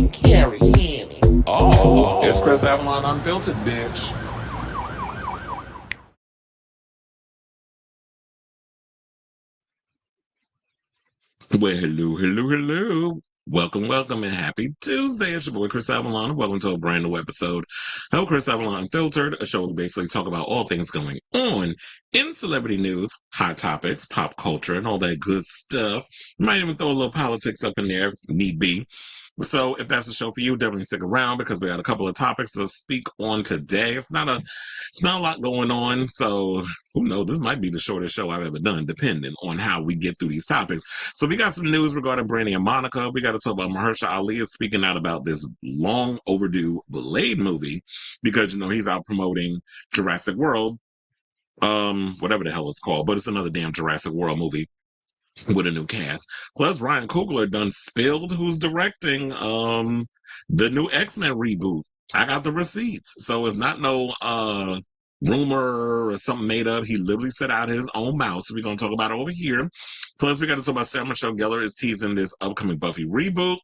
carry, hear me. Oh, it's Chris Avalon Unfiltered, bitch. Well, hello. Welcome, and happy Tuesday. It's your boy Chris Avalon. Welcome to a brand new episode of Chris Avalon Unfiltered, a show where we basically talk about all things going on in celebrity news, hot topics, pop culture, and all that good stuff. Might even throw a little politics up in there if need be. So if that's the show for you, definitely stick around because we got a couple of topics to speak on today. It's not a lot going on, so who knows? This might be the shortest show I've ever done, depending on how we get through these topics. So we got some news regarding Brandy and Monica. We got to talk about Mahershala Ali is speaking out about this long overdue Blade movie because he's out promoting Jurassic World, whatever the hell it's called, but it's another damn Jurassic World movie with a new cast. Plus, Ryan Coogler done spilled who's directing the new X-Men reboot. I got the receipts. So it's not no rumor or something made up. He literally said out his own mouth. So we're going to talk about it over here. Plus, we got to talk about Sarah Michelle Gellar is teasing this upcoming Buffy reboot.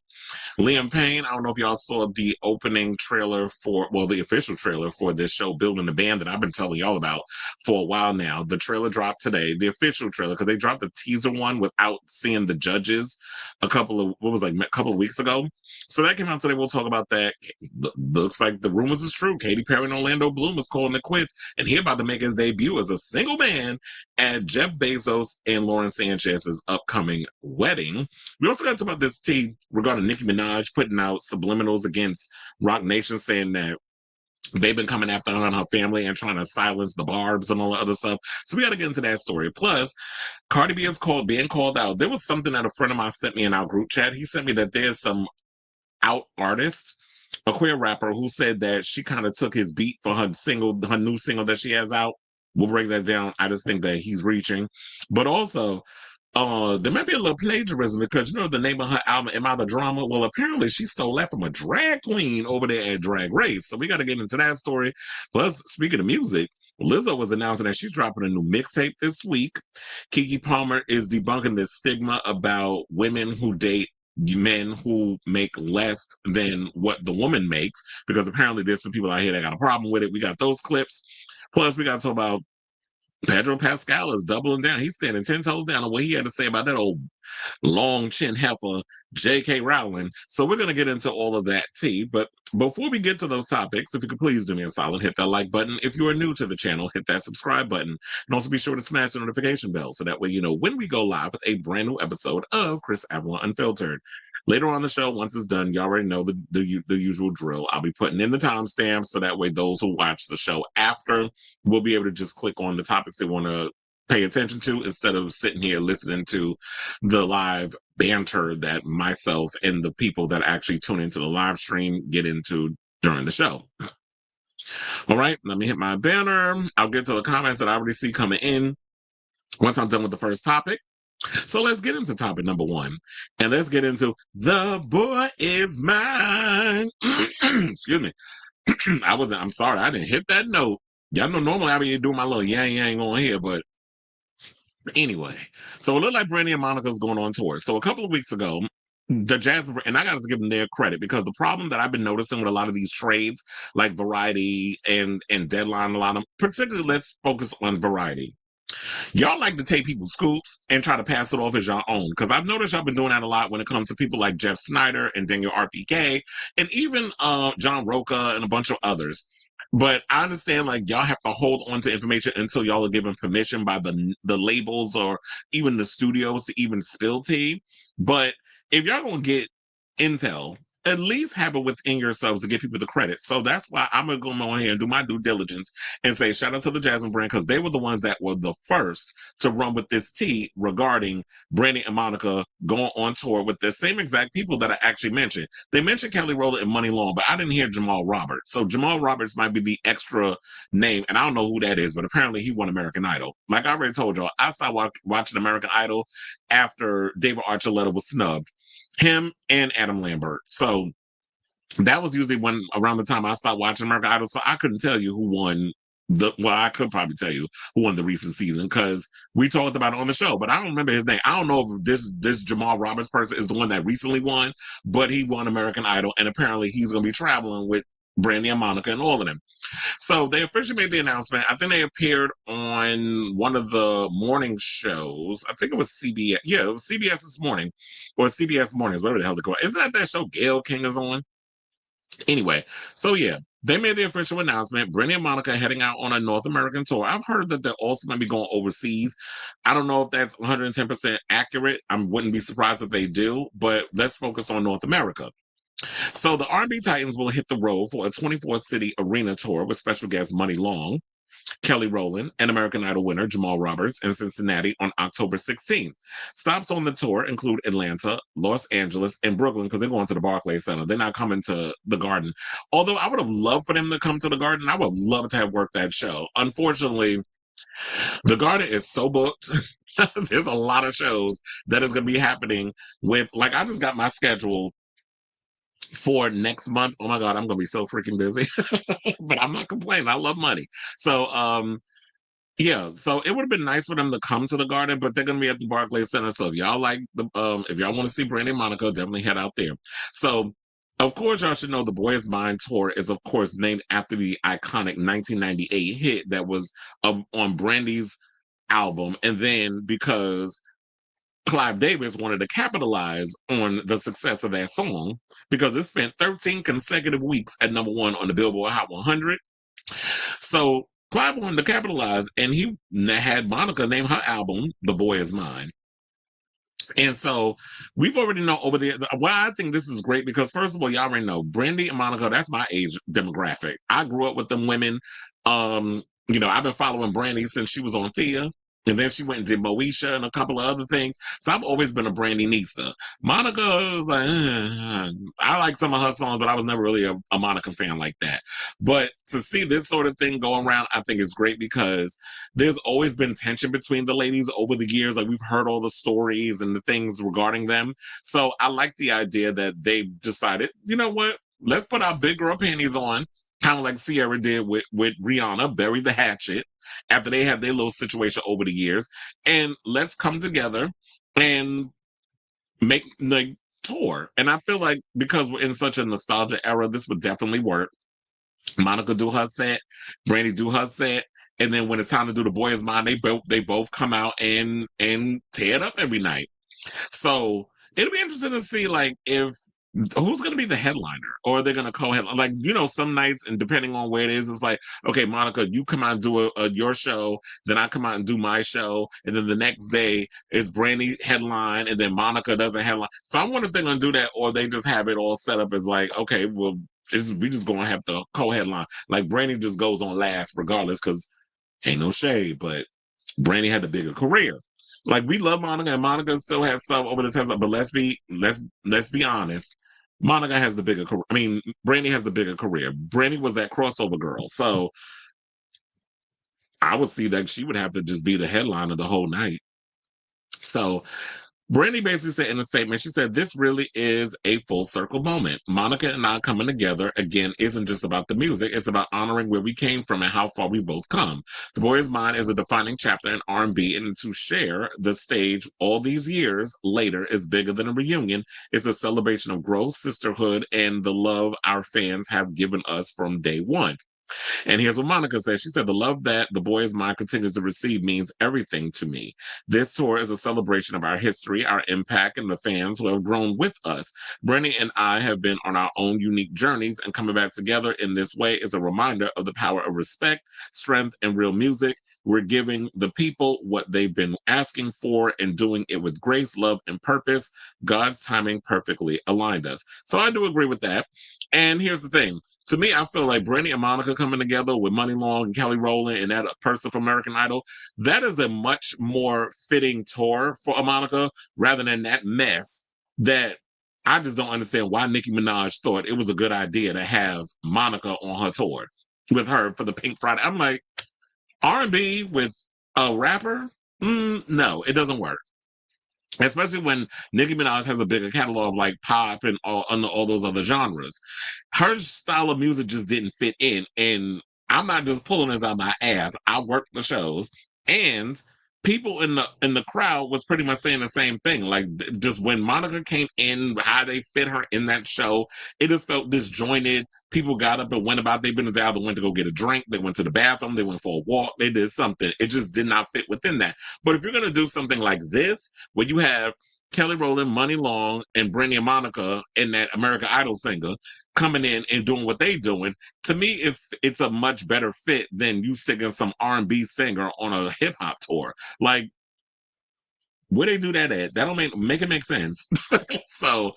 Liam Payne, I don't know if y'all saw the opening trailer the official trailer for this show, Building the Band, that I've been telling y'all about for a while now. The trailer dropped today, the official trailer, because they dropped the teaser one without seeing the judges a couple of weeks ago. So that came out today. We'll talk about that. Looks like the rumors is true. Katy Perry and Orlando Bloom is calling it quits, and he about to make his debut as a single man at Jeff Bezos and Lauren Sanchez's upcoming wedding. We also got to talk about this tea regarding Nicki Minaj putting out subliminals against Rock Nation, saying that they've been coming after her and her family and trying to silence the Barbs and all the other stuff. So we got to get into that story. Plus, Cardi B is being called out. There was something that a friend of mine sent me in our group chat. He sent me that there's some out artist, a queer rapper, who said that she kind of took his beat for her new single that she has out. We'll break that down. I just think that he's reaching. But also, there might be a little plagiarism because the name of her album, Am I the Drama? Well, apparently she stole that from a drag queen over there at Drag Race. So we got to get into that story. Plus, speaking of music, Lizzo was announcing that she's dropping a new mixtape this week. Keke Palmer is debunking this stigma about women who date men who make less than what the woman makes, because apparently there's some people out here that got a problem with it. We got those clips. Plus, we got to talk about Pedro Pascal is doubling down. He's standing 10 toes down on what he had to say about that old long chin heifer, J.K. Rowling. So we're going to get into all of that tea. But before we get to those topics, if you could please do me a solid, hit that like button. If you are new to the channel, hit that subscribe button. And also be sure to smash the notification bell so that way you know when we go live with a brand new episode of Chris Avalon Unfiltered. Later on the show, once it's done, you already know the usual drill. I'll be putting in the timestamps so that way those who watch the show after will be able to just click on the topics they want to pay attention to instead of sitting here listening to the live banter that myself and the people that actually tune into the live stream get into during the show. All right, let me hit my banner. I'll get to the comments that I already see coming in once I'm done with the first topic. So let's get into topic number one, and let's get into The Boy Is Mine. Excuse me. I'm sorry, I didn't hit that note. Y'all know normally I be doing my little yang on here, but anyway. So it looked like Brandy and Monica's going on tour. So a couple of weeks ago, the Jasmine, and I got to give them their credit, because the problem that I've been noticing with a lot of these trades, like Variety and Deadline, a lot of them, particularly let's focus on Variety. Y'all like to take people's scoops and try to pass it off as your own. Because I've noticed y'all been doing that a lot when it comes to people like Jeff Snyder and Daniel RPK and even John Roca and a bunch of others. But I understand, like, y'all have to hold on to information until y'all are given permission by the labels or even the studios to even spill tea. But if y'all gonna get intel, at least have it within yourselves to give people the credit. So that's why I'm going to go on here and do my due diligence and say shout out to the Jasmine brand, because they were the ones that were the first to run with this tea regarding Brandy and Monica going on tour with the same exact people that I actually mentioned. They mentioned Kelly Rowland and Money Long, but I didn't hear Jamal Roberts. So Jamal Roberts might be the extra name, and I don't know who that is, but apparently he won American Idol. Like I already told y'all, I stopped watching American Idol after David Archuleta was snubbed. Him and Adam Lambert. So that was usually around the time I stopped watching American Idol. So I couldn't tell you who won I could probably tell you who won the recent season because we talked about it on the show, but I don't remember his name. I don't know if this Jamal Roberts person is the one that recently won, but he won American Idol, and apparently he's going to be traveling with Brandy and Monica and all of them. So they officially made the announcement. I think they appeared on one of the morning shows. I think it was CBS. Yeah, it was CBS this morning, or CBS Mornings, whatever the hell they call it. Isn't that show Gayle King is on? Anyway, so yeah, they made the official announcement. Brandy and Monica heading out on a North American tour. I've heard that they're also going to be going overseas. I don't know if that's 110% accurate. I wouldn't be surprised if they do, but let's focus on North America. So the R&B Titans will hit the road for a 24-city arena tour with special guest Money Long, Kelly Rowland, and American Idol winner Jamal Roberts in Cincinnati on October 16th. Stops on the tour include Atlanta, Los Angeles, and Brooklyn because they're going to the Barclays Center. They're not coming to the Garden. Although I would have loved for them to come to the Garden. I would have loved to have worked that show. Unfortunately, the Garden is so booked. There's a lot of shows that is going to be happening with, like, I just got my schedule for next month. Oh my God, I'm going to be so freaking busy. But I'm not complaining. I love money. So, yeah, so it would have been nice for them to come to the Garden, but they're gonna be at the Barclays Center. So if y'all like the, if y'all want to see Brandy and Monica, definitely head out there. So, of course, y'all should know the Boy Is Mine tour is, of course, named after the iconic 1998 hit that was on Brandy's album, and then because Clive Davis wanted to capitalize on the success of that song because it spent 13 consecutive weeks at #1 on the Billboard Hot 100. So Clive wanted to capitalize, and he had Monica name her album "The Boy Is Mine." And so we've already know over there. Why I think this is great because first of all, y'all already know Brandy and Monica. That's my age demographic. I grew up with them women. I've been following Brandy since she was on Thea. And then she went and did Moesha and a couple of other things. So I've always been a Brandy Nista. Monica was like, I like some of her songs, but I was never really a Monica fan like that. But to see this sort of thing going around, I think it's great because there's always been tension between the ladies over the years. Like we've heard all the stories and the things regarding them. So I like the idea that they decided, you know what? Let's put our big girl panties on, kind of like Sierra did with Rihanna, bury the hatchet after they had their little situation over the years, and let's come together and make the tour. And I feel like because we're in such a nostalgia era, this would definitely work. Monica do her set, Brandy do her set, and then when it's time to do The Boy Is Mine, they both come out and tear it up every night. So it'll be interesting to see like if who's going to be the headliner or they're going to co-headline. Like, some nights and depending on where it is, it's like, okay, Monica, you come out and do your show, then I come out and do my show, and then the next day it's Brandy headline, and then Monica doesn't headline. So I wonder if they're going to do that, or they just have it all set up as like, okay, well, we just going to have to co-headline. Like Brandy just goes on last regardless, because ain't no shade, but Brandy had the bigger career. Like we love Monica, and Monica still has stuff over the Tesla. But let's be honest. Monica has the bigger career. I mean, Brandy has the bigger career. Brandy was that crossover girl, so I would see that she would have to just be the headliner the whole night. So Brandy basically said in a statement, she said, "This really is a full circle moment. Monica and I coming together again isn't just about the music. It's about honoring where we came from and how far we've both come. The Boy Is Mine is a defining chapter in R&B, and to share the stage all these years later is bigger than a reunion. It's a celebration of growth, sisterhood, and the love our fans have given us from day one." And here's what Monica says. She said, "The love that The Boy Is Mine continues to receive means everything to me. This tour is a celebration of our history, our impact, and the fans who have grown with us. Brandy and I have been on our own unique journeys, and coming back together in this way is a reminder of the power of respect, strength, and real music. We're giving the people what they've been asking for and doing it with grace, love, and purpose. God's timing perfectly aligned us." So I do agree with that. And here's the thing. To me, I feel like Brandy and Monica coming together with Money Long and Kelly Rowland and that person from American Idol, that is a much more fitting tour for a Monica rather than that mess that I just don't understand why Nicki Minaj thought it was a good idea to have Monica on her tour with her for the Pink Friday. I'm like, R&B with a rapper? No, it doesn't work. Especially when Nicki Minaj has a bigger catalog like pop and all those other genres. Her style of music just didn't fit in. And I'm not just pulling this out my ass. I work the shows, and people in the crowd was pretty much saying the same thing. Like just when Monica came in, how they fit her in that show, it just felt disjointed. People got up and went about their business. They either went to go get a drink, they went to the bathroom, they went for a walk, they did something. It just did not fit within that. But if you're gonna do something like this, where you have Kelly Rowland, Money Long, and Brandy and Monica in that American Idol singer coming in and doing what they doing, to me, if it's a much better fit than you sticking some R&B singer on a hip hop tour. Like, where they do that at? That don't make it make sense. So,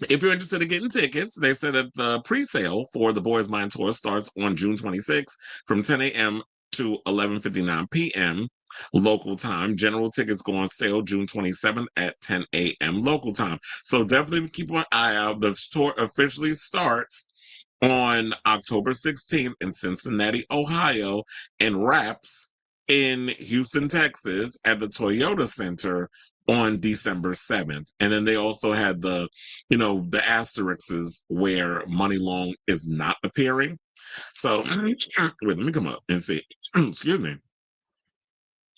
if you're interested in getting tickets, they said that the pre-sale for the Boys Mind Tour starts on June 26th from 10 a.m. to 11:59 p.m. local time. General tickets go on sale June 27th at 10 a.m. local time. So definitely keep an eye out. The tour officially starts on October 16th in Cincinnati, Ohio, and wraps in Houston, Texas at the Toyota Center on December 7th. And then they also had the asterisks where Money Long is not appearing. So wait, let me come up and see. Excuse me.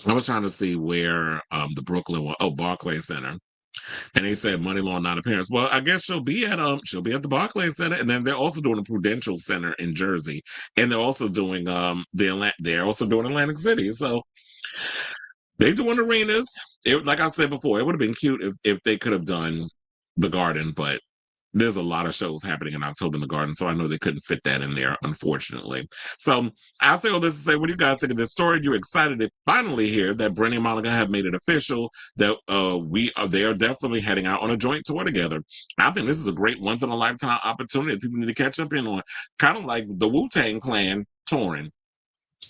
I was trying to see where the Brooklyn one, Barclays Center. And they said Money Long not appearance. Well, I guess she'll be at the Barclays Center, and then they're also doing the Prudential Center in Jersey, and they're also doing Atlantic City. So they doing arenas. Like I said before, it would have been cute if they could have done the Garden, but there's a lot of shows happening in October in the Garden, so I know they couldn't fit that in there, unfortunately. So I'll say all this to say, what do you guys think of this story? You're excited to finally hear that Brandy and Monica have made it official that they are definitely heading out on a joint tour together. I think this is a great once in a lifetime opportunity that people need to catch up in on, kind of like the Wu-Tang Clan touring.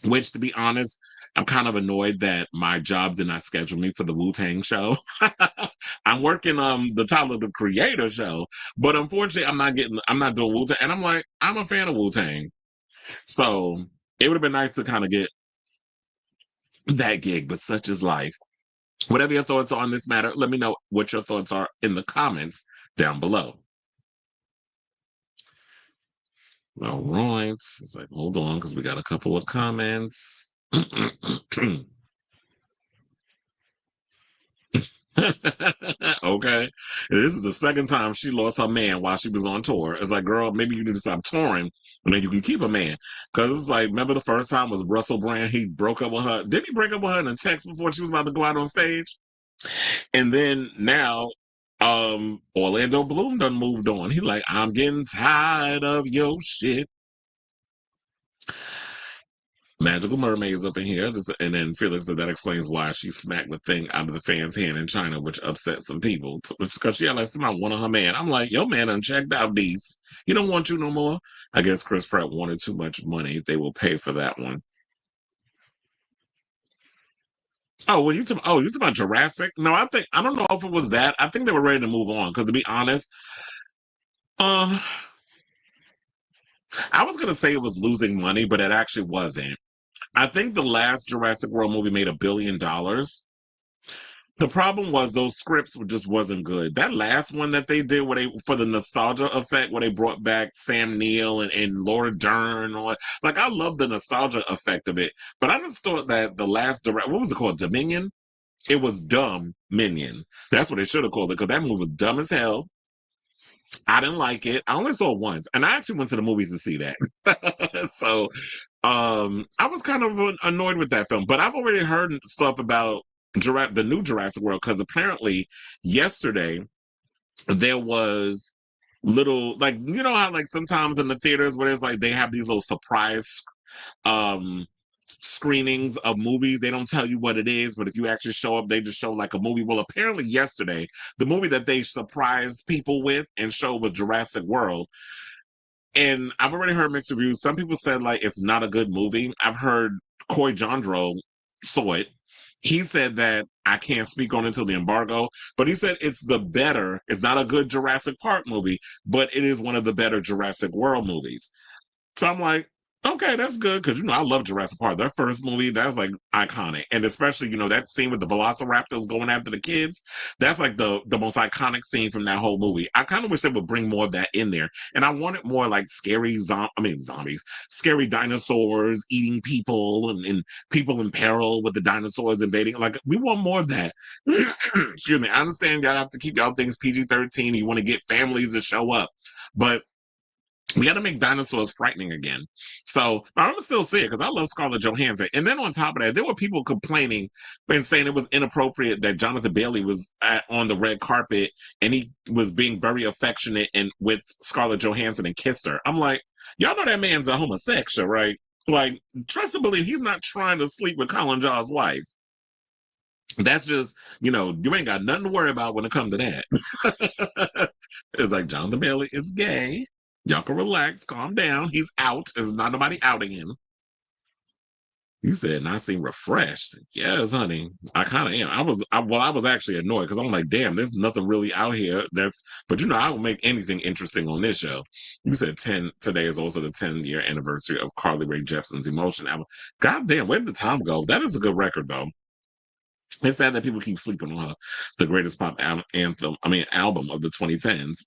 Which, to be honest, I'm kind of annoyed that my job did not schedule me for the Wu-Tang show. I'm working the Tyler the Creator show, but unfortunately, I'm not doing Wu-Tang, and I'm like, I'm a fan of Wu-Tang, so it would have been nice to kind of get that gig, but such is life. Whatever your thoughts are on this matter, let me know what your thoughts are in the comments down below. All right, it's like, hold on, because we got a couple of comments. Okay. This is the second time she lost her man while she was on tour. It's like, girl, maybe you need to stop touring and then you can keep a man. Because it's like, remember the first time was Russell Brand? He broke up with her. Didn't he break up with her in a text before she was about to go out on stage? And then now, Orlando Bloom done moved on. He like, I'm getting tired of your shit. Magical Mermaids up in here. And then Felix said that explains why she smacked the thing out of the fan's hand in China, which upset some people. Because she had like somebody wanted her man. I'm like, your man unchecked out these. He don't want you no more. I guess Chris Pratt wanted too much money. They will pay for that one. Oh, you talking about Jurassic? No, I don't know if it was that. I think they were ready to move on. Because to be honest, uh, I was gonna say it was losing money, but it actually wasn't. I think the last Jurassic World movie made $1 billion. The problem was those scripts just wasn't good. That last one that they did, for the nostalgia effect, where they brought back Sam Neill and Laura Dern, like I love the nostalgia effect of it. But I just thought that the last what was it called, Dominion? It was Dumb Minion. That's what they should have called it, because that movie was dumb as hell. I didn't like it. I only saw it once, and I actually went to the movies to see that. So I was kind of annoyed with that film, but I've already heard stuff about the new Jurassic World, because apparently yesterday there was little, like, you know how like sometimes in the theaters where it's like they have these little surprise screenings of movies. They don't tell you what it is, but if you actually show up, they just show like a movie. Well, apparently yesterday, the movie that they surprised people with and showed was Jurassic World. And I've already heard mixed reviews. Some people said like it's not a good movie. I've heard Coy Jandreau saw it. He said that I can't speak on it until the embargo, but he said it's not a good Jurassic Park movie, but it is one of the better Jurassic World movies. So I'm like, Okay, that's good because I love Jurassic Park. That first movie, that's like iconic, and especially that scene with the Velociraptors going after the kids. That's like the most iconic scene from that whole movie. I kind of wish they would bring more of that in there, and I wanted more like scary zombies, scary dinosaurs eating people, and people in peril with the dinosaurs invading. Like we want more of that. Excuse me. I understand y'all have to keep y'all things PG-13. You want to get families to show up, but we got to make dinosaurs frightening again. So I'm gonna still see it because I love Scarlett Johansson. And then on top of that, there were people complaining and saying it was inappropriate that Jonathan Bailey was on the red carpet and he was being very affectionate and with Scarlett Johansson and kissed her. I'm like, y'all know that man's a homosexual, right? Like, trust and believe he's not trying to sleep with Colin Jaw's wife. That's just, you ain't got nothing to worry about when it comes to that. It's like Jonathan Bailey is gay. Y'all can relax, calm down. He's out. There's not nobody outing him. You said, and I seem refreshed. Yes, honey. I kind of am. I was actually annoyed because I'm like, damn, there's nothing really out here but I will make anything interesting on this show. You said today is also the 10-year anniversary of Carly Rae Jepsen's Emotion album. God damn, where did the time go? That is a good record, though. It's sad that people keep sleeping on her. The greatest pop album of the 2010s.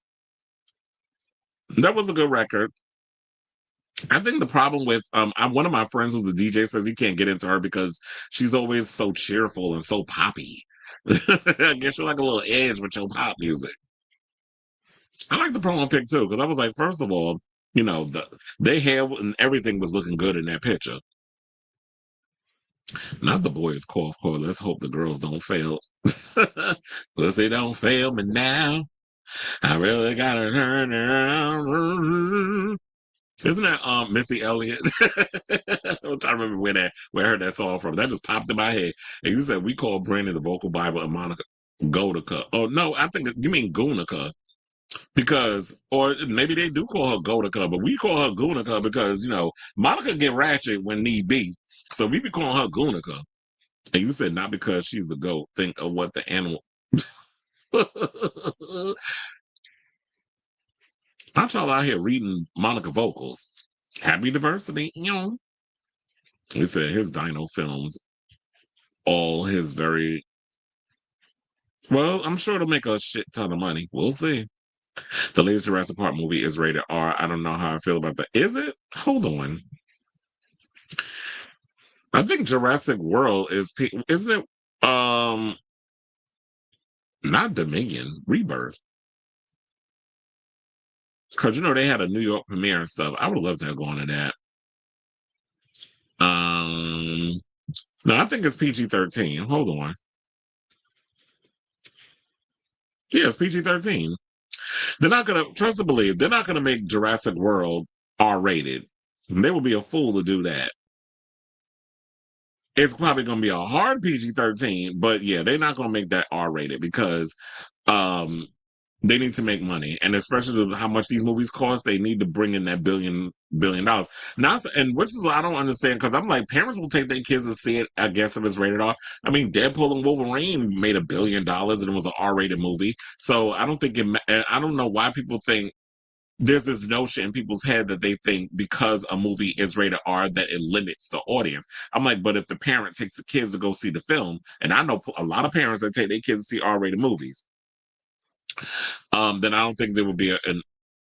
That was a good record. I think the problem with one of my friends who's a DJ says he can't get into her because she's always so cheerful and so poppy. I guess you're like a little edge with your pop music. I like the promo pic too because I was like, first of all, their hair and everything was looking good in that picture. Not the boys cough. Let's hope the girls don't fail. Pussy don't fail me now. I really gotta turn around. Isn't that Missy Elliott? I'm trying to remember where I heard that song from. That just popped in my head. And you said we call Brandy the vocal Bible and Monica Godica. Oh no, I think you mean Gunica. Or maybe they do call her Godica, but we call her Gunica because Monica get ratchet when need be. So we be calling her Gunica. And you said not because she's the goat. Think of what the animal. Not y'all out here reading Monica vocals. Happy diversity. He said his Dino films, all his very well, I'm sure it'll make a shit ton of money. We'll see. The latest Jurassic Park movie is rated R. I don't know how I feel about that. Is it? Hold on. I think Jurassic World isn't it not Dominion, Rebirth. Because they had a New York premiere and stuff. I would love to have gone to that. No, I think it's PG-13. Hold on. Yeah, it's PG-13. They're not gonna trust and believe. They're not gonna make Jurassic World R-rated. They would be a fool to do that. It's probably gonna be a hard PG-13, but yeah, they're not gonna make that R-rated because they need to make money, and especially how much these movies cost, they need to bring in that billion dollars. Now, and which is what I don't understand because I'm like, parents will take their kids to see it. I guess if it's rated R. I mean, Deadpool and Wolverine made $1 billion and it was an R-rated movie. So I don't think I don't know why people think there's this notion in people's head that they think because a movie is rated R that it limits the audience. I'm like, but if the parent takes the kids to go see the film, and I know a lot of parents that take their kids to see R-rated movies. Then I don't think there would be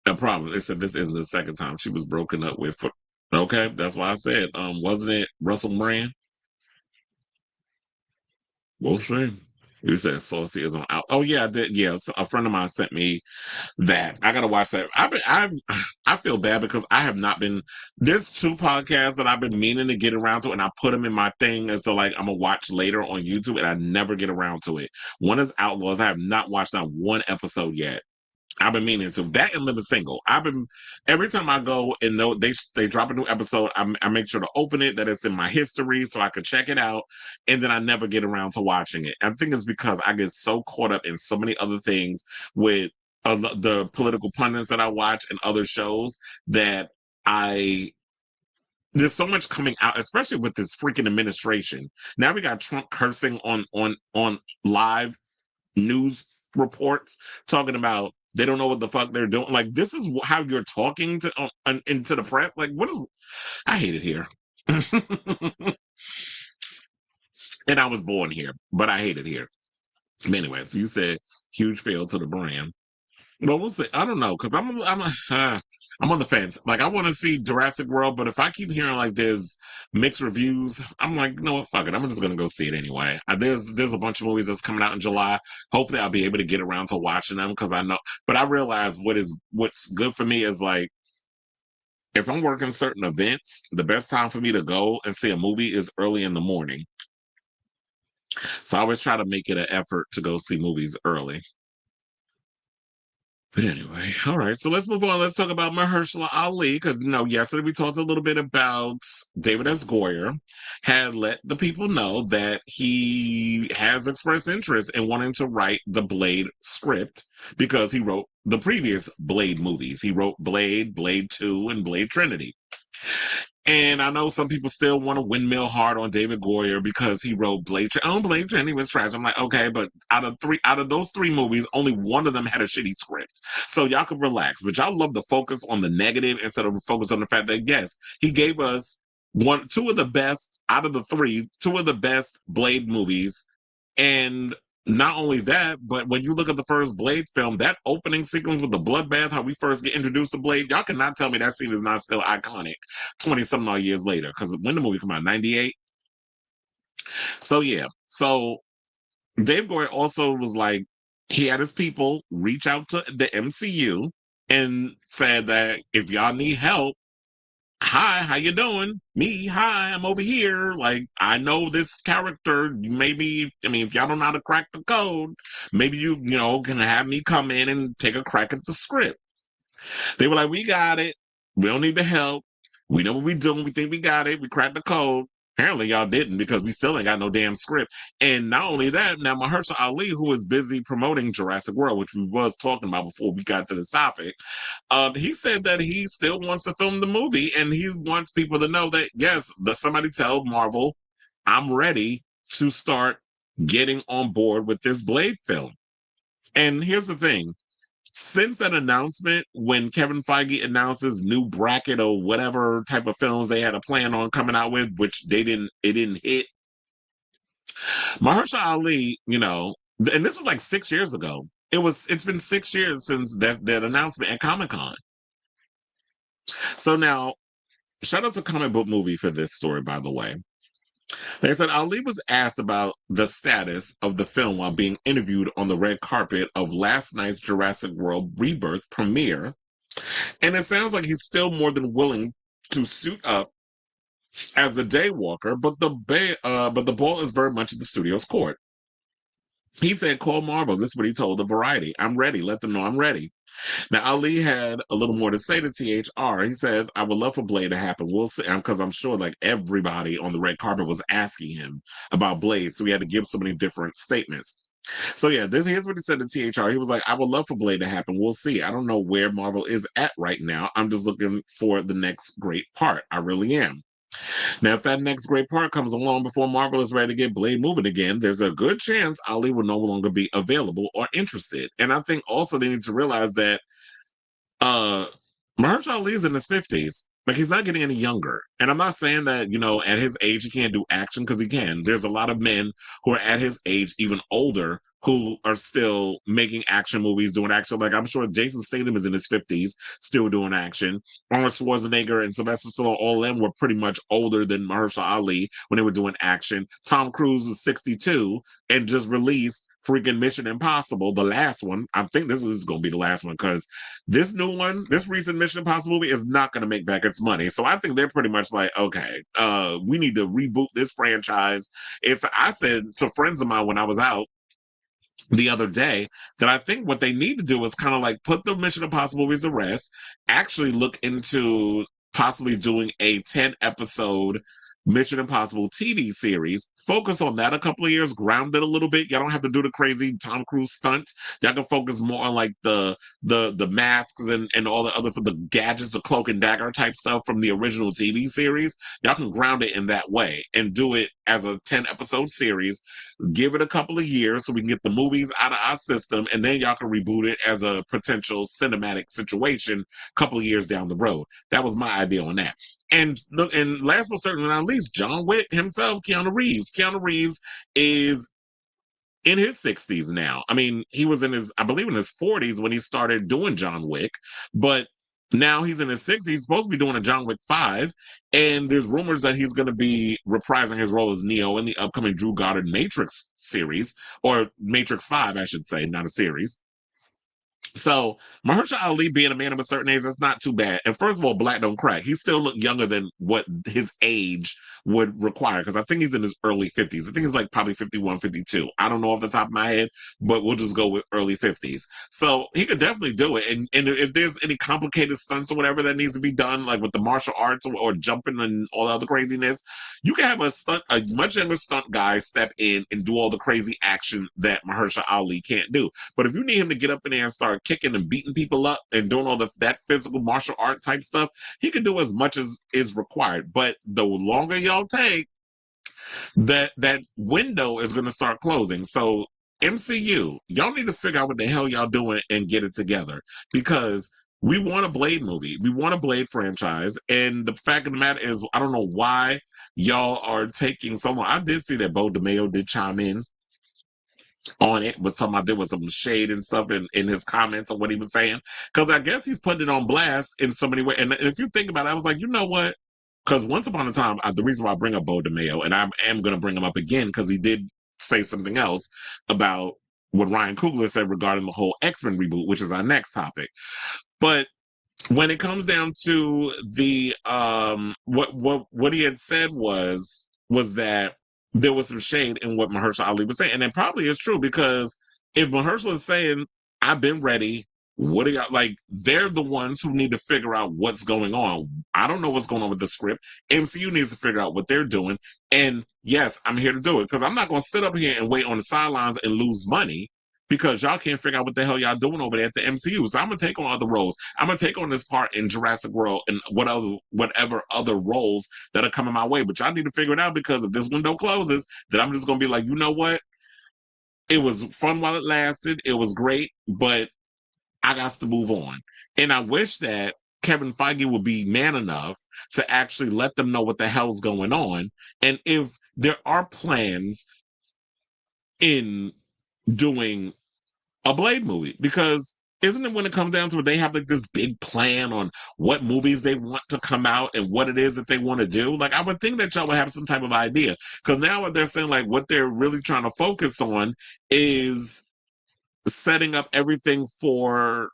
a problem. They said this isn't the second time she was broken up with. Okay, that's why I said, wasn't it Russell Brand? We'll see. You said Saucy is on out. Oh yeah, I did. Yeah, so a friend of mine sent me that. I gotta watch that. I feel bad because I have not been. There's 2 podcasts that I've been meaning to get around to, and I put them in my thing, and so like I'm gonna watch later on YouTube, and I never get around to it. One is Outlaws. I have not watched not one episode yet. I've been meaning to that and Living Single. Every time I go and they drop a new episode, I make sure to open it, that it's in my history so I can check it out, and then I never get around to watching it. I think it's because I get so caught up in so many other things with the political pundits that I watch and other shows that there's so much coming out, especially with this freaking administration. Now we got Trump cursing on live news reports talking about They don't know what the fuck they're doing. Like, this is how you're talking to into the press. Like, what is? I hate it here. And I was born here, but I hate it here. Anyway, so you said huge fail to the brand. But we'll see. I don't know, because I'm on the fence. Like, I want to see Jurassic World, but if I keep hearing like there's mixed reviews, I'm like, you know what, fuck it. I'm just gonna go see it anyway. There's a bunch of movies that's coming out in July. Hopefully, I'll be able to get around to watching them because I know. But I realize what's good for me is like, if I'm working certain events, the best time for me to go and see a movie is early in the morning. So I always try to make it an effort to go see movies early. But anyway, all right. So let's move on. Let's talk about Mahershala Ali because yesterday we talked a little bit about David S. Goyer had let the people know that he has expressed interest in wanting to write the Blade script because he wrote the previous Blade movies. He wrote Blade, Blade 2, and Blade Trinity. And I know some people still want to windmill hard on David Goyer because he wrote Blade. Blade Trinity was trash. I'm like, okay, but out of those three movies, only one of them had a shitty script. So y'all can relax. But y'all love to focus on the negative instead of focus on the fact that yes, he gave us two of the best out of the three, two of the best Blade movies, and not only that, but when you look at the first Blade film, that opening sequence with the bloodbath, how we first get introduced to Blade, y'all cannot tell me that scene is not still iconic 20-something odd years later. Because when the movie came out, 98? So yeah. So Dave Goyer also was like, he had his people reach out to the MCU and said that if y'all need help, hi, how you doing? Me, hi, I'm over here. Like, I know this character. Maybe, if y'all don't know how to crack the code, maybe you can have me come in and take a crack at the script. They were like, we got it. We don't need the help. We know what we're doing. We think we got it. We cracked the code. Apparently, y'all didn't because we still ain't got no damn script. And not only that, now Mahershala Ali, who is busy promoting Jurassic World, which we was talking about before we got to this topic, he said that he still wants to film the movie and he wants people to know that, yes, somebody tell Marvel, I'm ready to start getting on board with this Blade film. And here's the thing. Since that announcement, when Kevin Feige announces new bracket or whatever type of films they had a plan on coming out with, which it didn't hit. Mahershala Ali, and this was like 6 years ago. It's been 6 years since that announcement at Comic-Con. So now, shout out to Comic Book Movie for this story, by the way. They said Ali was asked about the status of the film while being interviewed on the red carpet of last night's Jurassic World Rebirth premiere. And it sounds like he's still more than willing to suit up as the daywalker, but the ball is very much at the studio's court. He said, call Marvel. This is what he told the Variety. I'm ready. Let them know I'm ready. Now, Ali had a little more to say to THR. He says, I would love for Blade to happen. We'll see. Because I'm sure like everybody on the red carpet was asking him about Blade. So he had to give so many different statements. So yeah, here's what he said to THR. He was like, I would love for Blade to happen. We'll see. I don't know where Marvel is at right now. I'm just looking for the next great part. I really am. Now, if that next great part comes along before Marvel is ready to get Blade moving again, there's a good chance Ali will no longer be available or interested. And I think also they need to realize that Mahershala Ali is in his 50s. Like, he's not getting any younger. And I'm not saying that, at his age, he can't do action, because he can. There's a lot of men who are at his age, even older, who are still making action movies, doing action. Like, I'm sure Jason Statham is in his 50s, still doing action. Arnold Schwarzenegger and Sylvester Stallone, all of them were pretty much older than Mahershala Ali when they were doing action. Tom Cruise was 62 and just released freaking Mission Impossible, the last one. I think this is going to be the last one, because this new one, this recent Mission Impossible movie is not going to make back its money. So I think they're pretty much like, okay, we need to reboot this franchise. I said to friends of mine when I was out the other day that I think what they need to do is kind of like put the Mission Impossible movies to rest, actually look into possibly doing a 10-episode Mission Impossible TV series. Focus on that a couple of years, ground it a little bit. Y'all don't have to do the crazy Tom Cruise stunts. Y'all can focus more on like the masks and all the other stuff, the gadgets, the cloak and dagger type stuff from the original TV series. Y'all can ground it in that way and do it as a 10-episode series. Give it a couple of years so we can get the movies out of our system, and then y'all can reboot it as a potential cinematic situation a couple of years down the road. That was my idea on that. And look, and last but certainly not least, John Wick himself, Keanu Reeves. Keanu Reeves is in his 60s now. I mean, he was in his, I believe, in his 40s when he started doing John Wick, but now he's in his 60s. He's supposed to be doing a John Wick 5, and there's rumors that he's going to be reprising his role as Neo in the upcoming Drew Goddard Matrix series, or Matrix 5, I should say, not a series. So Mahershala Ali being a man of a certain age, that's not too bad. And first of all, black don't crack. He still look younger than what his age would require, because I think he's in his early 50s. I think he's like probably 51, 52. I don't know off the top of my head, but we'll just go with early 50s. So he could definitely do it. And if there's any complicated stunts or whatever that needs to be done, like with the martial arts or jumping and all the other craziness, you can have a much younger stunt guy step in and do all the crazy action that Mahershala Ali can't do. But if you need him to get up in there and start kicking and beating people up and doing all that physical martial art type stuff, he can do as much as is required. But the longer y'all take, that window is going to start closing. So MCU, y'all need to figure out what the hell y'all doing and get it together, because we want a Blade movie. We want a Blade franchise. And the fact of the matter is, I don't know why y'all are taking so long. I did see that Bo DeMayo did chime in on it, was talking about there was some shade and stuff in his comments on what he was saying, because I guess he's putting it on blast in so many ways. And if you think about it, I was like, you know what? Because once upon a time, the reason why I bring up Bo DeMayo, and I am going to bring him up again, because he did say something else about what Ryan Coogler said regarding the whole X-Men reboot, which is our next topic. But when it comes down to the what he had said was that there was some shade in what Mahershala Ali was saying, and it probably is true, because if Mahershala is saying, "I've been ready," what do y'all like? They're the ones who need to figure out what's going on. I don't know what's going on with the script. MCU needs to figure out what they're doing, and yes, I'm here to do it, because I'm not going to sit up here and wait on the sidelines and lose money because y'all can't figure out what the hell y'all doing over there at the MCU. So I'm gonna take on other roles. I'm gonna take on this part in Jurassic World and whatever other roles that are coming my way. But y'all need to figure it out, because if this window closes, then I'm just gonna be like, you know what? It was fun while it lasted. It was great, but I got to move on. And I wish that Kevin Feige would be man enough to actually let them know what the hell's going on. And if there are plans in doing a Blade movie, because isn't it when it comes down to it, they have like this big plan on what movies they want to come out and what it is that they want to do? Like, I would think that y'all would have some type of idea, because now what they're saying, like, what they're really trying to focus on is setting up everything for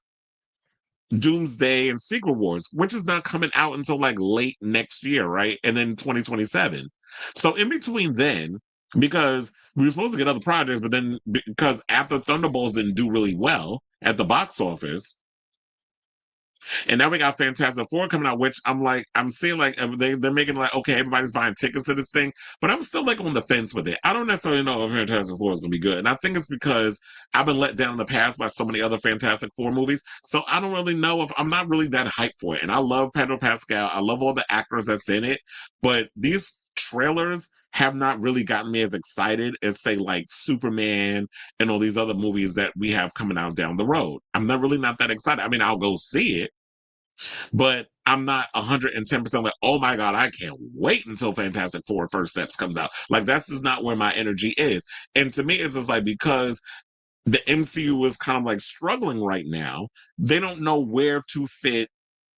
Doomsday and Secret Wars, which is not coming out until like late next year, right? And then 2027. So in between then, because we were supposed to get other projects, but then because after Thunderbolts didn't do really well at the box office, and now we got Fantastic Four coming out, which I'm seeing like they're making like, okay, everybody's buying tickets to this thing, but I'm still like on the fence with it. I don't necessarily know if Fantastic Four is going to be good. And I think it's because I've been let down in the past by so many other Fantastic Four movies. So I don't really know if I'm not really that hyped for it. And I love Pedro Pascal. I love all the actors that's in it, but these trailers have not really gotten me as excited as, say, like Superman and all these other movies that we have coming out down the road. I'm not really not that excited. I mean, I'll go see it, but I'm not 110% like, oh my God, I can't wait until Fantastic Four First Steps comes out. Like, that's just not where my energy is. And to me, it's just like, because the MCU is kind of like struggling right now, they don't know where to fit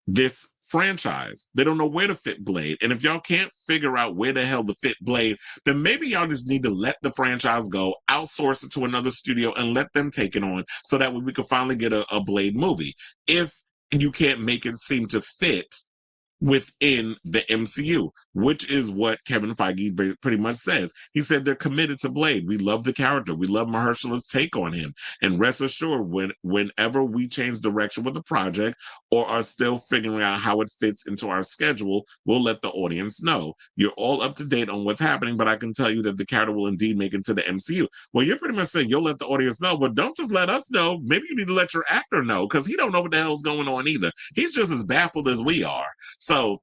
this franchise. They don't know where to fit Blade. And if y'all can't figure out where the hell to fit Blade, then maybe y'all just need to let the franchise go, outsource it to another studio, and let them take it on, so that way we can finally get a Blade movie. If you can't make it seem to fit within the MCU, which is what Kevin Feige pretty much says. He said they're committed to Blade. We love the character. We love Mahershala's take on him. And rest assured, whenever we change direction with the project or are still figuring out how it fits into our schedule, we'll let the audience know. You're all up to date on what's happening, but I can tell you that the character will indeed make it to the MCU. Well, you're pretty much saying you'll let the audience know, but don't just let us know. Maybe you need to let your actor know, because he don't know what the hell's going on either. He's just as baffled as we are. So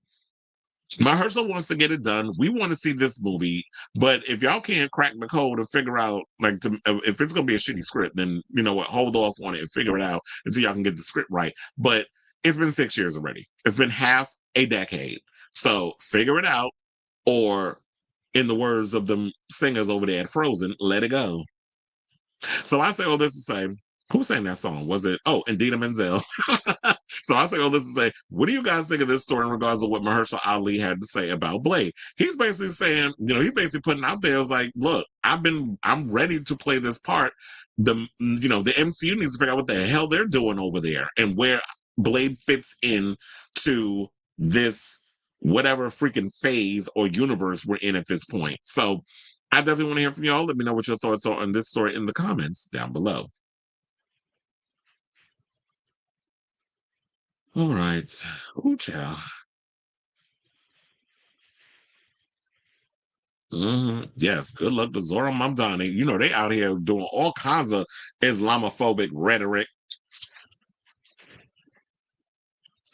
Mahershala wants to get it done. We want to see this movie, but if y'all can't crack the code and figure out, like, if it's gonna be a shitty script, then you know what, hold off on it and figure it out until y'all can get the script right. But it's been 6 years already. It's been half a decade. So figure it out, or in the words of the singers over there at Frozen, let it go. So I say all this to say, who sang that song? Was it, oh, Indina Menzel? So I say all this to say, what do you guys think of this story in regards to what Mahershala Ali had to say about Blade? He's basically saying, he's basically putting out there, was like, look, I'm ready to play this part. The MCU needs to figure out what the hell they're doing over there and where Blade fits in to this whatever freaking phase or universe we're in at this point. So I definitely want to hear from y'all. Let me know what your thoughts are on this story in the comments down below. All right. Ooh, child. Yes, good luck to Zora Mamdani. They out here doing all kinds of Islamophobic rhetoric.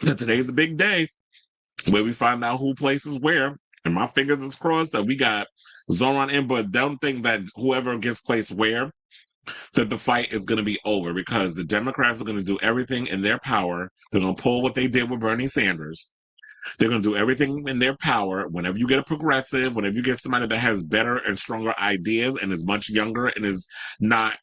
And today's a big day where we find out who places where. And my fingers is crossed that we got Zoran in, but don't think that whoever gets placed where, that the fight is going to be over, because the Democrats are going to do everything in their power. They're going to pull what they did with Bernie Sanders. They're going to do everything in their power. Whenever you get a progressive, whenever you get somebody that has better and stronger ideas and is much younger and is not,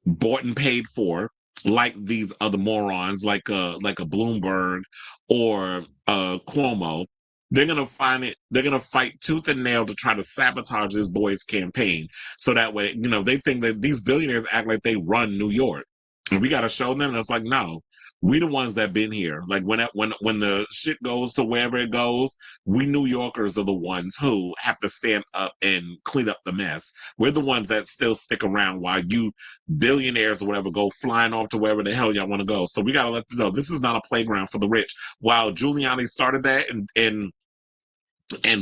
bought and paid for like these other morons, like a Bloomberg or Cuomo, they're gonna find it. They're gonna fight tooth and nail to try to sabotage this boy's campaign. So that way, they think that these billionaires act like they run New York. And we got to show them. And it's like, no, we the ones that been here. Like when the shit goes to wherever it goes, we New Yorkers are the ones who have to stand up and clean up the mess. We're the ones that still stick around while you billionaires or whatever go flying off to wherever the hell y'all want to go. So we got to let them know this is not a playground for the rich. While Giuliani started that and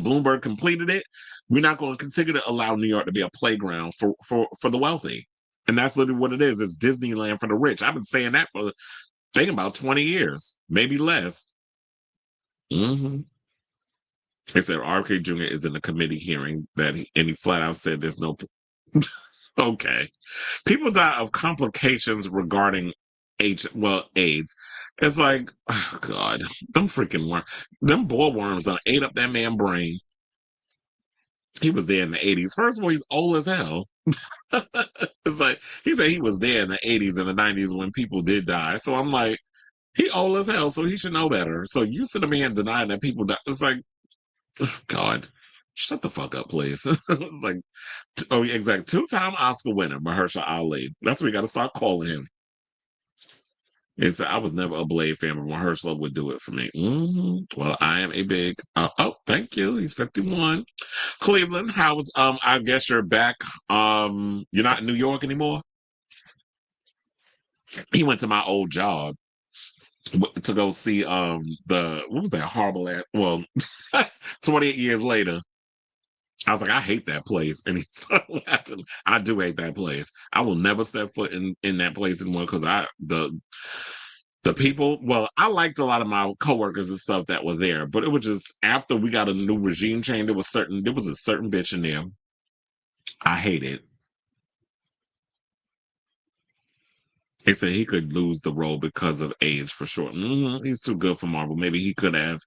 Bloomberg completed it, we're not going to continue to allow New York to be a playground for the wealthy. And that's literally what it is. It's Disneyland for the rich. I've been saying that for, think about 20 years, maybe less. They said RFK Jr. is in a committee hearing and he flat out said there's no. Okay. People die of complications regarding AIDS. It's like, oh God, them boil worms done ate up that man's brain. He was there in the 80s. First of all, he's old as hell. It's like, he said he was there in the 80s and the 90s when people did die. So I'm like, he old as hell, so he should know better. So you sit him here and denying that people die. It's like, God, shut the fuck up, please. Like, oh, yeah, exactly. Two-time Oscar winner, Mahershala Ali. That's what we got to start calling him. He said, I was never a Blade fan, but Mahershala would do it for me. Well, I am a big, thank you. He's 51. Cleveland, how was, I guess you're back. You're not in New York anymore? He went to my old job to go see, what was that horrible at? Well, 28 years later. I was like, I hate that place. And he started laughing. I do hate that place. I will never step foot in that place anymore because the people, well, I liked a lot of my coworkers and stuff that were there, but it was just after we got a new regime change, there was a certain bitch in there. I hate it. He said he could lose the role because of age for sure. He's too good for Marvel. Maybe he could have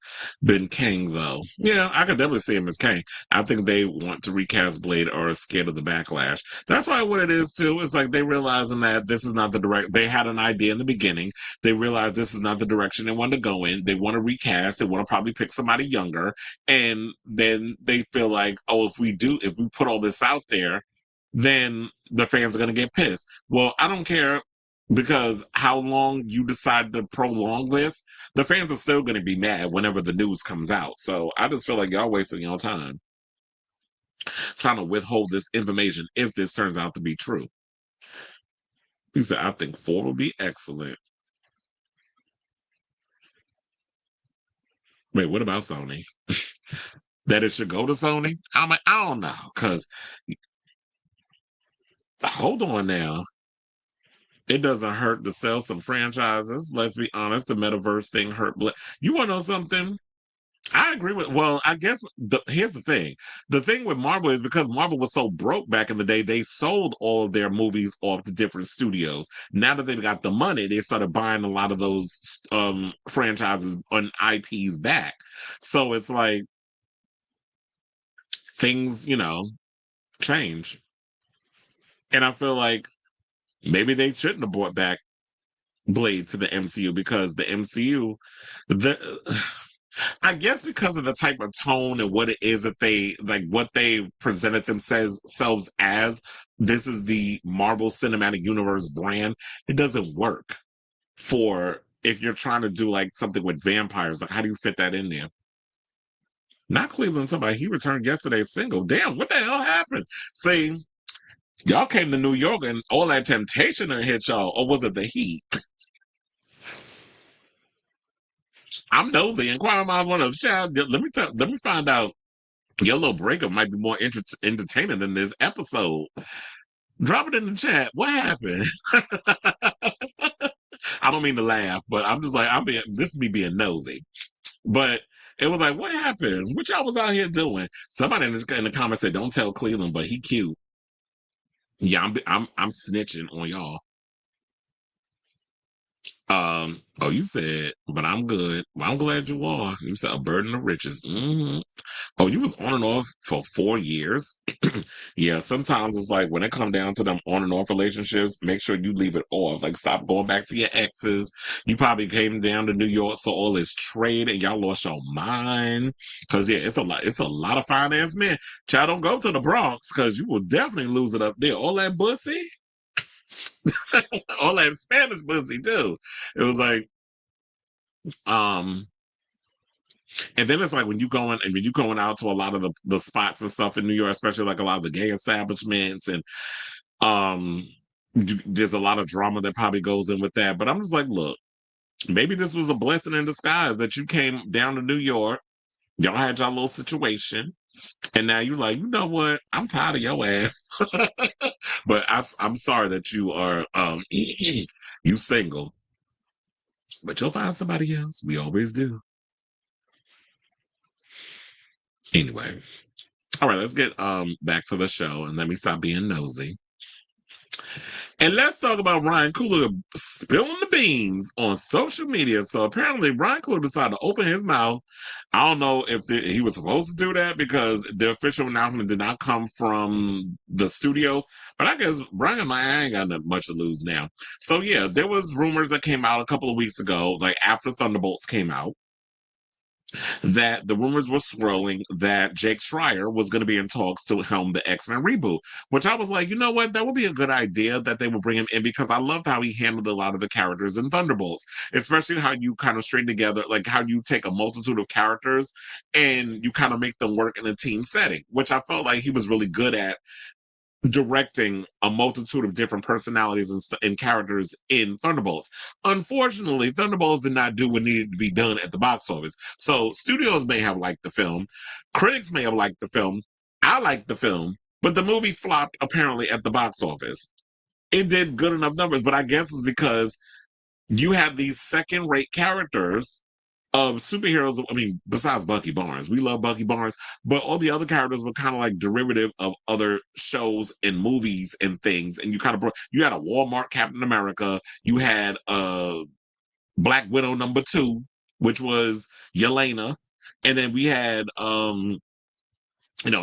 been Kang, though. Yeah, I could definitely see him as Kang. I think they want to recast Blade or are scared of the backlash. That's probably what it is, too. It's like they realizing that this is not the direct. They had an idea in the beginning. They realized this is not the direction they want to go in. They want to recast. They want to probably pick somebody younger. And then they feel like, oh, if we put all this out there, then the fans are going to get pissed. Well, I don't care. Because how long you decide to prolong this, the fans are still going to be mad whenever the news comes out. So I just feel like y'all wasting your time trying to withhold this information if this turns out to be true. He said, I think 4 will be excellent. Wait, what about Sony? That it should go to Sony? I'm like, I don't know. Because, hold on now. It doesn't hurt to sell some franchises. Let's be honest. The metaverse thing hurt. You want to know something? I agree with. Well, I guess here's the thing. The thing with Marvel is because Marvel was so broke back in the day, they sold all of their movies off to different studios. Now that they've got the money, they started buying a lot of those franchises and IPs back. So it's like things, change. And I feel like maybe they shouldn't have brought back Blade to the MCU because the MCU, the I guess because of the type of tone and what it is that they like, what they presented themselves as. This is the Marvel Cinematic Universe brand. It doesn't work for if you're trying to do like something with vampires. Like, how do you fit that in there? Not Cleveland. Somebody he returned yesterday single. Damn, what the hell happened? See, y'all came to New York and all that temptation and hit y'all, or was it the heat? I'm nosy. Inquire minds want to child. Let me find out. Your little breakup might be more entertaining than this episode. Drop it in the chat. What happened? I don't mean to laugh, but I'm just like, this is me being nosy. But it was like, what happened? What y'all was out here doing? Somebody in the comments said, don't tell Cleveland, but he cute. Yeah, I'm snitching on y'all. Oh, you said, but I'm good. Well, I'm glad you are. You said a burden of riches. Mm-hmm. Oh, you was on and off for 4 years. Yeah, sometimes it's like when it come down to them on and off relationships, make sure you leave it off. Like, stop going back to your exes. You probably came down to New York, saw all this trade, and y'all lost your mind. Cause yeah, it's a lot. It's a lot of fine ass men. Child, don't go to the Bronx, cause you will definitely lose it up there. All that pussy, all that Spanish pussy too. It was like, um. And then it's like when you going out to a lot of the spots and stuff in New York, especially like a lot of the gay establishments, and um, there's a lot of drama that probably goes in with that. But I'm just like, look, maybe this was a blessing in disguise that you came down to New York. Y'all had y'all little situation, and now you like, you know what? I'm tired of your ass. But I'm sorry that you are you single, but you'll find somebody else. We always do. Anyway. All right, let's get back to the show and let me stop being nosy. And let's talk about Ryan Coogler spilling the beans on social media. So apparently Ryan Coogler decided to open his mouth. I don't know if he was supposed to do that because the official announcement did not come from the studios. But I guess Ryan and I ain't got much to lose now. So yeah, there was rumors that came out a couple of weeks ago, like after Thunderbolts came out, that the rumors were swirling that Jake Schreier was going to be in talks to helm the X-Men reboot, which I was like, you know what, that would be a good idea that they would bring him in because I loved how he handled a lot of the characters in Thunderbolts, especially how you kind of string together, like how you take a multitude of characters and you kind of make them work in a team setting, which I felt like he was really good at directing a multitude of different personalities and characters in Thunderbolts. Unfortunately, Thunderbolts did not do what needed to be done at the box office. So studios may have liked the film, critics may have liked the film, I liked the film, but the movie flopped apparently at the box office. It did good enough numbers, but I guess it's because you have these second-rate characters of superheroes. I mean, besides Bucky Barnes, we love Bucky Barnes, but all the other characters were kind of like derivative of other shows and movies and things. And you kind of you had a Walmart Captain America, you had a Black Widow #2, which was Yelena, and then we had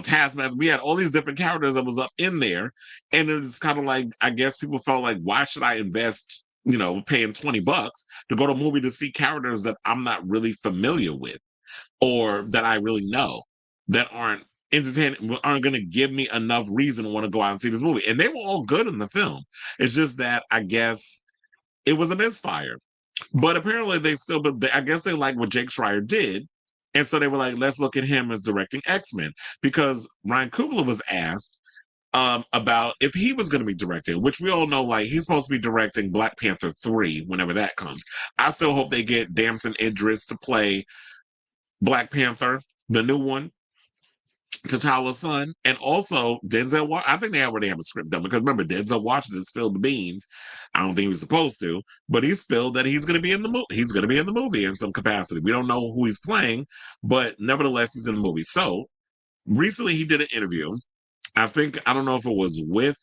Taskmaster. We had all these different characters that was up in there, and it was kind of like, I guess people felt like, why should I invest, paying $20 to go to a movie to see characters that I'm not really familiar with or that I really know that aren't entertaining, aren't going to give me enough reason to want to go out and see this movie. And they were all good in the film. It's just that I guess it was a misfire. But apparently I guess they like what Jake Schreier did. And so they were like, let's look at him as directing X-Men, because Ryan Coogler was asked about if he was going to be directing, which we all know, like, he's supposed to be directing Black Panther 3 whenever that comes. I still hope they get Damson Idris to play Black Panther, the new one. T'Challa's son, and also Denzel. I think they already have a script done because remember Denzel Washington spilled the beans. I don't think he was supposed to, but he spilled that he's going to be in the movie. He's going to be in the movie in some capacity. We don't know who he's playing, but nevertheless, he's in the movie. So recently, he did an interview. I don't know if it was with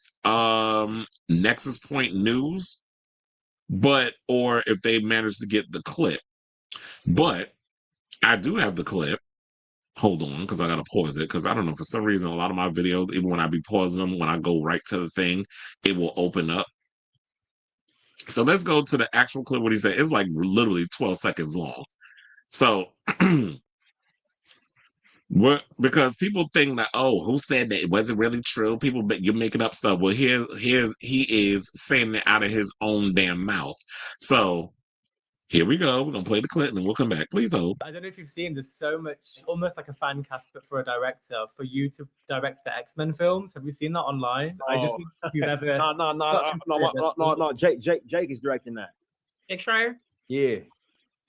Nexus Point News, or if they managed to get the clip. But I do have the clip. Hold on, because I gotta pause it. Because I don't know, for some reason, a lot of my videos, even when I be pausing them, when I go right to the thing, it will open up. So let's go to the actual clip. What he said, it's like literally 12 seconds long. So what? Because people think that, oh, who said that? Was it really true? People, you're making up stuff. Well, here's he is saying it out of his own damn mouth. So here we go. We're gonna play the clip and we'll come back. Please hold. I don't know if you've seen, there's so much, almost like a fan cast, but for a director, for you to direct the X-Men films. Have you seen that online? Oh. I just think if you've ever. No. Jake is directing that. Jake Schreier? Yeah.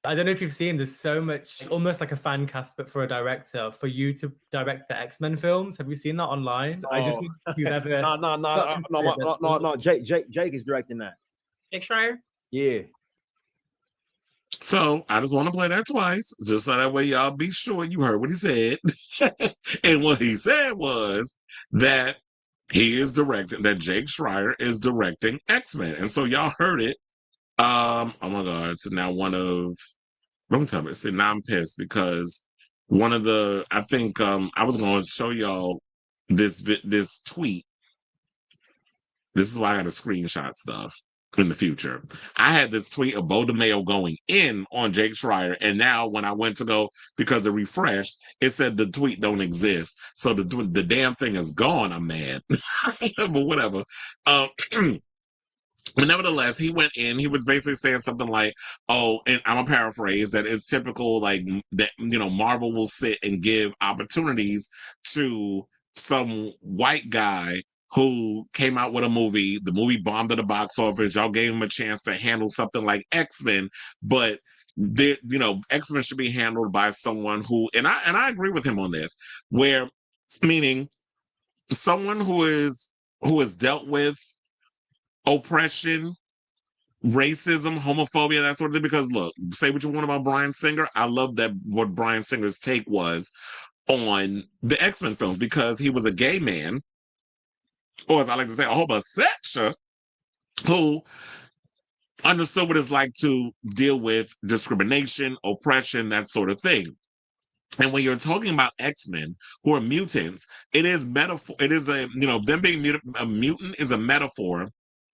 I don't know if you've seen, there's so much, almost like a fan cast, but for a director, for you to direct the X-Men films. Have you seen that online? I just think if you've ever. No. Jake is directing that. Jake Schreier? Yeah. So I just want to play that twice, just so that way y'all be sure you heard what he said. And what he said was that he is directing, that Jake Schreier is directing X-Men. And so y'all heard it. Oh my God. So now now I'm pissed because one of the, I think I was going to show y'all this tweet. This is why I got to screenshot stuff in the future. I had this tweet of Bo DeMayo going in on Jake Schreier, and now when I went to go, because it refreshed, it said the tweet don't exist. So the damn thing is gone. I'm mad. But whatever. But nevertheless, he went in. He was basically saying something like, "Oh," and I'm a paraphrase, that it's typical, like that. Marvel will sit and give opportunities to some white guy who came out with a movie. The movie bombed at the box office. Y'all gave him a chance to handle something like X-Men, but X-Men should be handled by someone who, and I agree with him on this, where meaning someone who has dealt with oppression, racism, homophobia, that sort of thing. Because look, say what you want about Bryan Singer, I love that what Bryan Singer's take was on the X-Men films, because he was a gay man, or as I like to say, a homosexual, who understood what it's like to deal with discrimination, oppression, that sort of thing. And when you're talking about X-Men who are mutants, it is metaphor. It is them being a mutant is a metaphor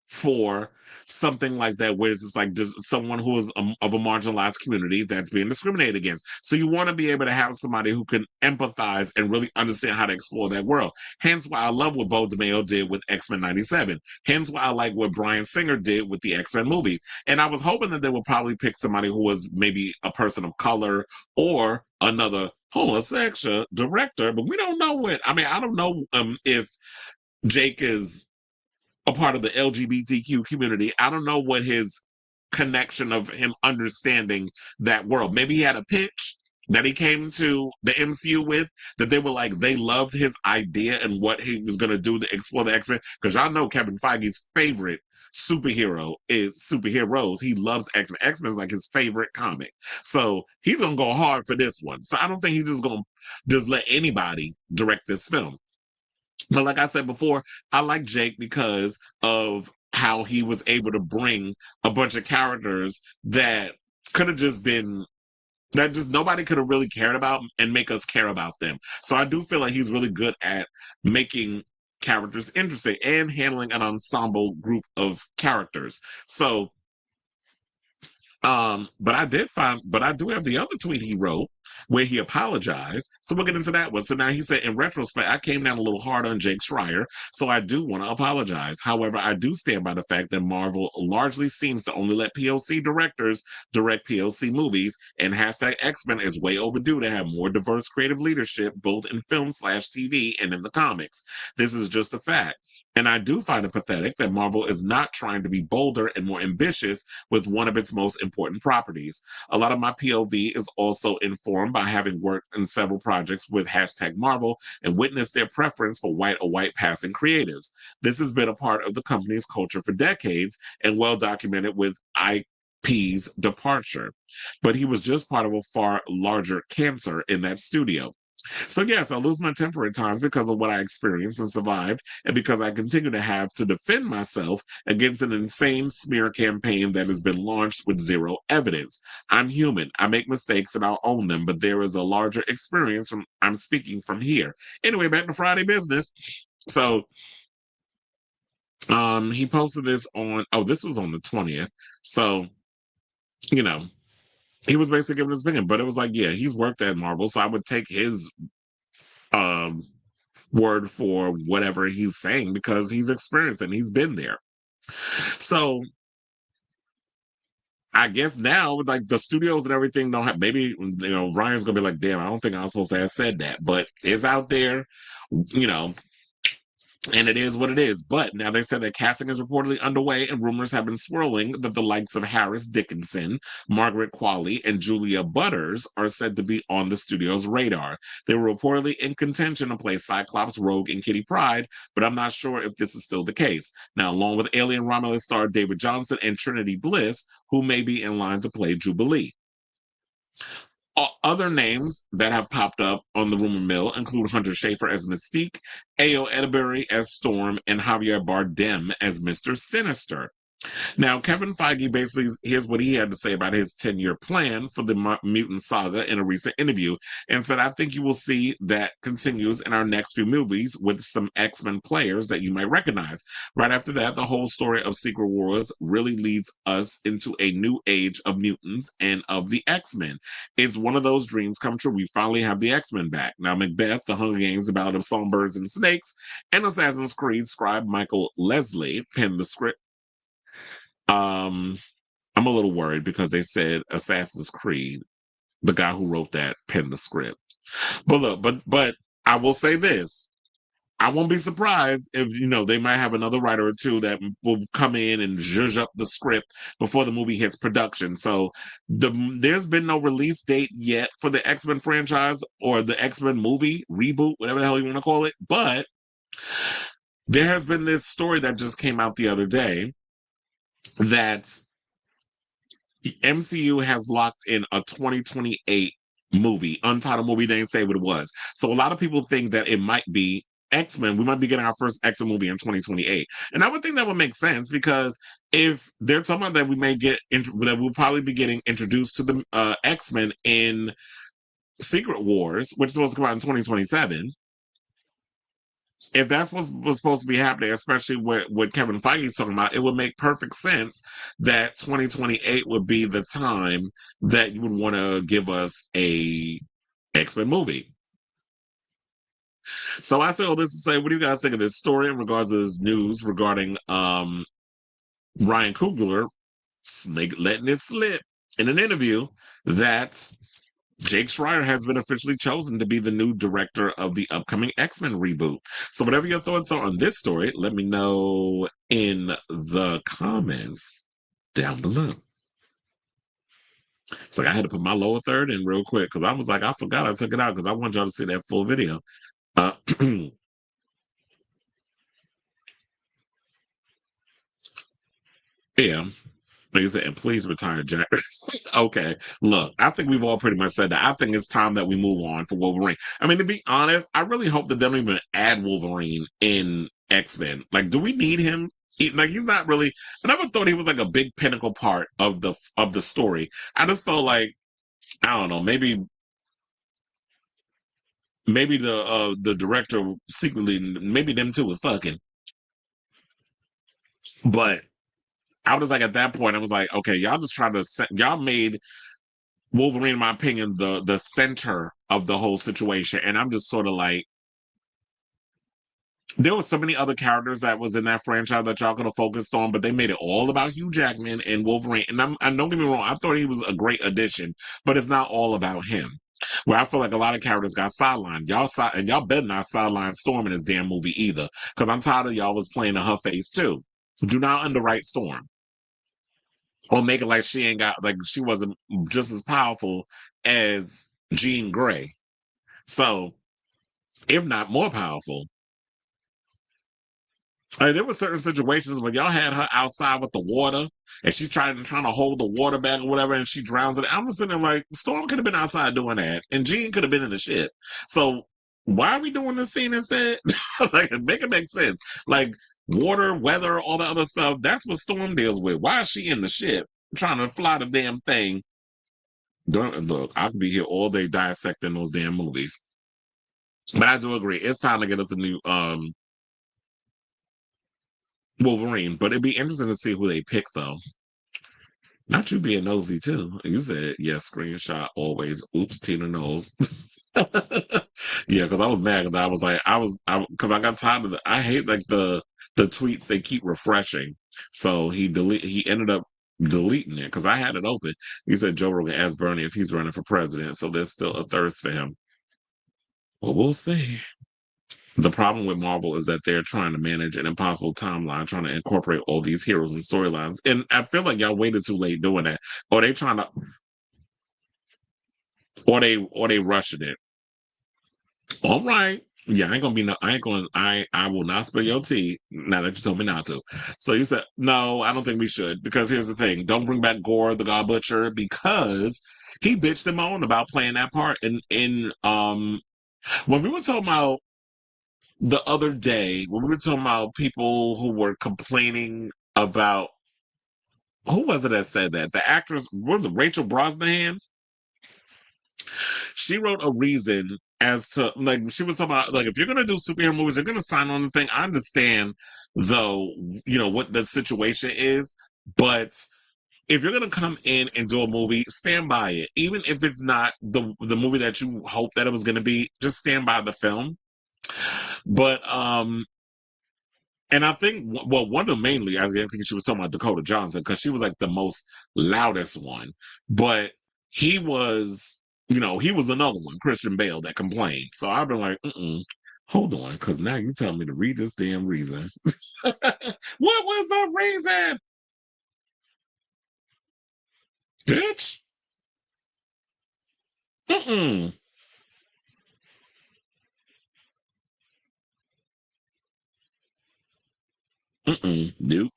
for something like that, where it's just like someone who is of a marginalized community that's being discriminated against. So you want to be able to have somebody who can empathize and really understand how to explore that world. Hence why I love what Bo DeMayo did with X-Men 97. Hence why I like what Bryan Singer did with the X-Men movies. And I was hoping that they would probably pick somebody who was maybe a person of color or another homosexual director, but we don't know what. I don't know if Jake is a part of the LGBTQ community. I don't know what his connection of him understanding that world. Maybe he had a pitch that he came to the MCU with, that they were like, they loved his idea and what he was going to do to explore the X-Men. Because y'all know Kevin Feige's favorite superhero is superheroes. He loves X-Men. X-Men is like his favorite comic. So he's going to go hard for this one. So I don't think he's just going to just let anybody direct this film. But like I said before, I like Jake because of how he was able to bring a bunch of characters that could have just been, that just nobody could have really cared about, and make us care about them. So I do feel like he's really good at making characters interesting and handling an ensemble group of characters. So but I do have the other tweet he wrote where he apologized. So we'll get into that one. So now he said, in retrospect, I came down a little hard on Jake Schreier, so I do want to apologize. However, I do stand by the fact that Marvel largely seems to only let POC directors direct POC movies, and hashtag X-Men is way overdue to have more diverse creative leadership, both in film/TV and in the comics. This is just a fact. And I do find it pathetic that Marvel is not trying to be bolder and more ambitious with one of its most important properties. A lot of my POV is also informed by having worked in several projects with #Marvel and witnessed their preference for white or white passing creatives. This has been a part of the company's culture for decades and well documented with IP's departure. But he was just part of a far larger cancer in that studio. So yes, I lose my temper at times because of what I experienced and survived, and because I continue to have to defend myself against an insane smear campaign that has been launched with zero evidence. I'm human. I make mistakes and I'll own them, but there is a larger experience from I'm speaking from here. Anyway, back to Friday business. So he posted this on this was on the 20th. So, you know, he was basically giving his opinion, but it was like, yeah, he's worked at Marvel, so I would take his word for whatever he's saying because he's experienced and he's been there. So I guess now, like the studios and everything don't have, maybe, Ryan's gonna be like, damn, I don't think I was supposed to have said that, but it's out there, and it is what it is. But now they said that casting is reportedly underway and rumors have been swirling that the likes of Harris Dickinson, Margaret Qualley, and Julia Butters are said to be on the studio's radar. They were reportedly in contention to play Cyclops, Rogue, and Kitty Pryde, but I'm not sure if this is still the case. Now, along with Alien Romulus star David Johnson and Trinity Bliss, who may be in line to play Jubilee. Other names that have popped up on the rumor mill include Hunter Schafer as Mystique, Ayo Edebiri as Storm, and Javier Bardem as Mr. Sinister. Now, Kevin Feige basically, here's what he had to say about his 10-year plan for the mutant saga in a recent interview, and said, I think you will see that continues in our next few movies with some X-Men players that you might recognize. Right after that, the whole story of Secret Wars really leads us into a new age of mutants and of the X-Men. It's one of those dreams come true. We finally have the X-Men back. Now, Macbeth, The Hunger Games, The Ballad of Songbirds and Snakes, and Assassin's Creed scribe Michael Leslie penned the script. I'm a little worried because they said Assassin's Creed, the guy who wrote that, penned the script. But look, but I will say this. I won't be surprised if, they might have another writer or two that will come in and zhuzh up the script before the movie hits production. So there's been no release date yet for the X-Men franchise or the X-Men movie, reboot, whatever the hell you want to call it. But there has been this story that just came out the other day that MCU has locked in a 2028 movie, untitled movie. They didn't say what it was. So a lot of people think that it might be X-Men. We might be getting our first X-Men movie in 2028. And I would think that would make sense because if they're talking about that that we'll probably be getting introduced to the X-Men in Secret Wars, which is supposed to come out in 2027. If that's what was supposed to be happening, especially what Kevin Feige is talking about, it would make perfect sense that 2028 would be the time that you would want to give us a X-Men movie. So I say all this to say, what do you guys think of this story in regards to this news regarding Ryan Coogler letting it slip in an interview that Jake Schreier has been officially chosen to be the new director of the upcoming X-Men reboot. So whatever your thoughts are on this story, let me know in the comments down below. So I had to put my lower third in real quick because I was like, I forgot I took it out because I want y'all to see that full video. Yeah. Like you said, and please retire, Jack. Okay, look, I think we've all pretty much said that. I think it's time that we move on for Wolverine. I mean, to be honest, I really hope that they don't even add Wolverine in X-Men. Like, do we need him? He's not really. I never thought he was like a big pinnacle part of the story. I just felt like, I don't know, maybe the director secretly, maybe them two was fucking, but I was like, at that point, I was like, okay, y'all just trying to, y'all made Wolverine, in my opinion, the center of the whole situation. And I'm just sort of like, there were so many other characters that was in that franchise that y'all could have focused on, but they made it all about Hugh Jackman and Wolverine. And don't get me wrong, I thought he was a great addition, but it's not all about him. where I feel like a lot of characters got sidelined. And y'all better not sideline Storm in this damn movie either, because I'm tired of y'all was playing in her face too. Do not underwrite Storm. Or make it like she ain't got, like she wasn't just as powerful as Jean Grey. So, if not more powerful. There were certain situations when y'all had her outside with the water and she trying to hold the water back or whatever and she drowns it. I'm sitting there like, Storm could have been outside doing that and Jean could have been in the ship. So why are we doing this scene instead? Like, make it make sense. Like, water, weather, all the other stuff, that's what Storm deals with. Why is she in the ship trying to fly the damn thing? Look, I could be here all day dissecting those damn movies. But I do agree. It's time to get us a new Wolverine, but it'd be interesting to see who they pick, though. Not you being nosy, too. You said, yes, screenshot always. Oops, Tina knows. Yeah, because I was mad because I was like, because I got tired of it. I hate, like, the tweets, they keep refreshing. So he ended up deleting it because I had it open. He said Joe Rogan asked Bernie if he's running for president, so there's still a thirst for him. Well, we'll see. The problem with Marvel is that they're trying to manage an impossible timeline, trying to incorporate all these heroes and storylines. And I feel like y'all waited too late doing that. Or they trying to, or they rushing it. All right. Yeah, I will not spill your tea now that you told me not to. So you said, no, I don't think we should, because here's the thing. Don't bring back Gore, the God Butcher, because he bitched and moaned about playing that part in when we were talking about the other day, when we were talking about people who were complaining about, who was it that said that? The actress, was it Rachel Brosnahan? She wrote a reason as to, like, she was talking about, like, if you're going to do superhero movies, you're going to sign on the thing. I understand, though, what the situation is, but if you're going to come in and do a movie, stand by it. Even if it's not the movie that you hope that it was going to be, just stand by the film. But and I think, well, one of them mainly, I think she was talking about Dakota Johnson, because she was like the most loudest one. But he was, he was another one, Christian Bale, that complained. So I've been like, hold on, because now you tell me to read this damn reason. What was the reason? Bitch. Nope.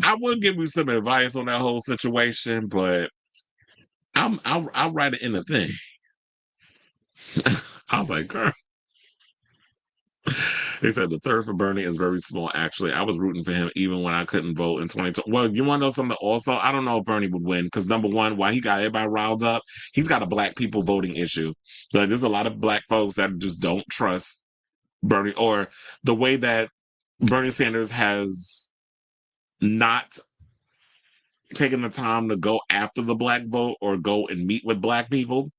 I would give you some advice on that whole situation, but I'll write it in the thing. I was like, girl. He said the third for Bernie is very small. Actually, I was rooting for him even when I couldn't vote in 2020. Well, you want to know something also? I don't know if Bernie would win because, number one, why he got everybody riled up, he's got a black people voting issue. Like, there's a lot of black folks that just don't trust Bernie, or the way that Bernie Sanders has not taken the time to go after the black vote or go and meet with black people,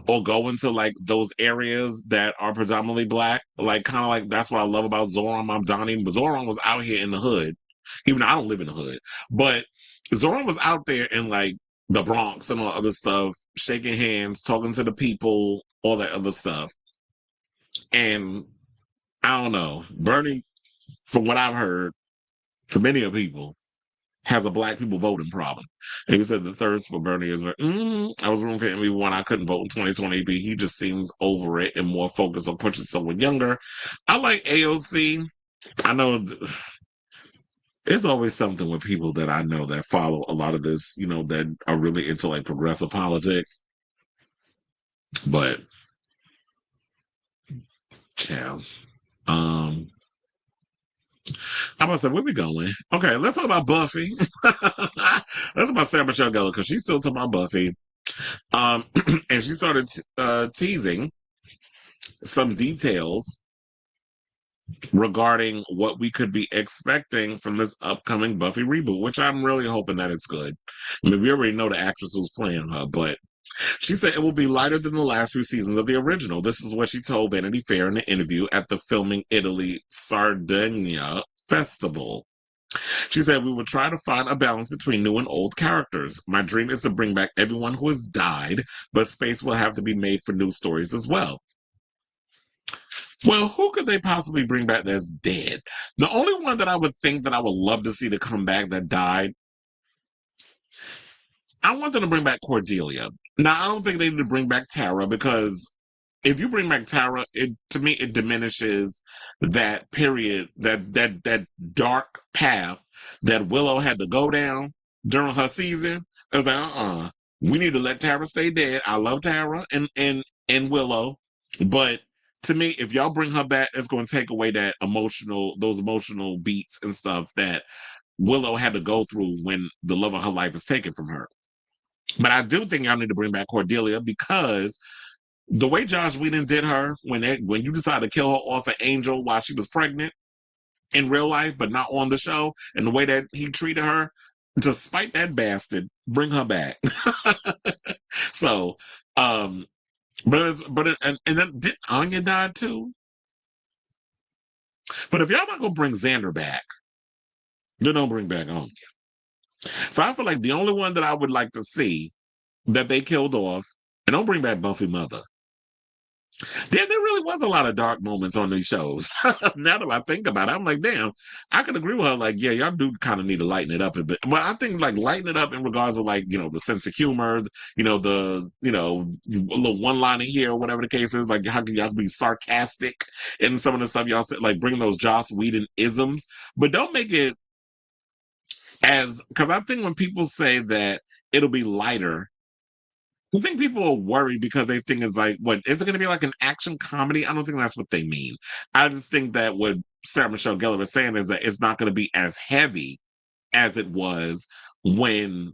or go into like those areas that are predominantly black. Like, kind of like, that's what I love about Zoran Mamdani. Zoran was out here in the hood, even though I don't live in the hood, but Zoran was out there in like the Bronx and all other stuff, shaking hands, talking to the people, all that other stuff. And I don't know, Bernie, from what I've heard from many of people, has a black people voting problem. And he said the thirst for Bernie is, I was rooting for him even when I couldn't vote in 2020, but he just seems over it and more focused on pushing someone younger. I like AOC. I know there's always something with people that I know that follow a lot of this, that are really into like progressive politics. But, child, I'm about to say, where we going? Okay, let's talk about Buffy. Let's talk about Sarah Michelle Gellar, because she's still talking about Buffy. And she started teasing some details regarding what we could be expecting from this upcoming Buffy reboot, which I'm really hoping that it's good. I mean, we already know the actress who's playing her, but she said it will be lighter than the last few seasons of the original. This is what she told Vanity Fair in an interview at the Filming Italy Sardinia Festival. She said, we will try to find a balance between new and old characters. My dream is to bring back everyone who has died, but space will have to be made for new stories as well. Well, who could they possibly bring back that's dead? The only one that I would think that I would love to see to come back that died, I want them to bring back Cordelia. Now, I don't think they need to bring back Tara, because if you bring back Tara, to me it diminishes that period, that dark path that Willow had to go down during her season. It was like, we need to let Tara stay dead. I love Tara and Willow, but to me, if y'all bring her back, it's going to take away those emotional beats and stuff that Willow had to go through when the love of her life was taken from her. But I do think y'all need to bring back Cordelia, because the way Josh Whedon did her when you decided to kill her off an Angel while she was pregnant in real life, but not on the show, and the way that he treated her, to spite that bastard, bring her back. So, and then did Anya die too? But if y'all not gonna bring Xander back, then don't bring back Anya. So I feel like the only one that I would like to see that they killed off, and don't bring back Buffy Mother. There really was a lot of dark moments on these shows. Now that I think about it, I'm like, damn, I can agree with her. Like, yeah, y'all do kind of need to lighten it up a bit. But I think like lighten it up in regards of like, the sense of humor, a little one-liner here or whatever the case is. Like, how can y'all be sarcastic in some of the stuff y'all said? Like, bring those Joss Whedon isms, but don't make it because I think when people say that it'll be lighter, I think people are worried because they think it's like, what, is it going to be like an action comedy? I don't think that's what they mean. I just think that what Sarah Michelle Gellar is saying is that it's not going to be as heavy as it was when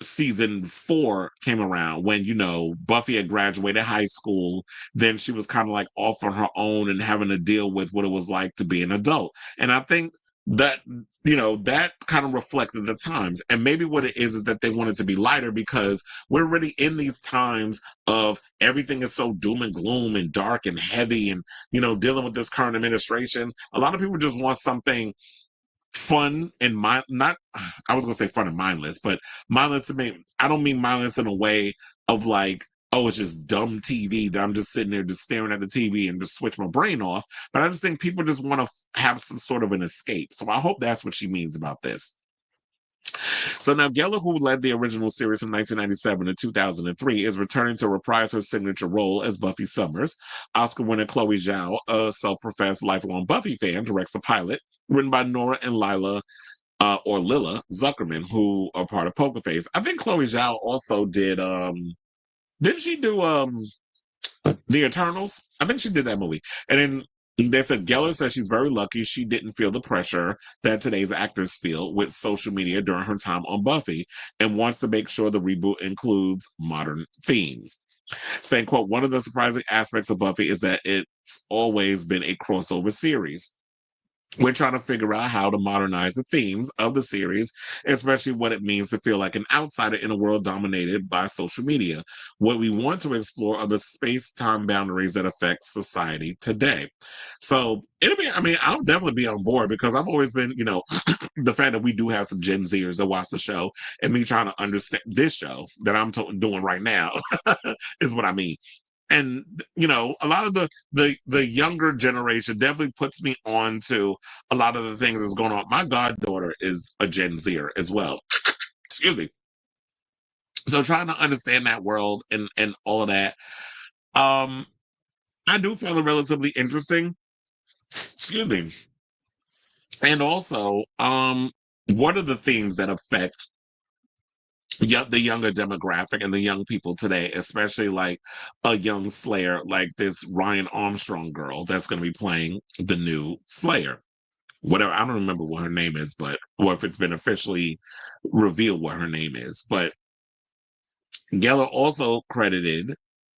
season 4 came around, when Buffy had graduated high school. Then she was kind of like off on her own and having to deal with what it was like to be an adult. And I think that that kind of reflected the times. And maybe what it is that they wanted to be lighter, because we're already in these times of everything is so doom and gloom and dark and heavy, and dealing with this current administration. A lot of people just want something fun and I was gonna say fun and mindless, but mindless to me, I don't mean mindless in a way of like, oh, it's just dumb TV that I'm just sitting there just staring at the TV and just switch my brain off. But I just think people just want to have some sort of an escape. So I hope that's what she means about this. So now Gellar, who led the original series from 1997 to 2003, is returning to reprise her signature role as Buffy Summers. Oscar winner Chloe Zhao, a self-professed lifelong Buffy fan, directs a pilot written by Nora and Lila Zuckerman, who are part of Poker Face. I think Chloe Zhao also did didn't she do The Eternals? I think she did that movie. And then they said Gellar says she's very lucky she didn't feel the pressure that today's actors feel with social media during her time on Buffy, and wants to make sure the reboot includes modern themes. Saying, quote, one of the surprising aspects of Buffy is that it's always been a crossover series. We're trying to figure out how to modernize the themes of the series, especially what it means to feel like an outsider in a world dominated by social media. What we want to explore are the space-time boundaries that affect society today. So I'll definitely be on board, because I've always been, the fact that we do have some Gen Zers that watch the show, and me trying to understand this show that I'm doing right now is what I mean. And a lot of the younger generation definitely puts me on to a lot of the things that's going on. My goddaughter is a Gen Zer as well. Excuse me. So trying to understand that world and all of that, I do find it relatively interesting. Excuse me. And also, what are the things that affect the younger demographic and the young people today, especially like a young Slayer, like this Ryan Armstrong girl that's going to be playing the new Slayer. Whatever, I don't remember what her name is, or if it's been officially revealed what her name is. But Gellar also credited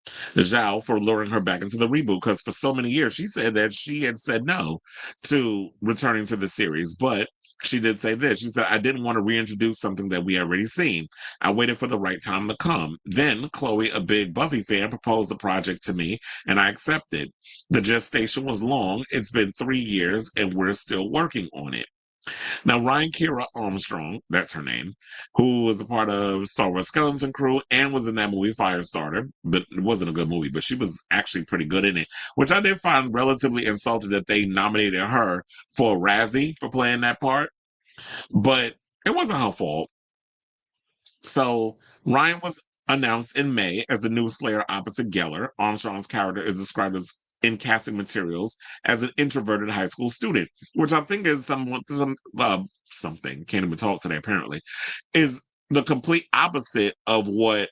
Zhao for luring her back into the reboot, because for so many years she said that she had said no to returning to the series. But she did say this. She said, I didn't want to reintroduce something that we already seen. I waited for the right time to come. Then Chloe, a big Buffy fan, proposed the project to me, and I accepted. The gestation was long. It's been 3 years, and we're still working on it. Now, Ryan Kira Armstrong, that's her name, who was a part of Star Wars Skeleton Crew and was in that movie Firestarter, but it wasn't a good movie, but she was actually pretty good in it, which I did find relatively insulting that they nominated her for a Razzie for playing that part, but it wasn't her fault. So Ryan was announced in May as the new Slayer opposite Gellar. Armstrong's character is described as in casting materials as an introverted high school student, which I think is something can't even talk today. Apparently, is the complete opposite of what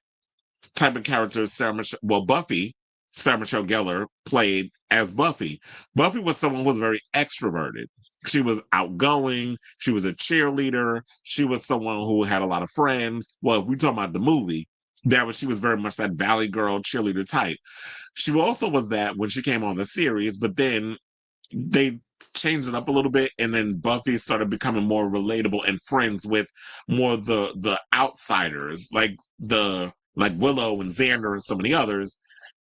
type of character Buffy, Sarah Michelle Gellar played as Buffy. Buffy was someone who was very extroverted. She was outgoing. She was a cheerleader. She was someone who had a lot of friends. Well, if we talk about the movie, she was very much that Valley Girl cheerleader type. She also was that when she came on the series, but then they changed it up a little bit, and then Buffy started becoming more relatable and friends with more the outsiders, like Willow and Xander and some of the others.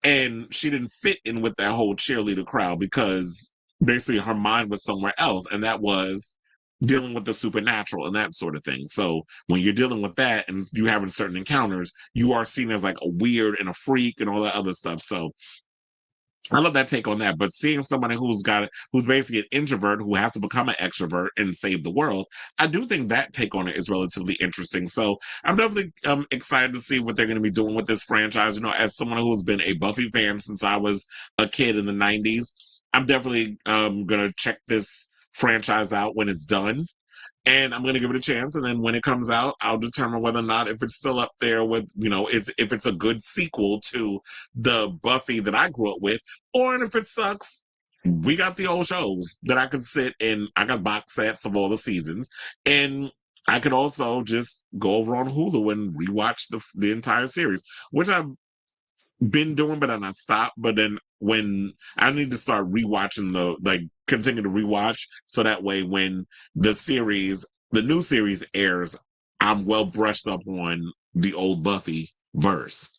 And she didn't fit in with that whole cheerleader crowd because basically her mind was somewhere else, and that was dealing with the supernatural and that sort of thing. So when you're dealing with that and you having certain encounters, you are seen as like a weird and a freak and all that other stuff. So I love that take on that. But seeing somebody who's basically an introvert who has to become an extrovert and save the world, I do think that take on it is relatively interesting. So I'm definitely excited to see what they're going to be doing with this franchise. You know, as someone who's been a Buffy fan since I was a kid in the 90s, I'm definitely going to check this franchise out when it's done. And I'm going to give it a chance. And then when it comes out, I'll determine whether or not if it's still up there with, if it's a good sequel to the Buffy that I grew up with, or if it sucks. We got the old shows that I could sit and I got box sets of all the seasons. And I could also just go over on Hulu and rewatch the entire series, which I've been doing, but then I stopped. But then when I need to start rewatching continue to rewatch, so that way when the new series airs, I'm well brushed up on the old Buffy verse.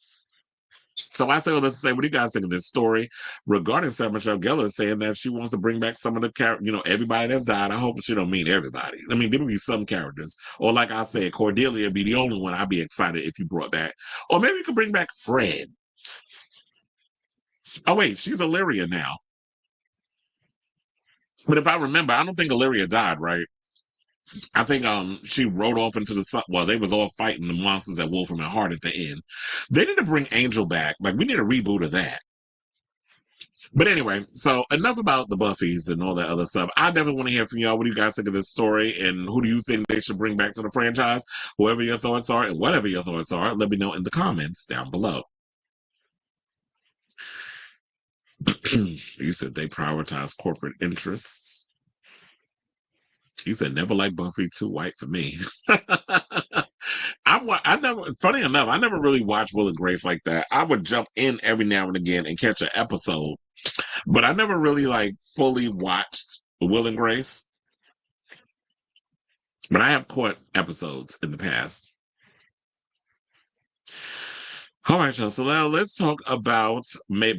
So I say all this to say, what do you guys think of this story regarding Sarah Michelle Gellar saying that she wants to bring back some of the everybody that's died? I hope she don't mean everybody. I mean, there will be some characters, or like I said, Cordelia be the only one I'd be excited if you brought back, or maybe you could bring back Fred. Oh wait, she's Illyria now. But if I remember, I don't think Illyria died, right? I think she rode off into the sun. Well, they was all fighting the monsters at Wolfram and Hart at the end. They need to bring Angel back. Like, we need a reboot of that. But anyway, so enough about the Buffys and all that other stuff. I definitely want to hear from y'all. What do you guys think of this story? And who do you think they should bring back to the franchise? Whoever your thoughts are and whatever your thoughts are, let me know in the comments down below. You said they prioritize corporate interests. He said, never like Buffy, too white for me. Funny enough, I never really watched Will and Grace like that. I would jump in every now and again and catch an episode, but I never really fully watched Will and Grace. But I have caught episodes in the past. All right, y'all. So now let's talk about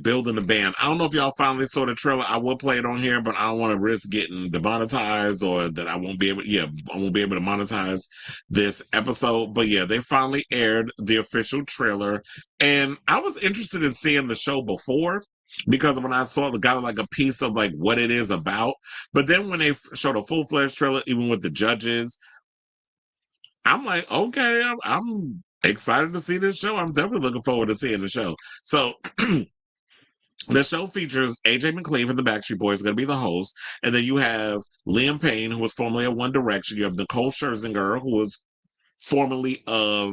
building a band. I don't know if y'all finally saw the trailer. I will play it on here, but I don't want to risk getting demonetized or that I won't be able. Yeah, I won't be able to monetize this episode. But yeah, they finally aired the official trailer, and I was interested in seeing the show before because when I saw it, got a piece of what it is about. But then when they showed a full-fledged trailer, even with the judges, I'm like, okay, I'm excited to see this show. I'm definitely looking forward to seeing the show. So the show features AJ McLean from the Backstreet Boys, going to be the host. And then you have Liam Payne, who was formerly of One Direction. You have Nicole Scherzinger, who was formerly of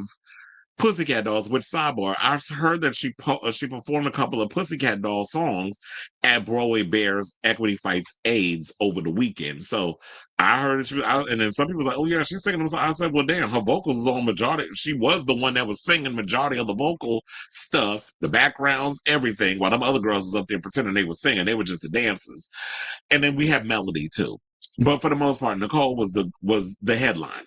Pussycat Dolls, which sidebar, I heard that she performed a couple of Pussycat Doll songs at Broadway Bears Equity Fights AIDS over the weekend. So I heard that she was out, and then some people were like, oh yeah, she's singing them. So I said, well damn, her vocals is on majority. She was the one that was singing majority of the vocal stuff, the backgrounds, everything, while them other girls was up there pretending they were singing. They were just the dancers. And then we have Melody too. But for the most part, Nicole was the headliner.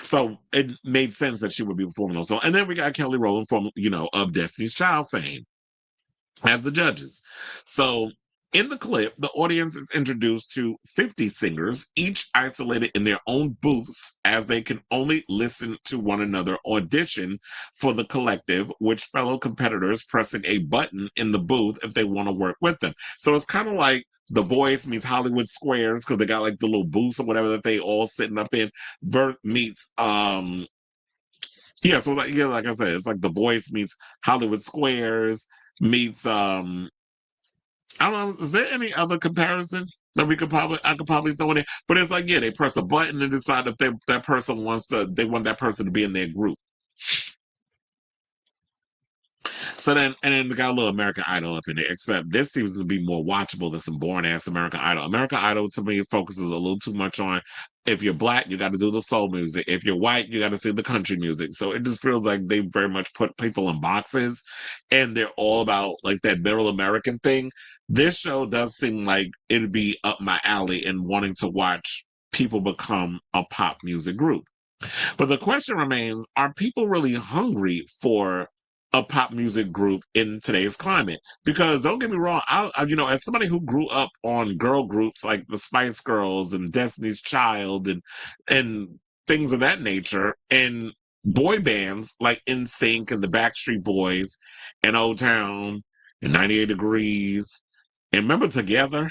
So it made sense that she would be performing those songs. And then we got Kelly Rowland from, of Destiny's Child fame as the judges. So In the clip, the audience is introduced to 50 singers, each isolated in their own booths, as they can only listen to one another audition for the collective, with fellow competitors pressing a button in the booth if they want to work with them. So it's kind of like The Voice meets Hollywood Squares, because they got like the little booths or whatever that they all sitting up in. Meets yeah, so like I said, it's like The Voice meets Hollywood Squares meets I don't know. Is there any other comparison that I could probably throw in there? But it's like, yeah, they press a button and decide if that person they want that person to be in their group. So then they got a little American Idol up in there, except this seems to be more watchable than some boring ass American Idol. American Idol to me focuses a little too much on, if you're black, you got to do the soul music. If you're white, you got to sing the country music. So it just feels like they very much put people in boxes, and they're all about like that middle American thing. This show does seem like it'd be up my alley and wanting to watch people become a pop music group. But the question remains, are people really hungry for a pop music group in today's climate? Because don't get me wrong, as somebody who grew up on girl groups like the Spice Girls and Destiny's Child and things of that nature, and boy bands like NSYNC and the Backstreet Boys and Old Town and 98 Degrees, and remember Together?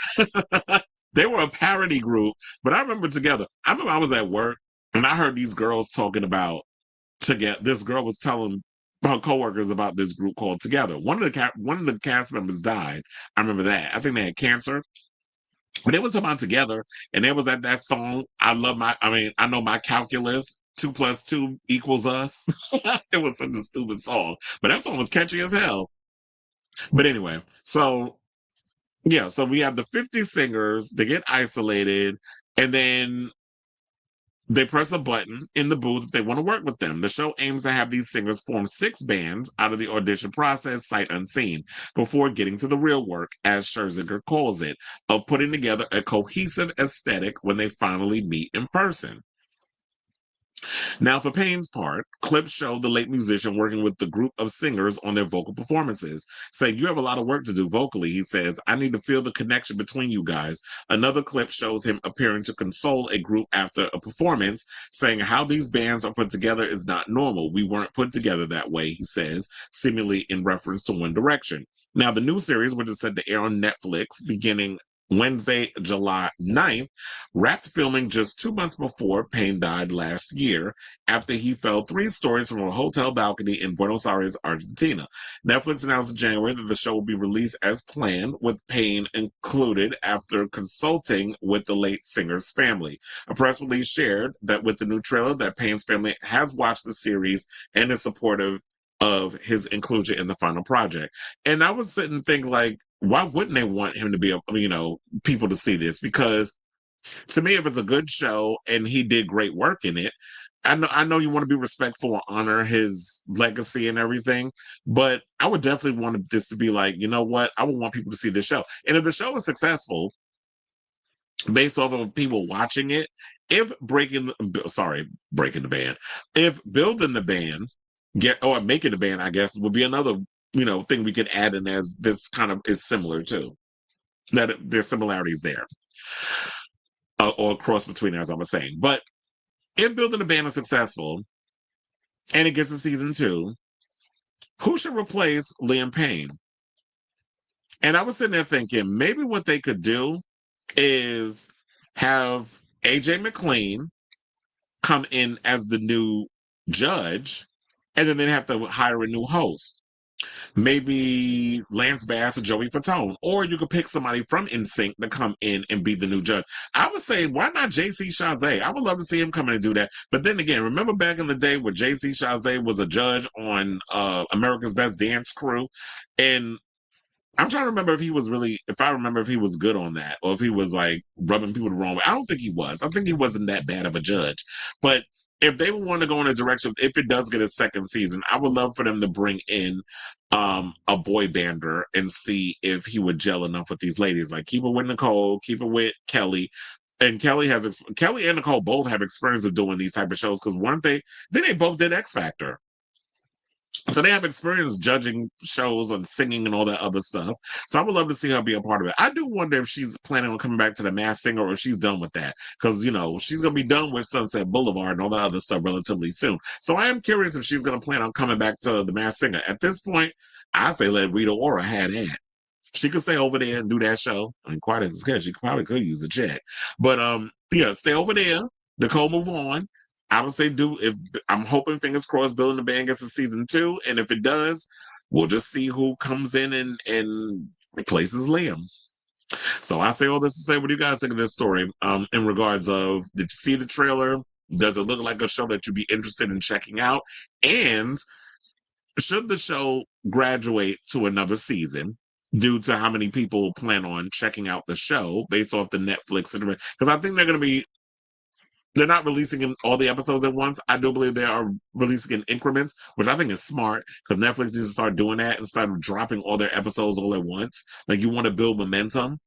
They were a parody group, but I remember Together. I remember I was at work and I heard these girls talking about Together. This girl was telling her coworkers about this group called Together. One of the cast members died. I remember that. I think they had cancer. But it was about Together, and there was that song. I know my calculus. 2 + 2 = us. It was such a stupid song, but that song was catchy as hell. But anyway, so yeah, so we have the 50 singers. They get isolated, and then they press a button in the booth if they want to work with them. The show aims to have these singers form 6 bands out of the audition process, sight unseen, before getting to the real work, as Scherzinger calls it, of putting together a cohesive aesthetic when they finally meet in person. Now, for Payne's part, clips show the late musician working with the group of singers on their vocal performances. Saying, "You have a lot of work to do vocally," he says. "I need to feel the connection between you guys." Another clip shows him appearing to console a group after a performance, saying, "How these bands are put together is not normal. We weren't put together that way," he says, seemingly in reference to One Direction. Now, the new series, which is set to air on Netflix beginning Wednesday, July 9th, wrapped filming just 2 months before Payne died last year after he fell 3 stories from a hotel balcony in Buenos Aires, Argentina. Netflix announced in January that the show will be released as planned, with Payne included after consulting with the late singer's family. A press release shared that with the new trailer that Payne's family has watched the series and is supportive of his inclusion in the final project. And I was sitting thinking, like, why wouldn't they want him to be, people to see this? Because to me, if it's a good show and he did great work in it, I know you want to be respectful and honor his legacy and everything, but I would definitely want this to be like, you know what? I would want people to see this show. And if the show is successful, based off of people watching it, if breaking the band, if building the band, making the band, I guess, would be another, thing we could add in, as this kind of is similar too. That there's similarities there, or a cross between, as I was saying. But if building a band is successful and it gets to season 2, who should replace Liam Payne? And I was sitting there thinking, maybe what they could do is have AJ McLean come in as the new judge, and then they have to hire a new host. Maybe Lance Bass or Joey Fatone, or you could pick somebody from NSYNC to come in and be the new judge. I would say, why not JC Chasez? I would love to see him come in and do that. But then again, remember back in the day where JC Chasez was a judge on America's Best Dance Crew, and I'm trying to remember if I remember if he was good on that, or if he was like rubbing people the wrong way. I don't think he was. I think he wasn't that bad of a judge. But if they want to go in a direction, if it does get a second season, I would love for them to bring in a boy bander and see if he would gel enough with these ladies. Like, keep it with Nicole, keep it with Kelly. And Kelly and Nicole both have experience of doing these type of shows, because they both did X Factor. So they have experience judging shows and singing and all that other stuff. So I would love to see her be a part of it. I do wonder if she's planning on coming back to The Masked Singer or if she's done with that. Because, you know, she's going to be done with Sunset Boulevard and all that other stuff relatively soon. So I am curious if she's going to plan on coming back to The Masked Singer. At this point, I say let Rita Ora have that. She could stay over there and do that show. I mean, quite as good. She probably could use a jet. But yeah, stay over there. Nicole, move on. I would say I'm hoping, fingers crossed, Bill and the Band gets a season 2. And if it does, we'll just see who comes in and replaces Liam. So I say all this to say, what do you guys think of this story? In regards of, did you see the trailer? Does it look like a show that you'd be interested in checking out? And should the show graduate to another season due to how many people plan on checking out the show based off the Netflix? Because I think they're not releasing all the episodes at once. I do believe they are releasing in increments, which I think is smart because Netflix needs to start doing that and start dropping all their episodes all at once. Like, you want to build momentum.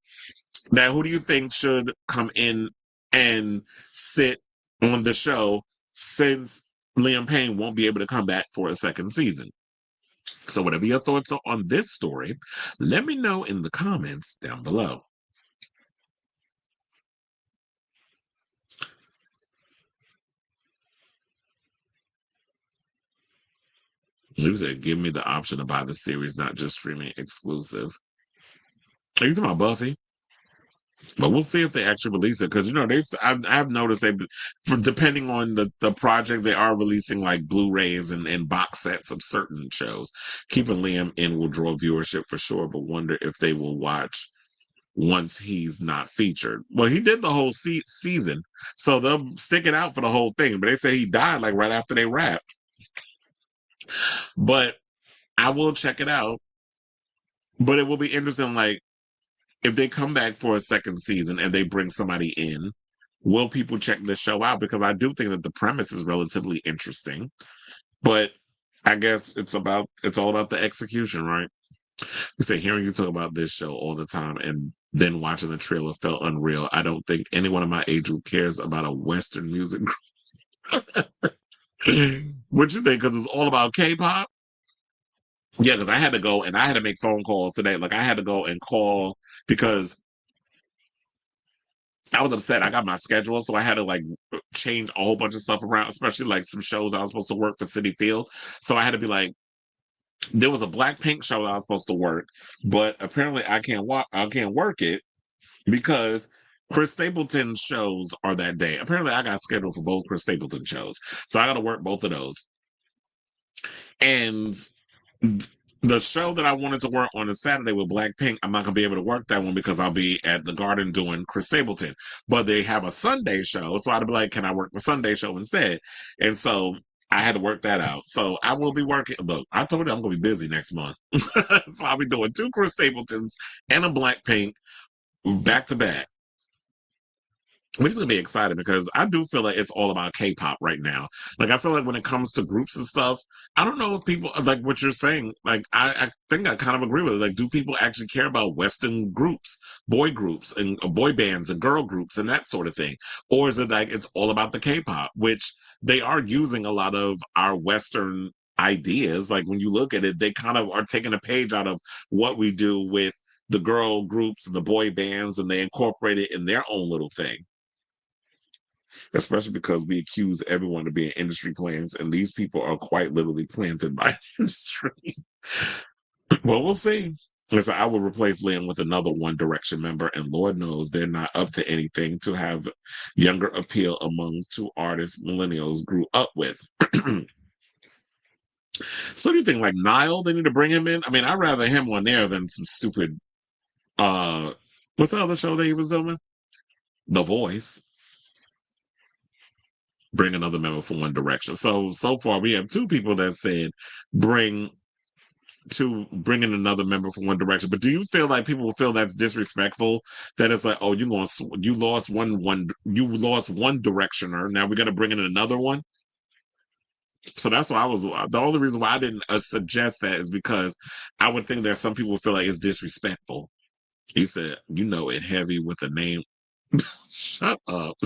Now, who do you think should come in and sit on the show since Liam Payne won't be able to come back for a second season? So whatever your thoughts are on this story, let me know in the comments down below. You said, give me the option to buy the series, not just streaming exclusive. Are you talking about Buffy? But we'll see if they actually release it, because, you know, I've noticed depending on the project, they are releasing like Blu-rays and box sets of certain shows. Keeping Liam in will draw viewership for sure, but wonder if they will watch once he's not featured. Well, he did the whole season, so they'll stick it out for the whole thing. But they say he died like right after they wrapped. But I will check it out. But it will be interesting, like, if they come back for a second season and they bring somebody in, will people check this show out? Because I do think that the premise is relatively interesting. But I guess it's all about the execution, right? You say, hearing you talk about this show all the time and then watching the trailer felt unreal. I don't think anyone of my age who cares about a Western music group. What you think? Because it's all about K-pop? Yeah, because I had to go and I had to make phone calls today. Like, I had to go and call because I was upset. I got my schedule, so I had to like change a whole bunch of stuff around, especially like some shows I was supposed to work for City Field. So I had to be like, there was a Blackpink show that I was supposed to work, but apparently I can't work it because Chris Stapleton shows are that day. Apparently I got scheduled for both Chris Stapleton shows. So I got to work both of those. And the show that I wanted to work on a Saturday with Blackpink, I'm not going to be able to work that one because I'll be at the Garden doing Chris Stapleton. But they have a Sunday show, so I'd be like, can I work the Sunday show instead? And so I had to work that out. So I will be working. Look, I told you I'm going to be busy next month. So I'll be doing 2 Chris Stapletons and a Blackpink back to back. Which is going to be exciting because I do feel like it's all about K-pop right now. Like, I feel like when it comes to groups and stuff, I don't know if people, like what you're saying, like, I think I kind of agree with it. Like, do people actually care about Western groups, boy groups and boy bands and girl groups and that sort of thing? Or is it like it's all about the K-pop, which they are using a lot of our Western ideas. Like, when you look at it, they kind of are taking a page out of what we do with the girl groups and the boy bands, and they incorporate it in their own little thing. Especially because we accuse everyone of being industry plants, and these people are quite literally planted by industry. Well, we'll see. So I would replace Liam with another One Direction member, and Lord knows they're not up to anything to have younger appeal among 2 artists millennials grew up with. So do you think, like, Niall, they need to bring him in? I mean, I'd rather him on there than some stupid, what's the other show that he was doing? The Voice. Bring another member from One Direction. So far we have 2 people that said bring in another member from One Direction. But do you feel like people will feel that's disrespectful? That it's like, oh, you lost one Directioner. Now we got to bring in another one. So that's why the only reason why I didn't suggest that is because I would think that some people feel like it's disrespectful. He said, you know, it heavy with a name. Shut up.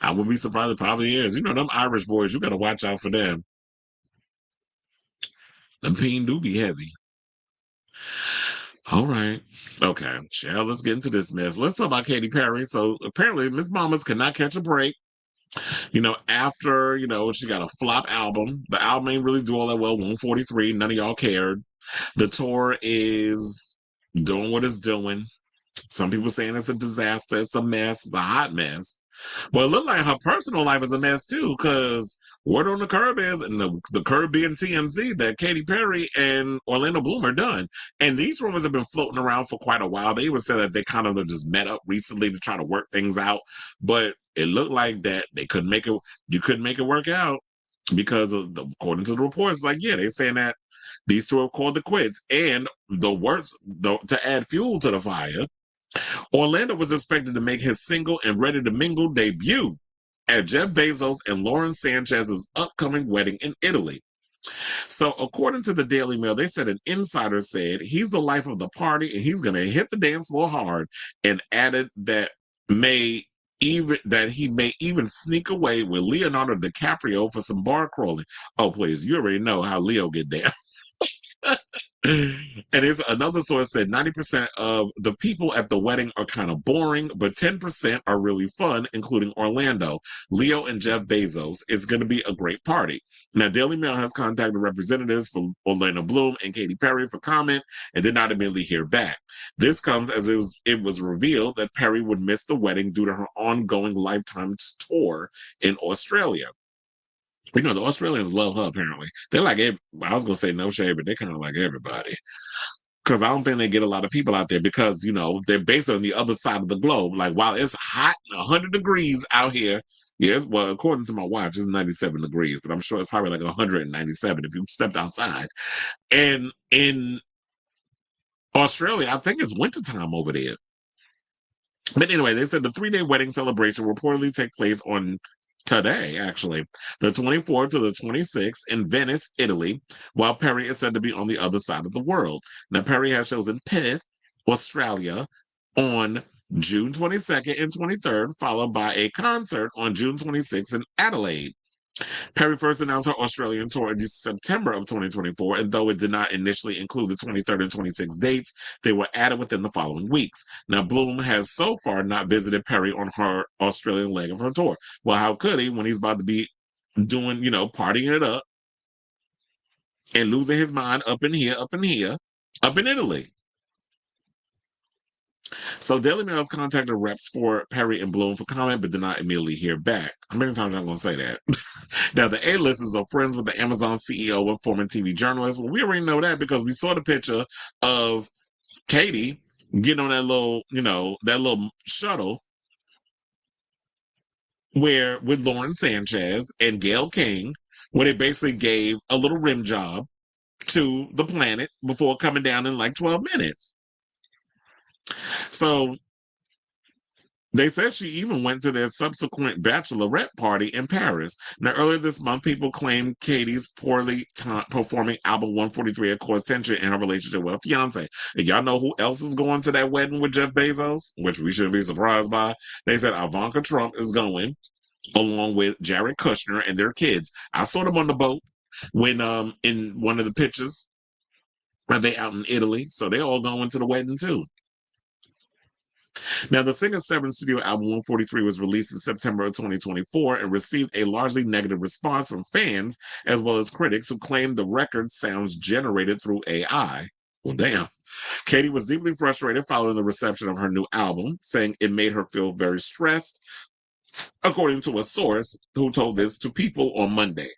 I wouldn't be surprised. It probably is. You know, them Irish boys, you got to watch out for them. The Payne do be heavy. All right. Okay. Child, let's get into this mess. Let's talk about Katy Perry. So apparently Miss Mamas cannot catch a break. After, she got a flop album. The album ain't really do all that well. 143. None of y'all cared. The tour is doing what it's doing. Some people saying it's a disaster. It's a mess. It's a hot mess. Well, it looked like her personal life is a mess too, because word on the curb is, and the curb being TMZ, that Katy Perry and Orlando Bloom are done. And these rumors have been floating around for quite a while. They even said that they kind of just met up recently to try to work things out. But it looked like that they couldn't make it. You couldn't make it work out because according to the reports, they're saying that these two have called the quits. And the worst, to add fuel to the fire, Orlando was expected to make his single and Ready to Mingle debut at Jeff Bezos and Lauren Sanchez's upcoming wedding in Italy. So according to the Daily Mail, they said an insider said he's the life of the party and he's going to hit the dance floor hard, and added that he may even sneak away with Leonardo DiCaprio for some bar crawling. Oh, please, you already know how Leo get down. And another source said 90% of the people at the wedding are kind of boring, but 10% are really fun, including Orlando, Leo, and Jeff Bezos. It's going to be a great party. Now, Daily Mail has contacted representatives from Orlando Bloom and Katy Perry for comment and did not immediately hear back. This comes as it was revealed that Perry would miss the wedding due to her ongoing Lifetime tour in Australia. The Australians love her, apparently. They're like, I was going to say no shade, but they're kind of like everybody. Because I don't think they get a lot of people out there because, they're based on the other side of the globe. Like, while it's hot, 100 degrees out here, yes, well, according to my watch, it's 97 degrees, but I'm sure it's probably like 197 if you stepped outside. And in Australia, I think it's wintertime over there. But anyway, they said the 3-day wedding celebration will reportedly take place on today, actually, the 24th to the 26th in Venice, Italy, while Perry is said to be on the other side of the world. Now, Perry has shows in Perth, Australia, on June 22nd and 23rd, followed by a concert on June 26th in Adelaide. Perry first announced her Australian tour in September of 2024, and though it did not initially include the 23rd and 26th dates, they were added within the following weeks. Now, Bloom has so far not visited Perry on her Australian leg of her tour. Well, how could he when he's about to be doing, partying it up and losing his mind up in Italy? So Daily Mail has contacted reps for Perry and Bloom for comment, but did not immediately hear back. How many times am I going to say that? Now, the A-listers are friends with the Amazon CEO and former TV journalist. Well, we already know that because we saw the picture of Katy getting on that little shuttle with Lauren Sanchez and Gayle King, where they basically gave a little rim job to the planet before coming down in like 12 minutes. So they said she even went to their subsequent bachelorette party in Paris. Now, earlier this month, people claimed Katy's poorly performing album 143 had caused tension in her relationship with her fiance. And y'all know who else is going to that wedding with Jeff Bezos, which we shouldn't be surprised by. They said Ivanka Trump is going, along with Jared Kushner and their kids. I saw them on the boat when in one of the pictures. Are they out in Italy? So they're all going to the wedding too. Now, the singer's seventh studio album 143 was released in September of 2024 and received a largely negative response from fans as well as critics who claimed the record sounds generated through AI. Well, damn. Katy was deeply frustrated following the reception of her new album, saying it made her feel very stressed, according to a source who told this to People on Monday.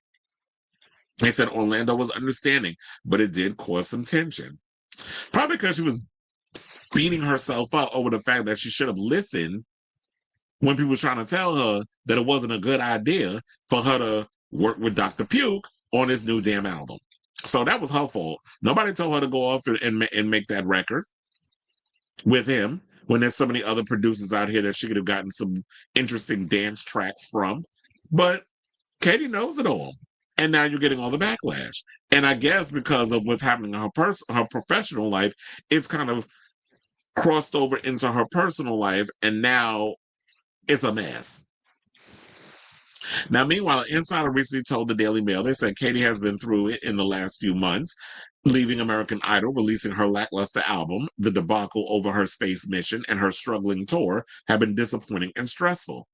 They said Orlando was understanding, but it did cause some tension. Probably because she was beating herself up over the fact that she should have listened when people were trying to tell her that it wasn't a good idea for her to work with Dr. Puke on his new damn album. So that was her fault. Nobody told her to go off and make that record with him when there's so many other producers out here that she could have gotten some interesting dance tracks from. But Katy knows it all. And now you're getting all the backlash. And I guess because of what's happening in her professional life, it's kind of crossed over into her personal life, and now it's a mess. Now, meanwhile, an insider recently told the Daily Mail, they said Katy has been through it in the last few months, leaving American Idol, releasing her lackluster album, the debacle over her space mission, and her struggling tour have been disappointing and stressful.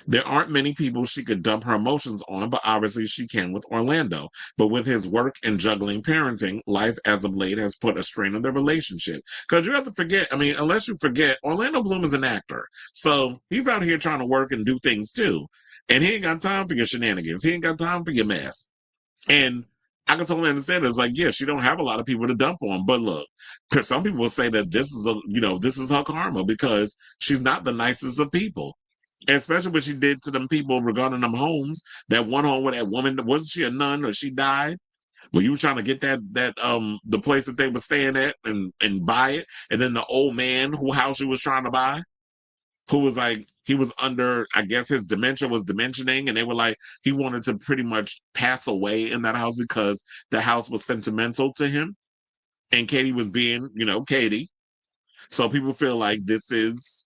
There aren't many people she could dump her emotions on, but obviously she can with Orlando. But with his work and juggling parenting, life as of late has put a strain on their relationship. Because you have to forget, I mean, unless you forget, Orlando Bloom is an actor. So he's out here trying to work and do things too. And he ain't got time for your shenanigans. He ain't got time for your mess. And I can totally understand it. It's like, yeah, she don't have a lot of people to dump on. But look, because some people will say that this is her karma because she's not the nicest of people. Especially what she did to them people regarding them homes. That one home where that woman, wasn't she a nun or she died? Well, you were trying to get that the place that they were staying at and buy it. And then the old man whose house she was trying to buy, who was like, he was under, I guess his dementia was dimensioning, and they were like, he wanted to pretty much pass away in that house because the house was sentimental to him. And Katy was being, Katy. So people feel like this is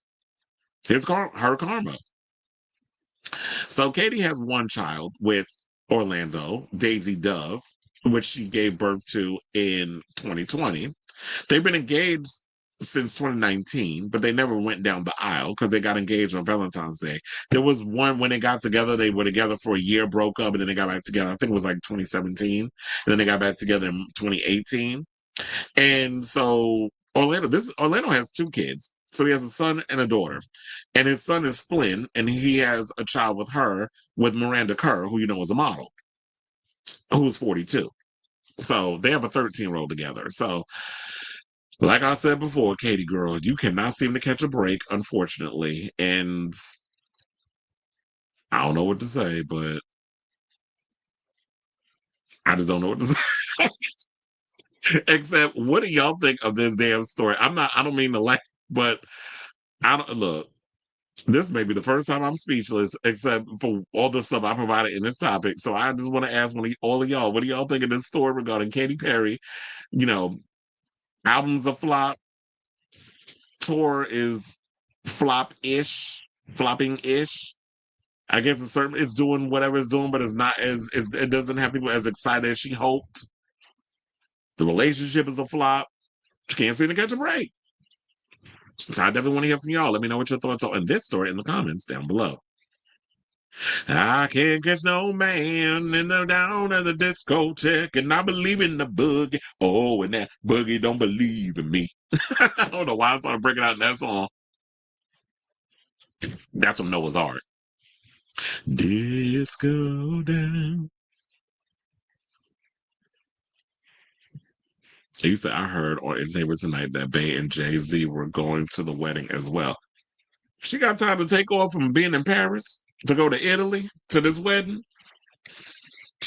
her karma. So Katy has one child with Orlando, Daisy Dove, which she gave birth to in 2020. They've been engaged since 2019, but they never went down the aisle because they got engaged on Valentine's Day. There was one when they got together, they were together for a year, broke up, and then they got back together. I think it was like 2017. And then they got back together in 2018. And so Orlando has two kids. So he has a son and a daughter. And his son is Flynn, and he has a child with her, with Miranda Kerr, who is a model, who's 42. So they have a 13-year-old together. So like I said before, Katy girl, you cannot seem to catch a break, unfortunately. And I don't know what to say, but I just don't know what to say. Except, what do y'all think of this damn story? I don't mean to laugh, but look, this may be the first time I'm speechless, except for all the stuff I provided in this topic. So I just want to ask all of y'all, what do y'all think of this story regarding Katy Perry? Album's a flop. Tour is flopping-ish. I guess it's doing whatever it's doing, but it's not it doesn't have people as excited as she hoped. The relationship is a flop. She can't seem to catch a break. So I definitely want to hear from y'all. Let me know what your thoughts are on this story in the comments down below. I can't catch no man in the down at the discotheque, and I believe in the boogie. Oh, and that boogie don't believe in me. I don't know why I started breaking out in that song. That's from Noah's Ark. Disco down. You said I heard on Entertainment Tonight that Bey and Jay-Z were going to the wedding as well. She got time to take off from being in Paris to go to Italy to this wedding.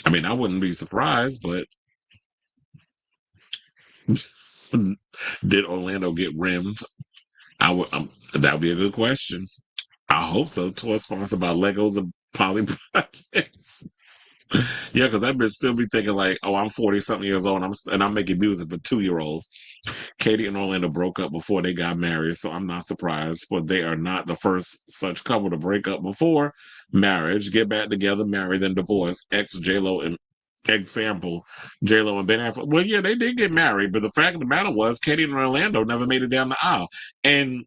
I mean, I wouldn't be surprised, but did Orlando get rimmed? That would be a good question. I hope so. Tour sponsored by Legos and Polly Projects. Yeah, because that bitch still be thinking like, oh, I'm 40-something years old and I'm making music for 2-year-olds. Katy and Orlando broke up before they got married, so I'm not surprised. But they are not the first such couple to break up before marriage, get back together, marry, then divorce. J-Lo and J-Lo and Ben Affleck. Well, yeah, they did get married, but the fact of the matter was Katy and Orlando never made it down the aisle. And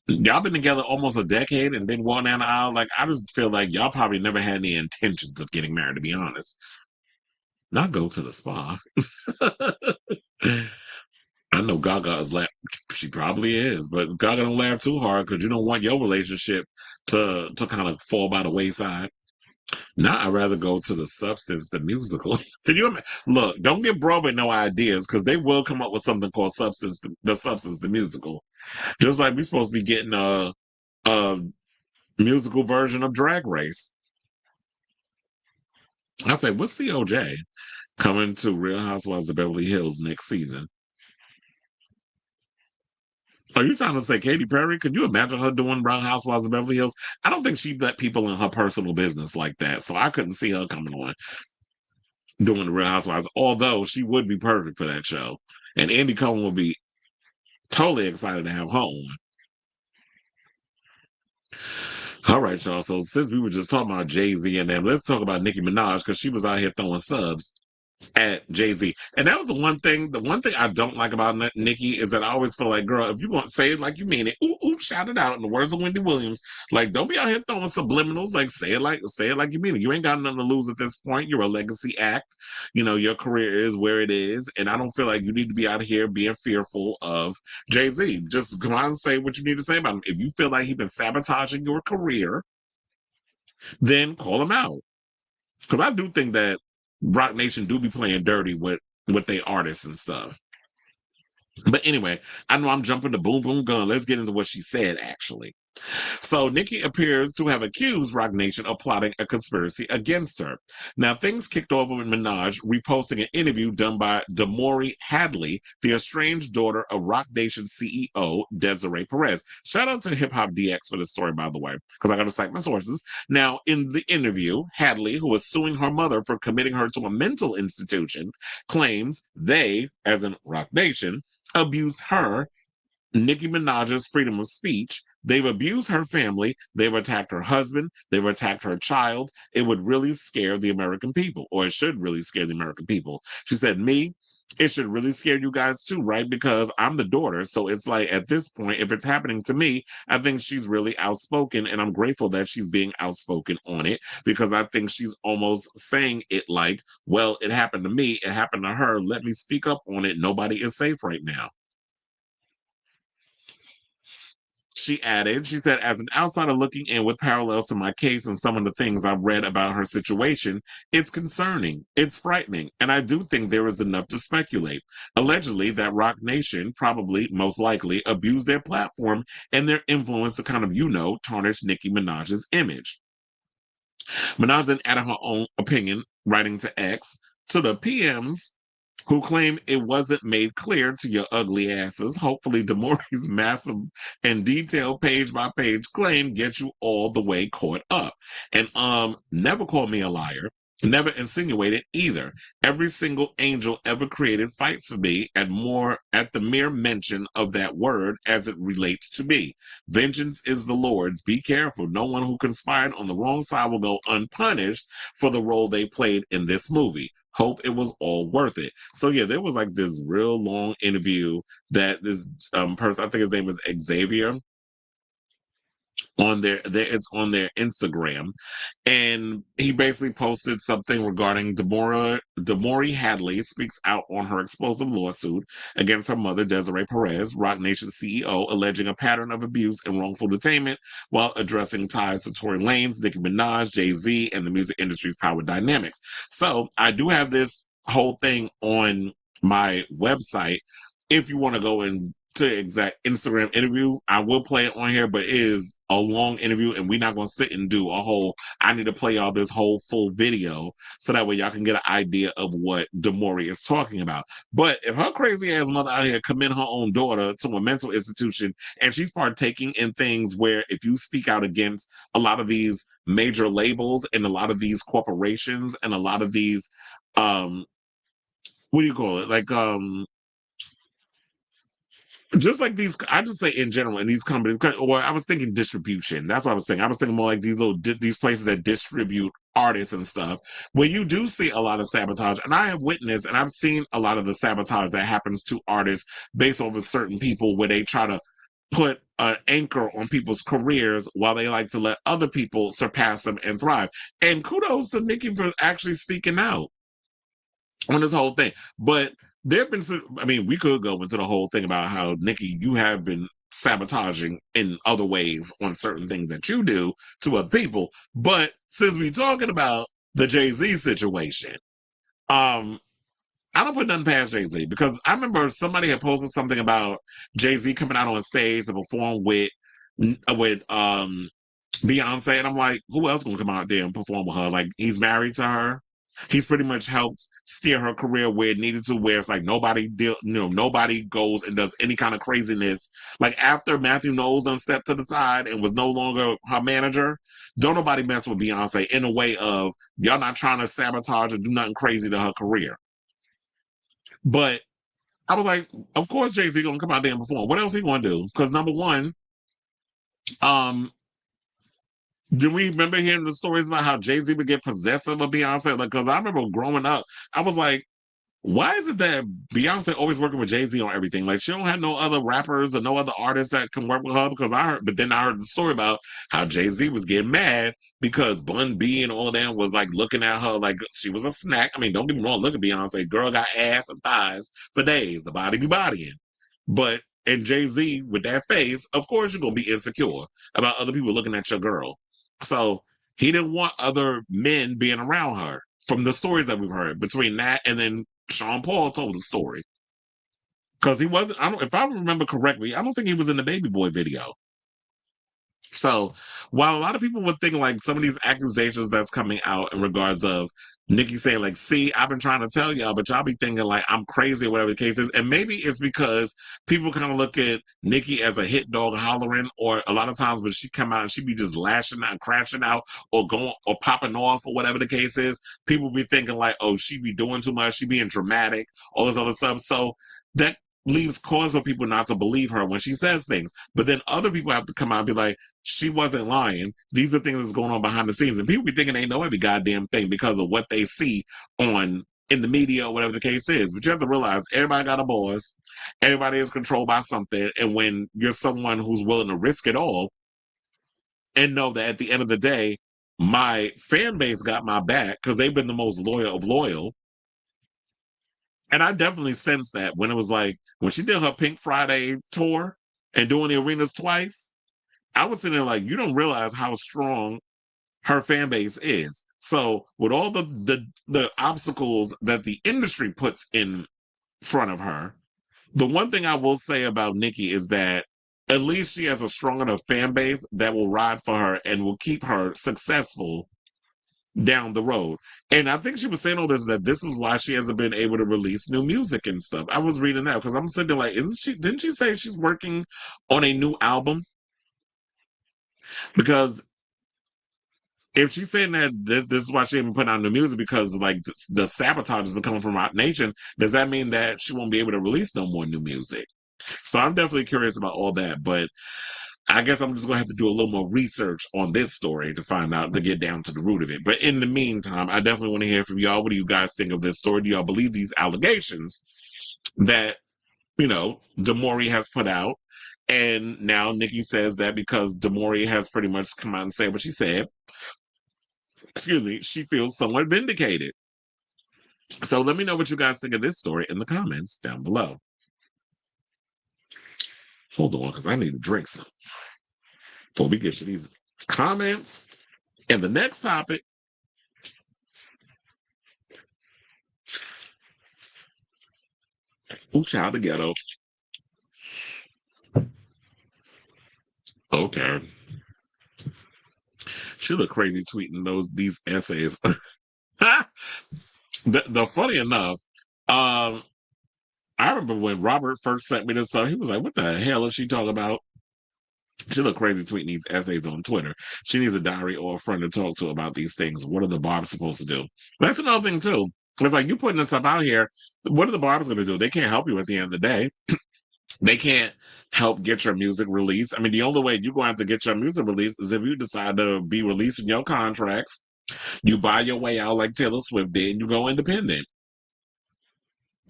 y'all been together almost a decade and then walk down the aisle. Like, I just feel like y'all probably never had any intentions of getting married, to be honest. Not go to the spa. I know Gaga is she probably is, but Gaga don't laugh too hard because you don't want your relationship to kind of fall by the wayside. Now I'd rather go to the Substance, the musical. Can you look? Don't give Broadway no ideas because they will come up with something called Substance, the musical. Just like we're supposed to be getting a musical version of Drag Race. I say, what's COJ coming to Real Housewives of Beverly Hills next season? Are you trying to say Katy Perry? Could you imagine her doing Real Housewives of Beverly Hills? I don't think she'd let people in her personal business like that. So I couldn't see her coming on doing the Real Housewives, although she would be perfect for that show. And Andy Cohen would be totally excited to have her on. All right, y'all. So since we were just talking about Jay-Z and them, let's talk about Nicki Minaj because she was out here throwing subs at Jay-Z. And that was the one thing I don't like about Nicki is that I always feel like, girl, if you want to say it like you mean it, ooh, ooh, shout it out in the words of Wendy Williams. Like, don't be out here throwing subliminals. Like, say it like you mean it. You ain't got nothing to lose at this point. You're a legacy act. You know, your career is where it is. And I don't feel like you need to be out here being fearful of Jay-Z. Just come out and say what you need to say about him. If you feel like he's been sabotaging your career, then call him out. Because I do think that Rock Nation do be playing dirty with their artists and stuff. But anyway, I know I'm jumping the boom boom gun. Let's get into what she said, actually. So Nicki appears to have accused Rock Nation of plotting a conspiracy against her. Now, things kicked off with Minaj reposting an interview done by Damori Hadley, the estranged daughter of Rock Nation CEO Desiree Perez. Shout out to Hip Hop DX for this story, by the way, because I got to cite my sources. Now, in the interview, Hadley, who is suing her mother for committing her to a mental institution, claims they, as in Rock Nation, abused her, Nicki Minaj's freedom of speech. They've abused her family. They've attacked her husband. They've attacked her child. It would really scare the American people, or it should really scare the American people. She said, it should really scare you guys too, right? Because I'm the daughter. So it's like at this point, if it's happening to me, I think she's really outspoken. And I'm grateful that she's being outspoken on it because I think she's almost saying it like, well, it happened to me. It happened to her. Let me speak up on it. Nobody is safe right now. She added, she said, as an outsider looking in with parallels to my case and some of the things I've read about her situation, it's concerning, it's frightening, and I do think there is enough to speculate. Allegedly, that Rock Nation probably, most likely, abused their platform and their influence to kind of, tarnish Nicki Minaj's image. Minaj then added her own opinion, writing to X, to the PMs who claim it wasn't made clear to your ugly asses. Hopefully, Damori's massive and detailed page-by-page claim gets you all the way caught up. And never call me a liar. Never insinuated either. Every single angel ever created fights for me at the mere mention of that word as it relates to me. Vengeance is the Lord's. Be careful. No one who conspired on the wrong side will go unpunished for the role they played in this movie. Hope it was all worth it. So yeah, there was like this real long interview that this person, I think his name is Xavier, it's on their Instagram, and he basically posted something regarding Damori Hadley speaks out on her explosive lawsuit against her mother Desiree Perez, Rock Nation CEO, alleging a pattern of abuse and wrongful detainment while addressing ties to Tory Lanez, Nicki Minaj, Jay-Z, and the music industry's power dynamics. So I do have this whole thing on my website. If you want to go and to exact Instagram interview, I will play it on here, but it is a long interview and we're not going to sit and do I need to play y'all this whole full video so that way y'all can get an idea of what Damori is talking about. But if her crazy ass mother out here committing her own daughter to a mental institution and she's partaking in things where if you speak out against a lot of these major labels and a lot of these corporations and a lot of these, what do you call it? Like, just like these, I just say in general, in these companies, or I was thinking distribution. That's what I was thinking. I was thinking more like these places that distribute artists and stuff, where you do see a lot of sabotage. And I have witnessed, and I've seen a lot of the sabotage that happens to artists based over certain people, where they try to put an anchor on people's careers while they like to let other people surpass them and thrive. And kudos to Nicki for actually speaking out on this whole thing. But there have been we could go into the whole thing about how, Nicki, you have been sabotaging in other ways on certain things that you do to other people. But since we're talking about the Jay-Z situation, I don't put nothing past Jay-Z, because I remember somebody had posted something about Jay-Z coming out on stage to perform with Beyonce, and I'm like, who else gonna come out there and perform with her? Like, he's married to her. He's pretty much helped steer her career where it needed to, where it's like nobody goes and does any kind of craziness. Like after Matthew Knowles done stepped to the side and was no longer her manager, don't nobody mess with Beyonce in a way of y'all not trying to sabotage or do nothing crazy to her career. But I was like, of course Jay-Z gonna come out there and perform. What else he gonna do? Because number one, Do we remember hearing the stories about how Jay-Z would get possessive of Beyonce? Like, because I remember growing up, I was like, why is it that Beyonce always working with Jay-Z on everything? Like, she don't have no other rappers or no other artists that can work with her. Because but then I heard the story about how Jay-Z was getting mad because Bun B and all of them was like looking at her like she was a snack. I mean, don't get me wrong, look at Beyonce, girl got ass and thighs for days, the body be bodying. But and Jay-Z with that face, of course you're gonna be insecure about other people looking at your girl. So he didn't want other men being around her from the stories that we've heard. Between that and then Sean Paul told the story. Because he wasn't, if I remember correctly, I don't think he was in the Baby Boy video. So while a lot of people would think like some of these accusations that's coming out in regards of Nicki saying like, see, I've been trying to tell y'all, but y'all be thinking like I'm crazy or whatever the case is. And maybe it's because people kind of look at Nicki as a hit dog hollering, or a lot of times when she come out and she be just lashing out, crashing out, or going or popping off or whatever the case is, people be thinking like, oh, she be doing too much, she being dramatic, all this other stuff. So that leaves cause for people not to believe her when she says things. But then other people have to come out and be like, she wasn't lying. These are things that's going on behind the scenes. And people be thinking they know every goddamn thing because of what they see in the media or whatever the case is. But you have to realize everybody got a boss. Everybody is controlled by something. And when you're someone who's willing to risk it all and know that at the end of the day, my fan base got my back because they've been the most loyal of loyal. And I definitely sensed that when it was like, when she did her Pink Friday tour and doing the arenas twice, I was sitting there like, you don't realize how strong her fan base is. So with all the obstacles that the industry puts in front of her, the one thing I will say about Nicki is that at least she has a strong enough fan base that will ride for her and will keep her successful down the road. And I think she was saying all this, that this is why she hasn't been able to release new music and stuff. I was reading that because I'm sitting there like, didn't she say she's working on a new album? Because if she's saying that this is why she hasn't put out new music because like the sabotage has been coming from Rock Nation, does that mean that she won't be able to release no more new music? So I'm definitely curious about all that, but I guess I'm just going to have to do a little more research on this story to find out, to get down to the root of it. But in the meantime, I definitely want to hear from y'all. What do you guys think of this story? Do y'all believe these allegations that, Demore has put out? And now Nicki says that because Demore has pretty much come out and said what she said, she feels somewhat vindicated. So let me know what you guys think of this story in the comments down below. Hold on, because I need to drink some before we get to these comments. And the next topic, ooh, child, the ghetto. Okay. She look crazy tweeting these essays. the funny enough, I remember when Robert first sent me this stuff, he was like, what the hell is she talking about? She look crazy tweeting these essays on Twitter. She needs a diary or a friend to talk to about these things. What are the Barbs supposed to do? That's another thing too. It's like, you putting this stuff out here, what are the Barbs going to do? They can't help you at the end of the day. They can't help get your music released. I mean, the only way you're going to have to get your music released is if you decide to be releasing your contracts. You buy your way out like Taylor Swift did, and you go independent.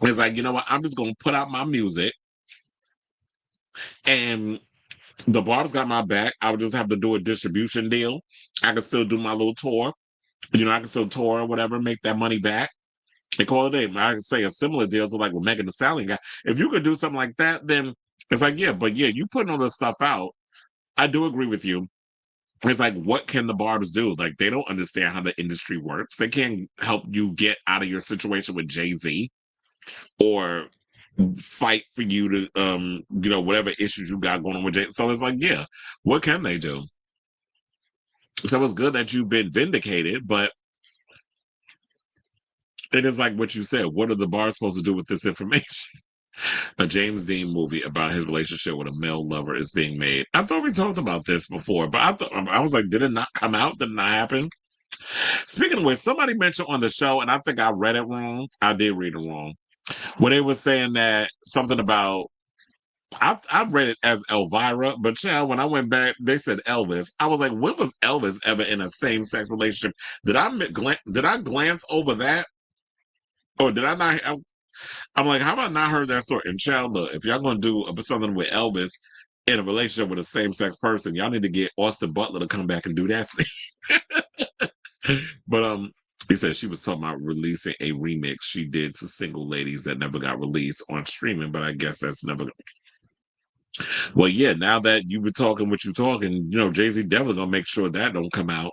It's like, you know what? I'm just going to put out my music, and the Barb's got my back. I would just have to do a distribution deal. I could still do my little tour. I can still tour or whatever, make that money back. They call it a day. I could say a similar deal to like with Megan Thee Stallion guy. If you could do something like that, then it's like, you putting all this stuff out. I do agree with you. It's like, what can the Barbs do? Like, they don't understand how the industry works. They can't help you get out of your situation with Jay-Z or fight for you to, whatever issues you got going on with Jay. So it's like, what can they do? So it's good that you've been vindicated, but it is like what you said. What are the Barbs supposed to do with this information? A James Dean movie about his relationship with a male lover is being made. I thought we talked about this before, but I was like, did it not come out? Did it not happen? Speaking of which, somebody mentioned on the show, and I think I read it wrong. I did read it wrong. When they were saying that something about I read it as Elvira, but child, when I went back, they said Elvis. I was like, when was Elvis ever in a same-sex relationship? Did I glance over that, or did I not? I'm like, how have I not heard that story? And child, look, if y'all gonna do something with Elvis in a relationship with a same-sex person, y'all need to get Austin Butler to come back and do that scene. But he said she was talking about releasing a remix she did to Single Ladies that never got released on streaming, but I guess that's never. Well, yeah, now that you've been talking what you're talking, Jay-Z definitely gonna make sure that don't come out.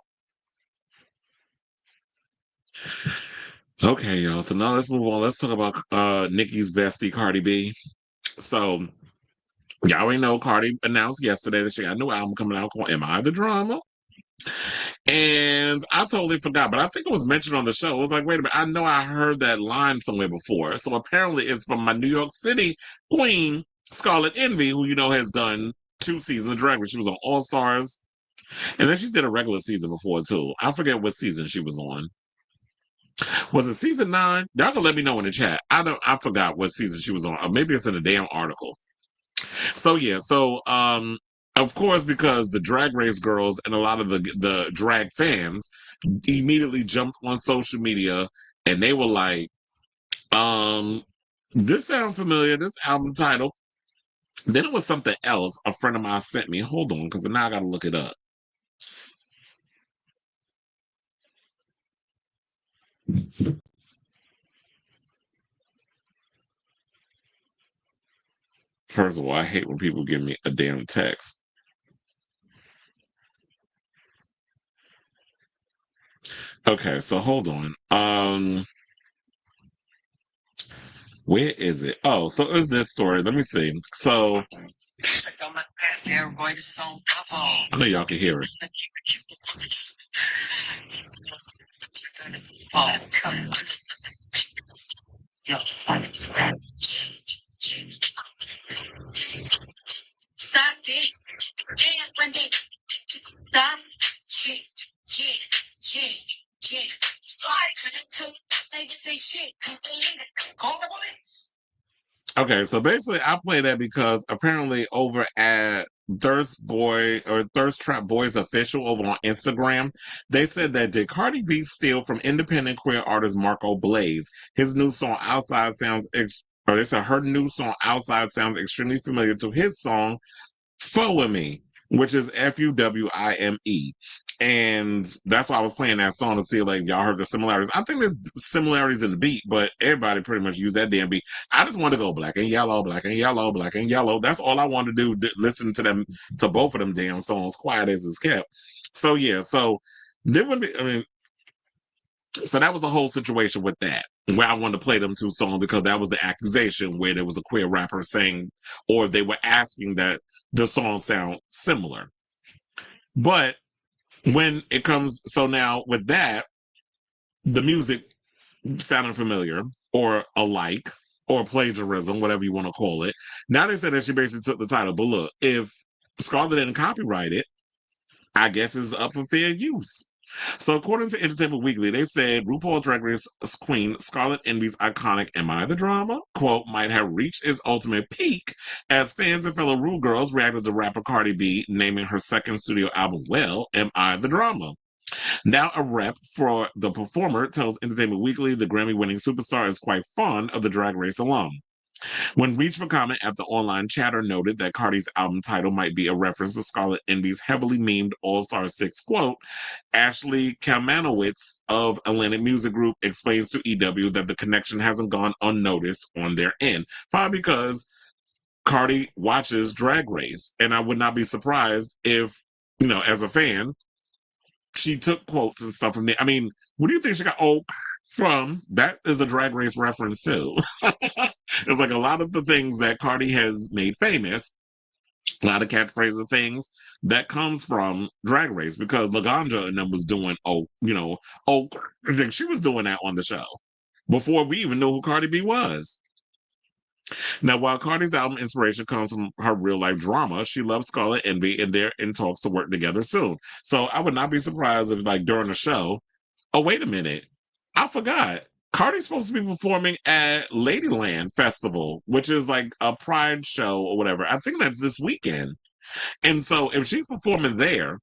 Okay, y'all. So now let's move on. Let's talk about Nicki's bestie, Cardi B. So y'all already know Cardi announced yesterday that she got a new album coming out called Am I the Drama? And I totally forgot, but I think it was mentioned on the show. It was like, wait a minute, I know I heard that line somewhere before. So apparently it's from my New York City queen, Scarlet Envy, who has done 2 seasons of Drag Race. She was on All Stars, and then she did a regular season before too. I forget what season she was on. Was it season 9? Y'all can let me know in the chat. I forgot what season she was on. Or maybe it's in a damn article. So yeah, of course, because the Drag Race girls and a lot of the drag fans immediately jumped on social media and they were like, this sounds familiar, this album title. Then it was something else a friend of mine sent me. Hold on, because now I gotta look it up. First of all, I hate when people give me a damn text. Okay, so hold on. Where is it? Oh, so it's this story. Let me see. So I know y'all can hear it. Okay, so basically I play that because apparently over at Thirst Trap Boys Official over on Instagram, they said that did Cardi B steal from independent queer artist Marco Blaze? His new song Outside they said her new song Outside sounds extremely familiar to his song Full With Me, which is Fuwime. And that's why I was playing that song to see like y'all heard the similarities. I think there's similarities in the beat, but everybody pretty much used that damn beat. I just want to go black and yellow, black and yellow, black and yellow. That's all I wanted to do, listen to both of them damn songs, quiet as it's kept. So yeah, so there would be, so that was the whole situation with that, where I wanted to play them 2 songs because that was the accusation where there was a queer rapper saying, or they were asking that the songs sound similar. But when it comes, so now with that, the music sounding familiar or alike or plagiarism, whatever you want to call it. Now they said that she basically took the title. But look, if Scarlett didn't copyright it, I guess it's up for fair use. So according to Entertainment Weekly, they said RuPaul's Drag Race queen Scarlett Envy's iconic Am I the Drama? Quote, might have reached its ultimate peak as fans and fellow Ru girls reacted to rapper Cardi B naming her second studio album, Well, Am I the Drama? Now a rep for the performer tells Entertainment Weekly the Grammy-winning superstar is quite fond of the Drag Race alum. When reached for comment after online chatter noted that Cardi's album title might be a reference to Scarlett Envy's heavily memed All-Star 6 quote, Ashley Kalmanowitz of Atlantic Music Group explains to EW that the connection hasn't gone unnoticed on their end. Probably because Cardi watches Drag Race, and I would not be surprised if, as a fan, she took quotes and stuff from there. I mean, what do you think she got from? That is a Drag Race reference too. It's like a lot of the things that Cardi has made famous, a lot of catchphrases things that comes from Drag Race because Laganja and them was doing, I think she was doing that on the show before we even knew who Cardi B was. Now, while Cardi's album inspiration comes from her real life drama, she loves Scarlett Envy and they're in talks to work together soon. So I would not be surprised if, like, during the show, oh, wait a minute, I forgot. Cardi's supposed to be performing at Ladyland Festival, which is like a pride show or whatever. I think that's this weekend. And so if she's performing there,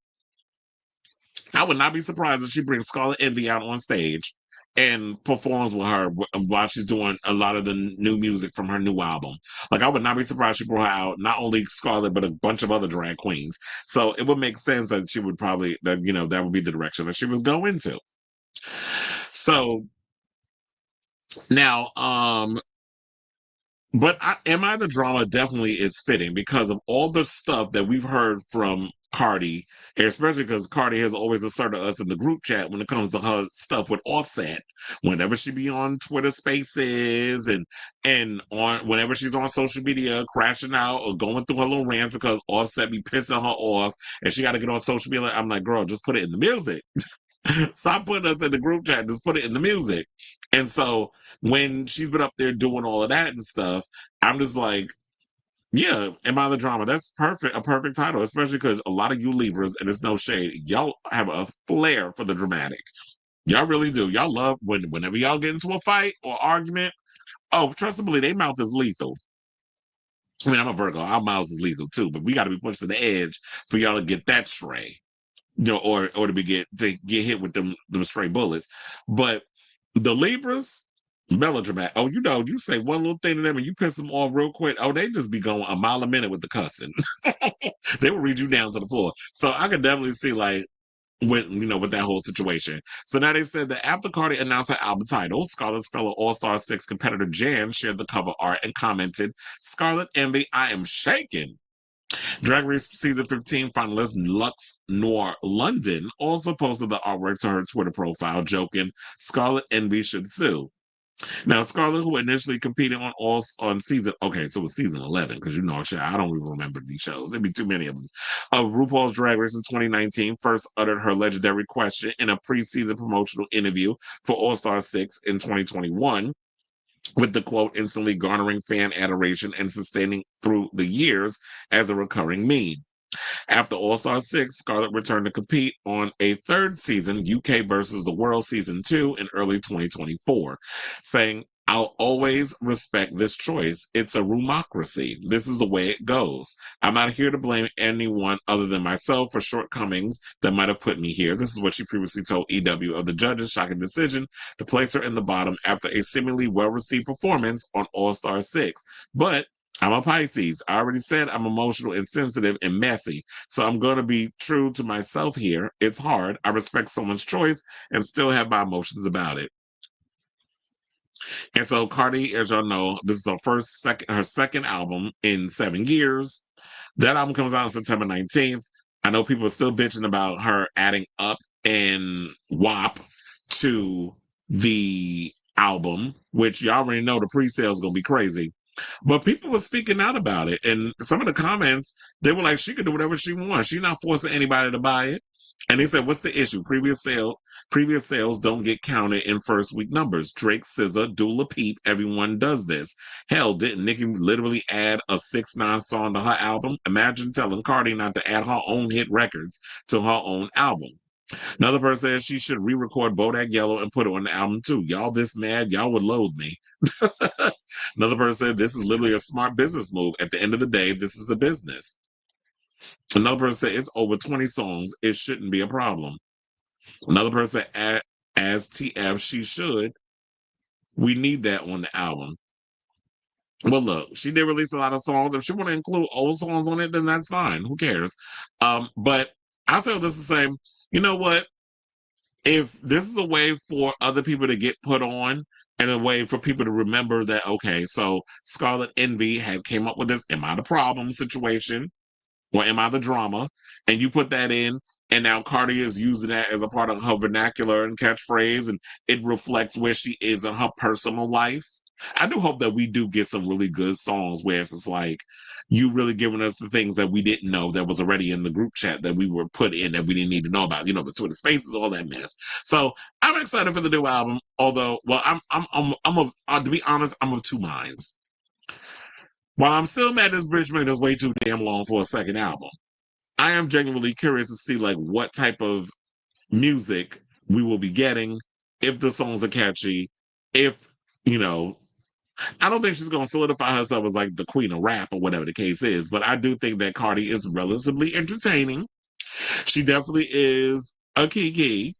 I would not be surprised if she brings Scarlet Envy out on stage and performs with her while she's doing a lot of the new music from her new album. Like, I would not be surprised she brought her out not only Scarlet, but a bunch of other drag queens. So it would make sense that she would probably, that would be the direction that she would go into. So now, but Am I the Drama definitely is fitting because of all the stuff that we've heard from Cardi, especially because Cardi has always asserted us in the group chat when it comes to her stuff with Offset. Whenever she be on Twitter Spaces and on whenever she's on social media crashing out or going through her little rants because Offset be pissing her off and she got to get on social media, I'm like, girl, just put it in the music. Stop putting us in the group chat. Just put it in the music. And so when she's been up there doing all of that and stuff, I'm just like, yeah, Am I the Drama? That's perfect. A perfect title, especially because a lot of you Libras, and it's no shade, y'all have a flair for the dramatic. Y'all really do. Y'all love whenever y'all get into a fight or argument. Oh, trust and believe, their mouth is lethal. I mean, I'm a Virgo. Our mouths is lethal too, but we got to be pushed to the edge for y'all to get that stray. Or to get hit with them stray bullets. But the Libras, melodramatic. Oh, you say one little thing to them and you piss them off real quick. Oh, they just be going a mile a minute with the cussing. They will read you down to the floor. So I could definitely see with that whole situation. So now they said that after Cardi announced her album title, Scarlett's fellow All-Star 6 competitor Jan shared the cover art and commented, "Scarlet Envy, I am shaking." Drag Race Season 15 finalist Lux Noir London also posted the artwork to her Twitter profile, joking, "Scarlet Envy should sue." Now, Scarlet, who initially competed on season, okay, so it was season 11, because I don't even remember these shows. There'd be too many of them. Of RuPaul's Drag Race in 2019, first uttered her legendary question in a preseason promotional interview for All-Star 6 in 2021. With the quote instantly garnering fan adoration and sustaining through the years as a recurring meme. After All-Star 6, Scarlett returned to compete on a third season, UK versus the World Season 2 in early 2024, saying, "I'll always respect this choice. It's a rumocracy. This is the way it goes. I'm not here to blame anyone other than myself for shortcomings that might have put me here." This is what she previously told EW of the judges' shocking decision to place her in the bottom after a seemingly well-received performance on All-Star 6. But I'm a Pisces. I already said I'm emotional and sensitive and messy. So I'm going to be true to myself here. It's hard. I respect someone's choice and still have my emotions about it. And so Cardi, as y'all know, this is her second album in 7 years. That album comes out on September 19th. I know people are still bitching about her adding Up and WAP to the album, which y'all already know the pre-sale is going to be crazy. But people were speaking out about it. And some of the comments, they were like, she could do whatever she wants. She's not forcing anybody to buy it. And they said, what's the issue? Previous sales don't get counted in first week numbers. Drake, SZA, Dula Peep, everyone does this. Hell, didn't Nicki literally add a 6ix9ine song to her album? Imagine telling Cardi not to add her own hit records to her own album. Another person says she should re-record Bodak Yellow and put it on the album too. Y'all this mad, y'all would loathe me. Another person said this is literally a smart business move. At the end of the day, this is a business. Another person said it's over 20 songs. It shouldn't be a problem. Another person said, as TF, she should. We need that on the album. Well, look, she did release a lot of songs. If she want to include old songs on it, then that's fine. Who cares? But I feel this is the same. You know what? If this is a way for other people to get put on and a way for people to remember that, okay, so Scarlet Envy had came up with this "Am I the Problem" situation, or "Am I the Drama?" And you put that in, and now Cardi is using that as a part of her vernacular and catchphrase, and it reflects where she is in her personal life. I do hope that we do get some really good songs where it's just like, you really giving us the things that we didn't know that was already in the group chat that we were put in that we didn't need to know about, the Twitter Spaces, all that mess. So I'm excited for the new album. Although, well, to be honest, I'm of two minds. While I'm still mad this Bridgman is way too damn long for a second album, I am genuinely curious to see what type of music we will be getting, if the songs are catchy, if, you know, I don't think she's going to solidify herself as like the queen of rap or whatever the case is, but I do think that Cardi is relatively entertaining. She definitely is a Keke.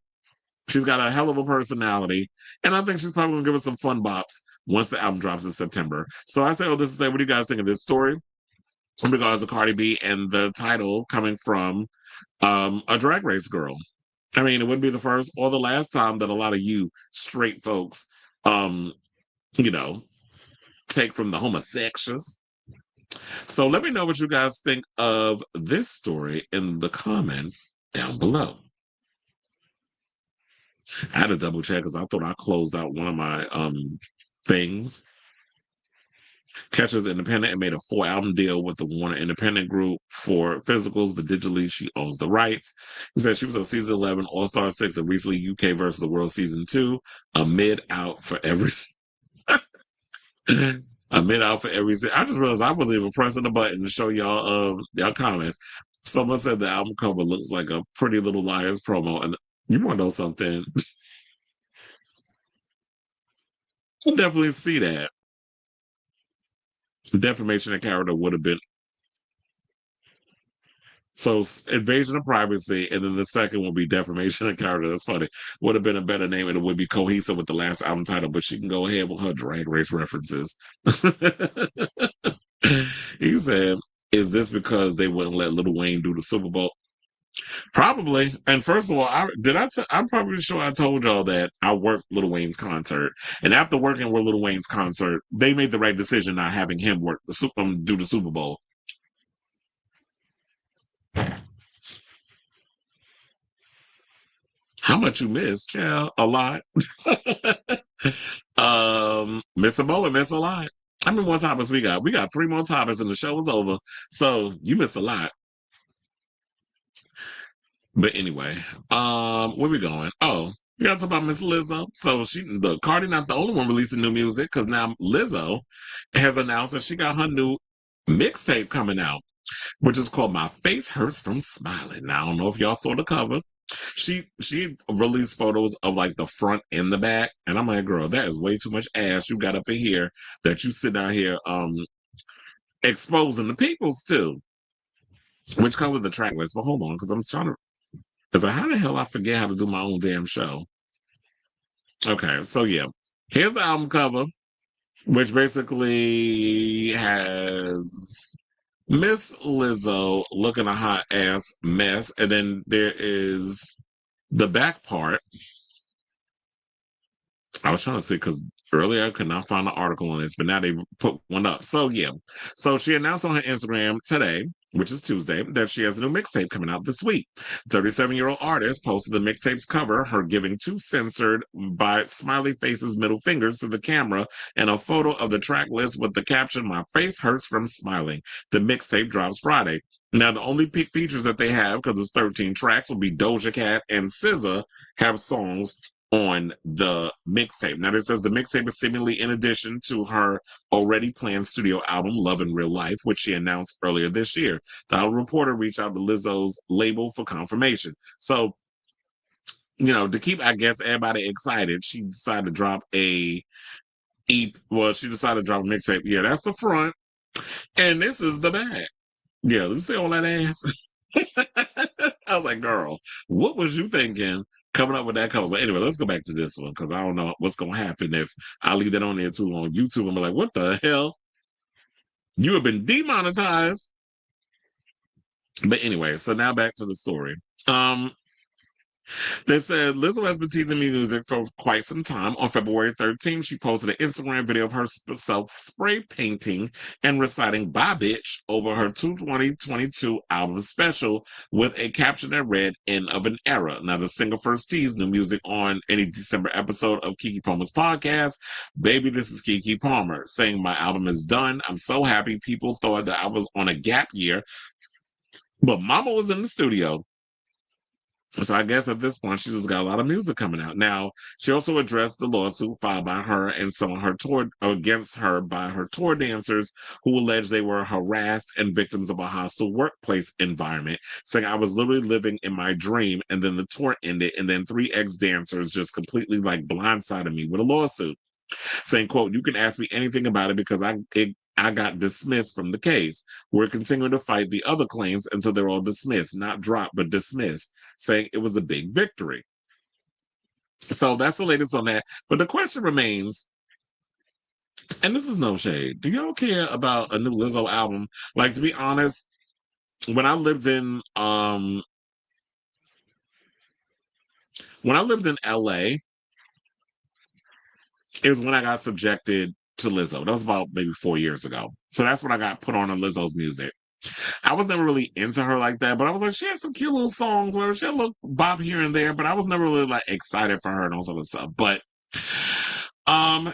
She's got a hell of a personality, and I think she's probably going to give us some fun bops once the album drops in September. So I say all this to say, what do you guys think of this story in regards to Cardi B and the title coming from a Drag Race girl? I mean, it wouldn't be the first or the last time that a lot of you straight folks, you know, take from the homosexuals. So let me know what you guys think of this story in the comments down below. I had to double check because I thought I closed out one of my things. Catcher's independent and made a 4-album deal with the Warner Independent Group for physicals, but digitally she owns the rights. He said she was on season 11, All-Star 6, and recently UK versus the World season 2, a mid out for every a mid out for every. I just realized I wasn't even pressing the button to show y'all y'all comments. Someone said the album cover looks like a Pretty Little Liars promo, and you want to know something? I definitely see that. Defamation of character would have been so invasion of privacy, and then the second will be defamation of character. That's funny. Would have been a better name, and it would be cohesive with the last album title. But she can go ahead with her Drag Race references. He said, "Is this because they wouldn't let Lil Wayne do the Super Bowl?" Probably. And first of all, I'm probably sure I told y'all that I worked Lil Wayne's concert, and after working with Lil Wayne's concert, they made the right decision not having him work do the Super Bowl. How much you miss, child? A lot. Miss a moment, miss a lot. How many more topics we got? We got 3 more topics and the show is over. So you missed a lot. But anyway, where we going? Oh, we gotta talk about Miss Lizzo. So the Cardi not the only one releasing new music, because now Lizzo has announced that she got her new mixtape coming out, which is called My Face Hurts from Smiling. Now, I don't know if y'all saw the cover. She released photos of like the front and the back, and I'm like, girl, that is way too much ass you got up in here that you sit out here exposing the peoples to, which comes with the track list. But hold on, because I'm trying to, because how the hell I forget how to do my own damn show? Okay, so yeah, here's the album cover, which basically has Miss Lizzo looking a hot ass mess, and then there is the back part. I was trying to see because earlier I could not find an article on this, but now they put one up. So yeah, so she announced on her Instagram today, which is Tuesday, that she has a new mixtape coming out this week. 37-year-old artist posted the mixtape's cover, her giving 2 censored by smiley faces middle fingers to the camera, and a photo of the track list with the caption, "My face hurts from smiling." The mixtape drops Friday. Now, the only features that they have, because it's 13 tracks, will be Doja Cat and SZA have songs on the mixtape. Now, it says the mixtape is seemingly in addition to her already planned studio album, Love in Real Life, which she announced earlier this year. The reporter reached out to Lizzo's label for confirmation. So, you know, to keep, I guess, everybody excited, she decided to drop she decided to drop a mixtape. Yeah, that's the front. And this is the back. Yeah, let me see all that ass. I was like, girl, what was you thinking coming up with that cover? But anyway, let's go back to this one, because I don't know what's going to happen if I leave that on there too on YouTube. I'm like, what the hell? You have been demonetized. But anyway, so now back to the story. They said Lizzo has been teasing me music for quite some time. On February 13th, she posted an Instagram video of herself spray painting and reciting "Bye Bitch" over her 2022 album special with a caption that read "End of an Era." Now, the singer first teased new music on any December episode of Keke Palmer's podcast. "Baby, this is Keke Palmer," saying, "My album is done. I'm so happy. People thought that I was on a gap year, but Mama was in the studio." So I guess at this point, she just got a lot of music coming out. Now, she also addressed the lawsuit filed by her and some of her against her by her tour dancers who alleged they were harassed and victims of a hostile workplace environment, saying, "I was literally living in my dream, and then the tour ended, and then 3 ex-dancers just completely like blindsided me with a lawsuit." saying, quote, "You can ask me anything about it because I got dismissed from the case. We're continuing to fight the other claims until they're all dismissed, not dropped, but dismissed," saying it was a big victory. So that's the latest on that. But the question remains, and this is no shade, do y'all care about a new Lizzo album? Like, to be honest, when I lived in LA, it was when I got subjected to Lizzo. That was about maybe 4 years ago. So that's when I got put on Lizzo's music. I was never really into her like that, but I was like, she had some cute little songs where she had a little bop here and there, but I was never really like excited for her and all that other stuff. But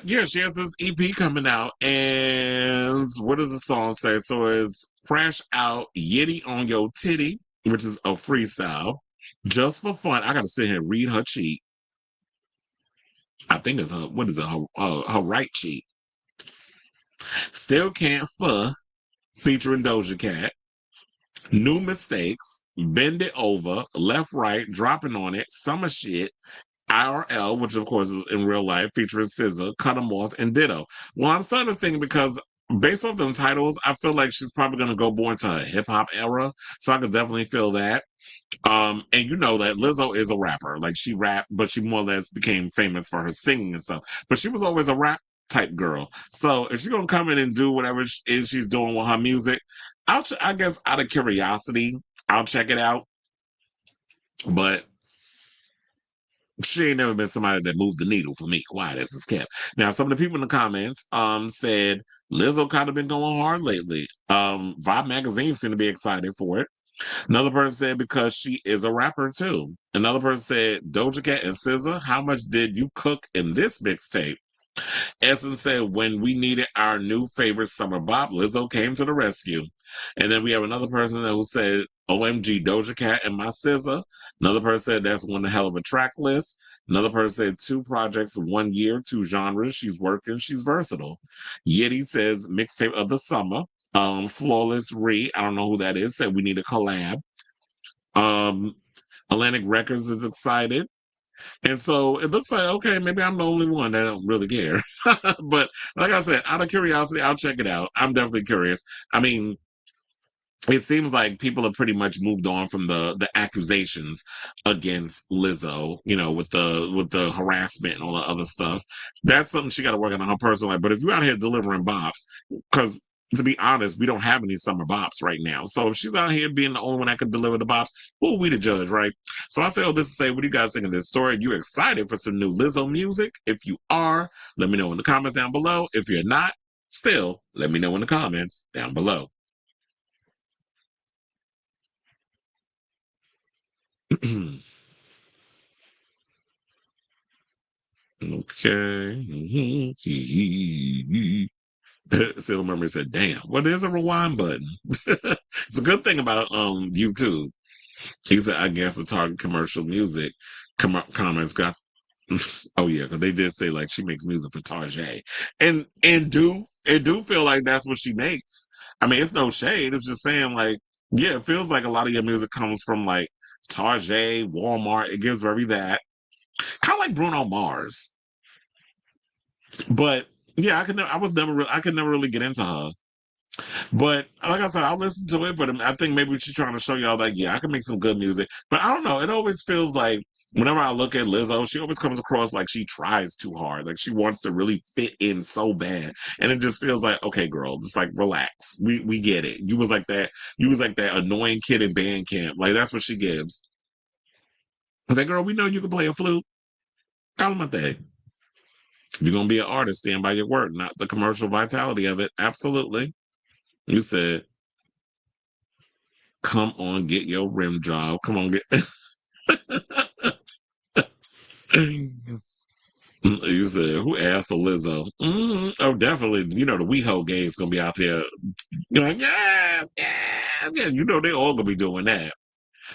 yeah, she has this EP coming out, and what does the song say? So it's Fresh Out Yitty on Your Titty, which is a freestyle. Just for fun, I gotta sit here and read her cheek. I think it's her, what is it, her right cheek. Still Can't Fuh, featuring Doja Cat. New Mistakes, Bend It Over, Left Right, Dropping on It, Summer Shit, IRL, which of course is in real life, featuring SZA, Cut 'Em Off, and Ditto. Well, I'm starting to think, because based off them titles, I feel like she's probably going to go more into a hip-hop era, so I could definitely feel that. And you know that Lizzo is a rapper. Like, she rapped, but she more or less became famous for her singing and stuff. But she was always a rap type girl. So if she's gonna come in and do whatever it is she's doing with her music, I guess out of curiosity, I'll check it out. But she ain't never been somebody that moved the needle for me. Quiet as it's kept. Now, some of the people in the comments said Lizzo kind of been going hard lately. Vibe magazine seemed to be excited for it. Another person said because she is a rapper too. Another person said Doja Cat and SZA, how much did you cook in this mixtape? Essence said, when we needed our new favorite summer bop, Lizzo came to the rescue. And then we have another person who said, OMG, Doja Cat and my SZA. Another person said, that's one hell of a track list. Another person said, 2 projects, 1 year, 2 genres. She's working, she's versatile. Yeti says, mixtape of the summer. Flawless Re, I don't know who that is, said we need a collab. Atlantic Records is excited. And so it looks like, okay, maybe I'm the only one that don't really care. But like I said, out of curiosity, I'll check it out. I'm definitely curious. I mean, it seems like people have pretty much moved on from the accusations against Lizzo, you know, with the harassment and all the other stuff. That's something she got to work on in her personal life. But if you're out here delivering bops, because to be honest, we don't have any summer bops right now. So if she's out here being the only one that could deliver the bops, who are we to judge, right? So I say all this to say, what do you guys think of this story? Are you excited for some new Lizzo music? If you are, let me know in the comments down below. If you're not, still, let me know in the comments down below. Okay. Sailor Mermaid said, damn, well, there's a rewind button. It's a good thing about YouTube. He said, I guess the target commercial music comments got oh yeah, because they did say like she makes music for Tarjay. And it do feel like that's what she makes. I mean, it's no shade. It's just saying like, yeah, it feels like a lot of your music comes from like Tarjay, Walmart. It gives very that. Kind of like Bruno Mars. But yeah, I could never really get into her. But like I said, I'll listen to it. But I think maybe she's trying to show y'all like, yeah, I can make some good music. But I don't know. It always feels like whenever I look at Lizzo, she always comes across like she tries too hard. Like she wants to really fit in so bad. And it just feels like, okay, girl, just like relax. We get it. You was like that annoying kid in band camp. Like that's what she gives. I was like, girl, we know you can play a flute. Call him a thing. If you're gonna be an artist, stand by your word, not the commercial vitality of it. Absolutely. You said, come on, get your rim job. Come on, get you said, who asked for Lizzo? Oh, definitely. You know, the WeHo gang is gonna be out there. You're like, yes, yes, yeah. You know, they all gonna be doing that.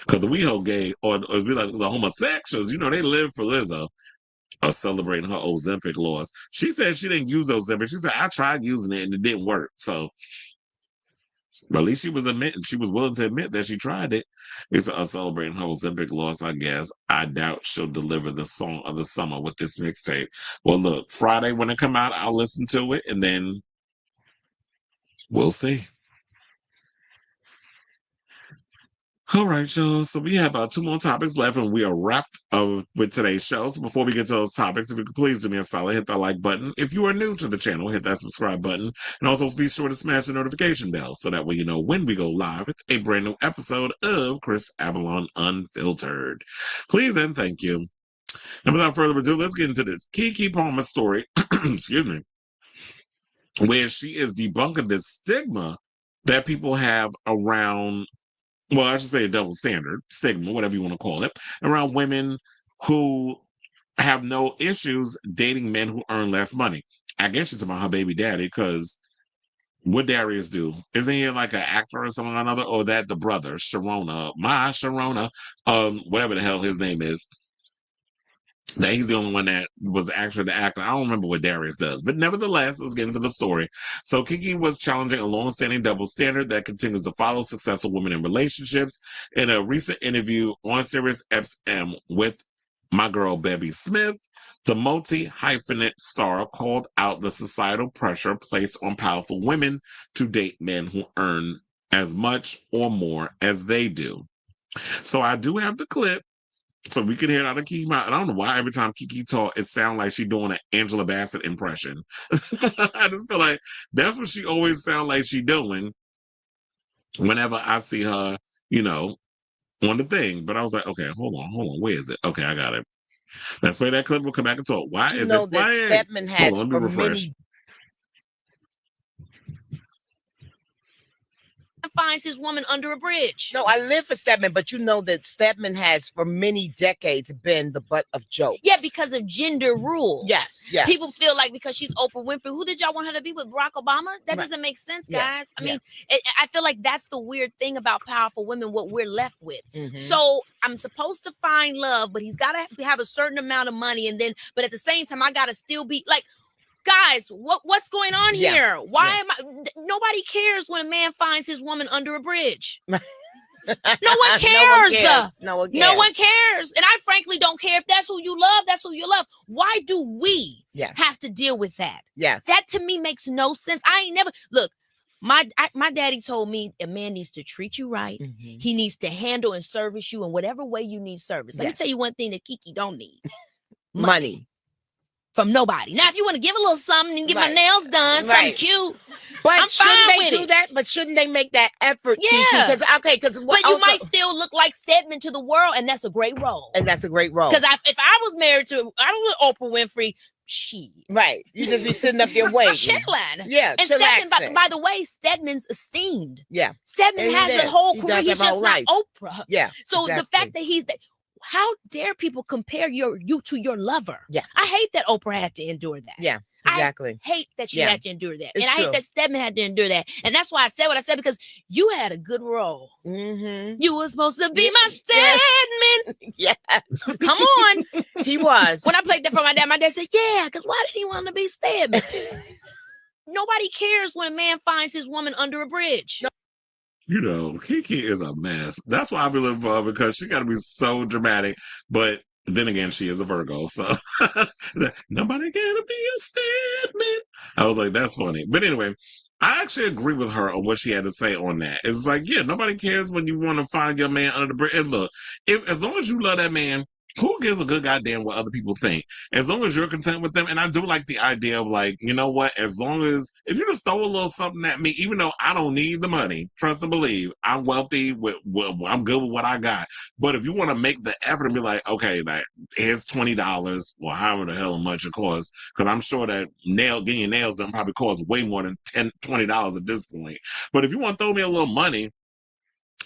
Because the WeHo gang, or be like the homosexuals, you know, they live for Lizzo. Or celebrating her Ozempic loss. She said she didn't use Ozempic. She said, I tried using it and it didn't work. So But at least she was willing to admit that she tried it. It's us celebrating her Ozempic loss, I guess. I doubt she'll deliver the song of the summer with this mixtape. Well, look, Friday when it come out, I'll listen to it, and then we'll see. All right, y'all. So we have 2 more topics left, and we are wrapped up with today's show. So before we get to those topics, if you could please do me a solid, hit that like button. If you are new to the channel, hit that subscribe button. And also be sure to smash the notification bell so that way you know when we go live with a brand new episode of Chris Avalon Unfiltered. Please and thank you. And without further ado, let's get into this Keke Palmer story, excuse me, where she is debunking this stigma that people have around, well, I should say a double standard, stigma, whatever you want to call it, around women who have no issues dating men who earn less money. I guess she's about her baby daddy, because what Darius do? Isn't he like an actor or something or another? Or that the brother, Sharona, whatever the hell his name is. That he's the only one that was actually the actor. I don't remember what Darius does, but nevertheless, let's get into the story. So Keke was challenging a long-standing double standard that continues to follow successful women in relationships. In a recent interview on Sirius XM with my girl Bevy Smith, the multi-hyphenate star called out the societal pressure placed on powerful women to date men who earn as much or more as they do. So I do have the clip, so we can hear it out of Keke's mouth. And I don't know why every time Keke talk, it sounds like she's doing an Angela Bassett impression. I just feel like that's what she always sounds like she's doing whenever I see her, on the thing. But I was like, okay, hold on. Where is it? Okay, I got it. Let's play that clip. We'll come back and talk. Why is it playing? Stedman has hold on, let me refresh. Finds his woman under a bridge. No, I live for Stedman, but you know that Stedman has for many decades been the butt of jokes. Yeah, because of gender rules. Yes. People feel like because she's Oprah Winfrey, who did y'all want her to be with, Barack Obama? That doesn't make sense, guys. I mean, I feel like that's the weird thing about powerful women, what we're left with. So I'm supposed to find love, but he's got to have a certain amount of money, but at the same time, I got to still be like, guys, what's going on here? Why am I? Nobody cares when a man finds his woman under a bridge. No one cares. No one cares. And I frankly don't care if that's who you love. That's who you love. Why do we have to deal with that? Yes. That to me makes no sense. I ain't never look. My daddy told me a man needs to treat you right. He needs to handle and service you in whatever way you need service. Let me tell you one thing that Keke don't need: money. From nobody. Now, if you want to give a little something and get my nails done, something cute, but I'm fine with it. But shouldn't they make that effort? Yeah. But you might still look like Stedman to the world, and that's a great role. Because if I was married to, I was Oprah Winfrey. You just be sitting up there waiting. Chilling. Yeah. And Stedman, by the way, Stedman's esteemed. Yeah. Stedman has a whole career. He's just not Oprah. Yeah. So the fact that how dare people compare you to your lover? Yeah. I hate that Oprah had to endure that. Yeah, exactly. I hate that she had to endure that. And I hate that Stedman had to endure that. And that's why I said what I said, because you had a good role. You were supposed to be my Stedman. Yes. Come on. He was. When I played that for my dad said, yeah, because why did he want to be Stedman? Nobody cares when a man finds his woman under a bridge. Keke is a mess. That's why I be looking for her, because she got to be so dramatic. But then again, she is a Virgo, so nobody can be a Stedman. I was like, that's funny. But anyway, I actually agree with her on what she had to say on that. It's like, nobody cares when you want to find your man under the bridge. And look, as long as you love that man, who gives a good goddamn what other people think? As long as you're content with them. And I do like the idea of like, you know what? As long as, if you just throw a little something at me, even though I don't need the money, trust and believe, I'm wealthy, I'm good with what I got. But if you want to make the effort and be like, okay, like, here's $20 or however the hell much it costs, because I'm sure that getting your nails done probably costs way more than $20 at this point. But if you want to throw me a little money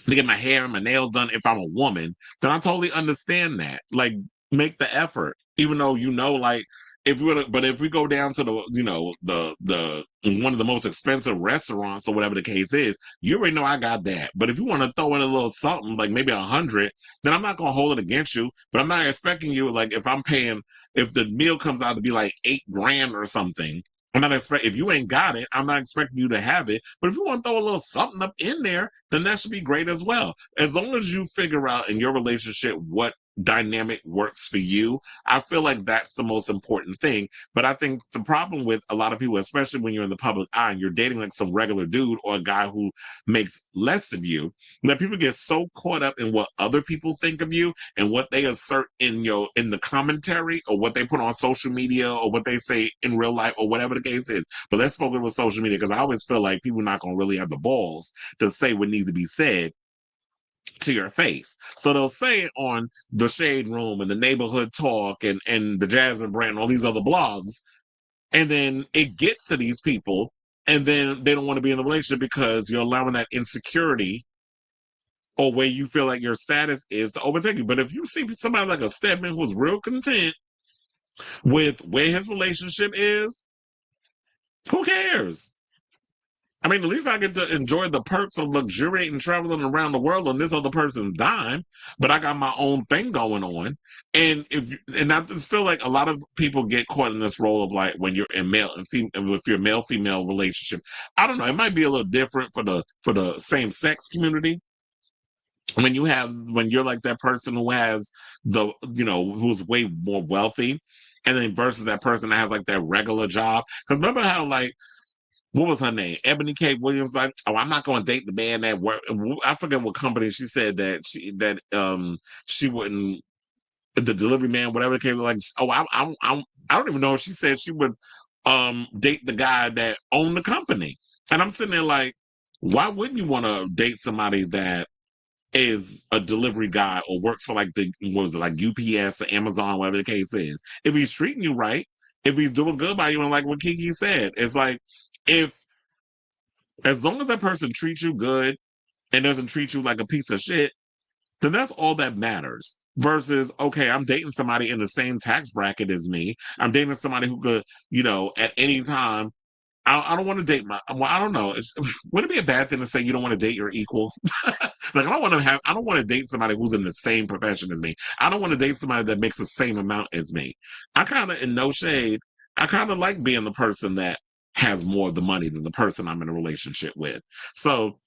to get my hair and my nails done if I'm a woman, then I totally understand that. Like, make the effort. Even though, like, if we go down to the one of the most expensive restaurants or whatever the case is, you already know I got that. But if you want to throw in a little something, like maybe $100, then I'm not gonna hold it against you. But I'm not expecting you, like, if the meal comes out to be like $8,000 or something, I'm not expecting, if you ain't got it, I'm not expecting you to have it. But if you want to throw a little something up in there, then that should be great as well. As long as you figure out in your relationship what dynamic works for you, I feel like that's the most important thing. But I think the problem with a lot of people, especially when you're in the public eye and you're dating like some regular dude or a guy who makes less of you, that people get so caught up in what other people think of you and what they assert in the commentary or what they put on social media or what they say in real life or whatever the case is. But let's focus with social media, because I always feel like people are not going to really have the balls to say what needs to be said to your face. So they'll say it on the Shade Room and the Neighborhood Talk and the Jasmine Brand and all these other blogs. And then it gets to these people and then they don't want to be in the relationship because you're allowing that insecurity or where you feel like your status is to overtake you. But if you see somebody like a Stedman who's real content with where his relationship is, who cares? I mean, at least I get to enjoy the perks of luxuriating, traveling around the world on this other person's dime, but I got my own thing going on. And I just feel like a lot of people get caught in this role of like when you're in male and female, with your male-female relationship. I don't know. It might be a little different for the same-sex community. When you're like that person who has who's way more wealthy, and then versus that person that has like that regular job. Because remember how like, what was her name? Ebony K. Williams, like, oh, I'm not going to date the man that work. I forget what company she said that she wouldn't, the delivery man, whatever the case, like, oh, I don't even know if she said she would date the guy that owned the company. And I'm sitting there like, why wouldn't you want to date somebody that is a delivery guy or works for like like UPS or Amazon, whatever the case is? If he's treating you right, if he's doing good by you, and like what Keke said, it's like, as long as that person treats you good and doesn't treat you like a piece of shit, then that's all that matters. Versus, okay, I'm dating somebody in the same tax bracket as me. I'm dating somebody who could, at any time. I don't want to date I don't know. Would it be a bad thing to say you don't want to date your equal? Like, I don't want to date somebody who's in the same profession as me. I don't want to date somebody that makes the same amount as me. I kind of, in no shade, I kind of like being the person that has more of the money than the person I'm in a relationship with. So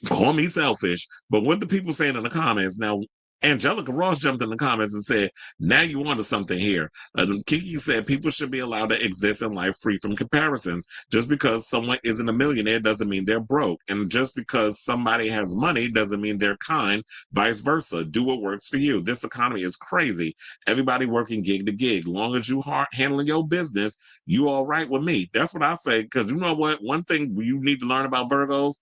call me selfish, but what the people saying in the comments now? Angelica Ross jumped in the comments and said, now you onto something here. Keke said people should be allowed to exist in life free from comparisons. Just because someone isn't a millionaire doesn't mean they're broke. And just because somebody has money doesn't mean they're kind, vice versa. Do what works for you. This economy is crazy. Everybody working gig to gig. Long as you handling your business, you all right with me. That's what I say. Because you know what? One thing you need to learn about Virgos,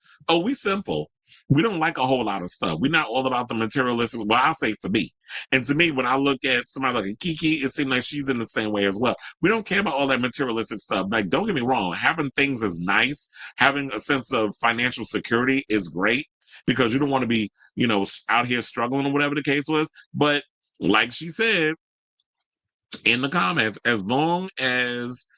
we simple. We don't like a whole lot of stuff. We're not all about the materialistic. Well, I'll say for me. And to me, when I look at somebody like a Keke, it seems like she's in the same way as well. We don't care about all that materialistic stuff. Like, don't get me wrong. Having things is nice. Having a sense of financial security is great because you don't want to be, out here struggling or whatever the case was. But like she said in the comments, as long as,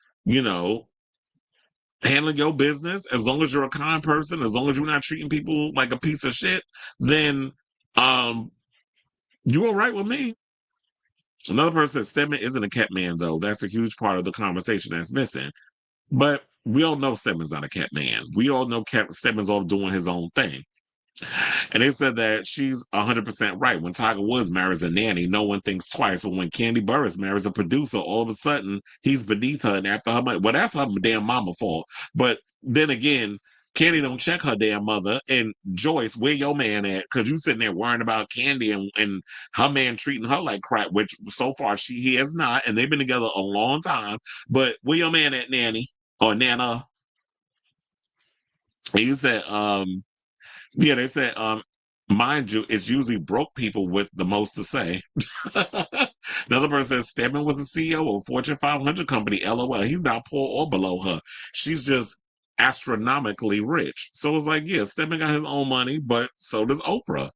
handling your business, as long as you're a kind person, as long as you're not treating people like a piece of shit, then you all right with me. Another person said Stedman isn't a cat man, though. That's a huge part of the conversation that's missing. But we all know Stedman's not a cat man. We all know Stedman's all doing his own thing. And they said that she's 100% right. When Tiger Woods marries a nanny, no one thinks twice. But when Candy Burris marries a producer, all of a sudden he's beneath her and after her money. Well, that's her damn mama fault. But then again, Candy don't check her damn mother. And Joyce, where your man at? Because you sitting there worrying about Candy and her man treating her like crap, which so far he has not. And they've been together a long time. But where your man at, nanny? Or Nana? And you said, yeah, they said, mind you, it's usually broke people with the most to say. Another person says, Stedman was a CEO of a Fortune 500 company, LOL. He's not poor or below her. She's just astronomically rich. So it's like, yeah, Stedman got his own money, but so does Oprah.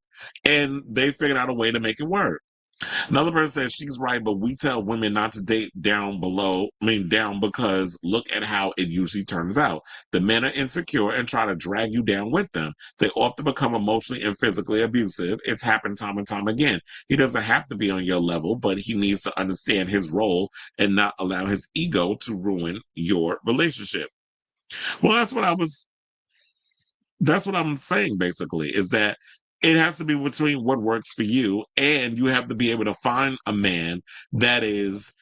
And they figured out a way to make it work. Another person says she's right, but we tell women not to date down because look at how it usually turns out. The men are insecure and try to drag you down with them. They often become emotionally and physically abusive. It's happened time and time again. He doesn't have to be on your level, but he needs to understand his role and not allow his ego to ruin your relationship. Well, that's what I'm saying, basically, is that it has to be between what works for you, and you have to be able to find a man that is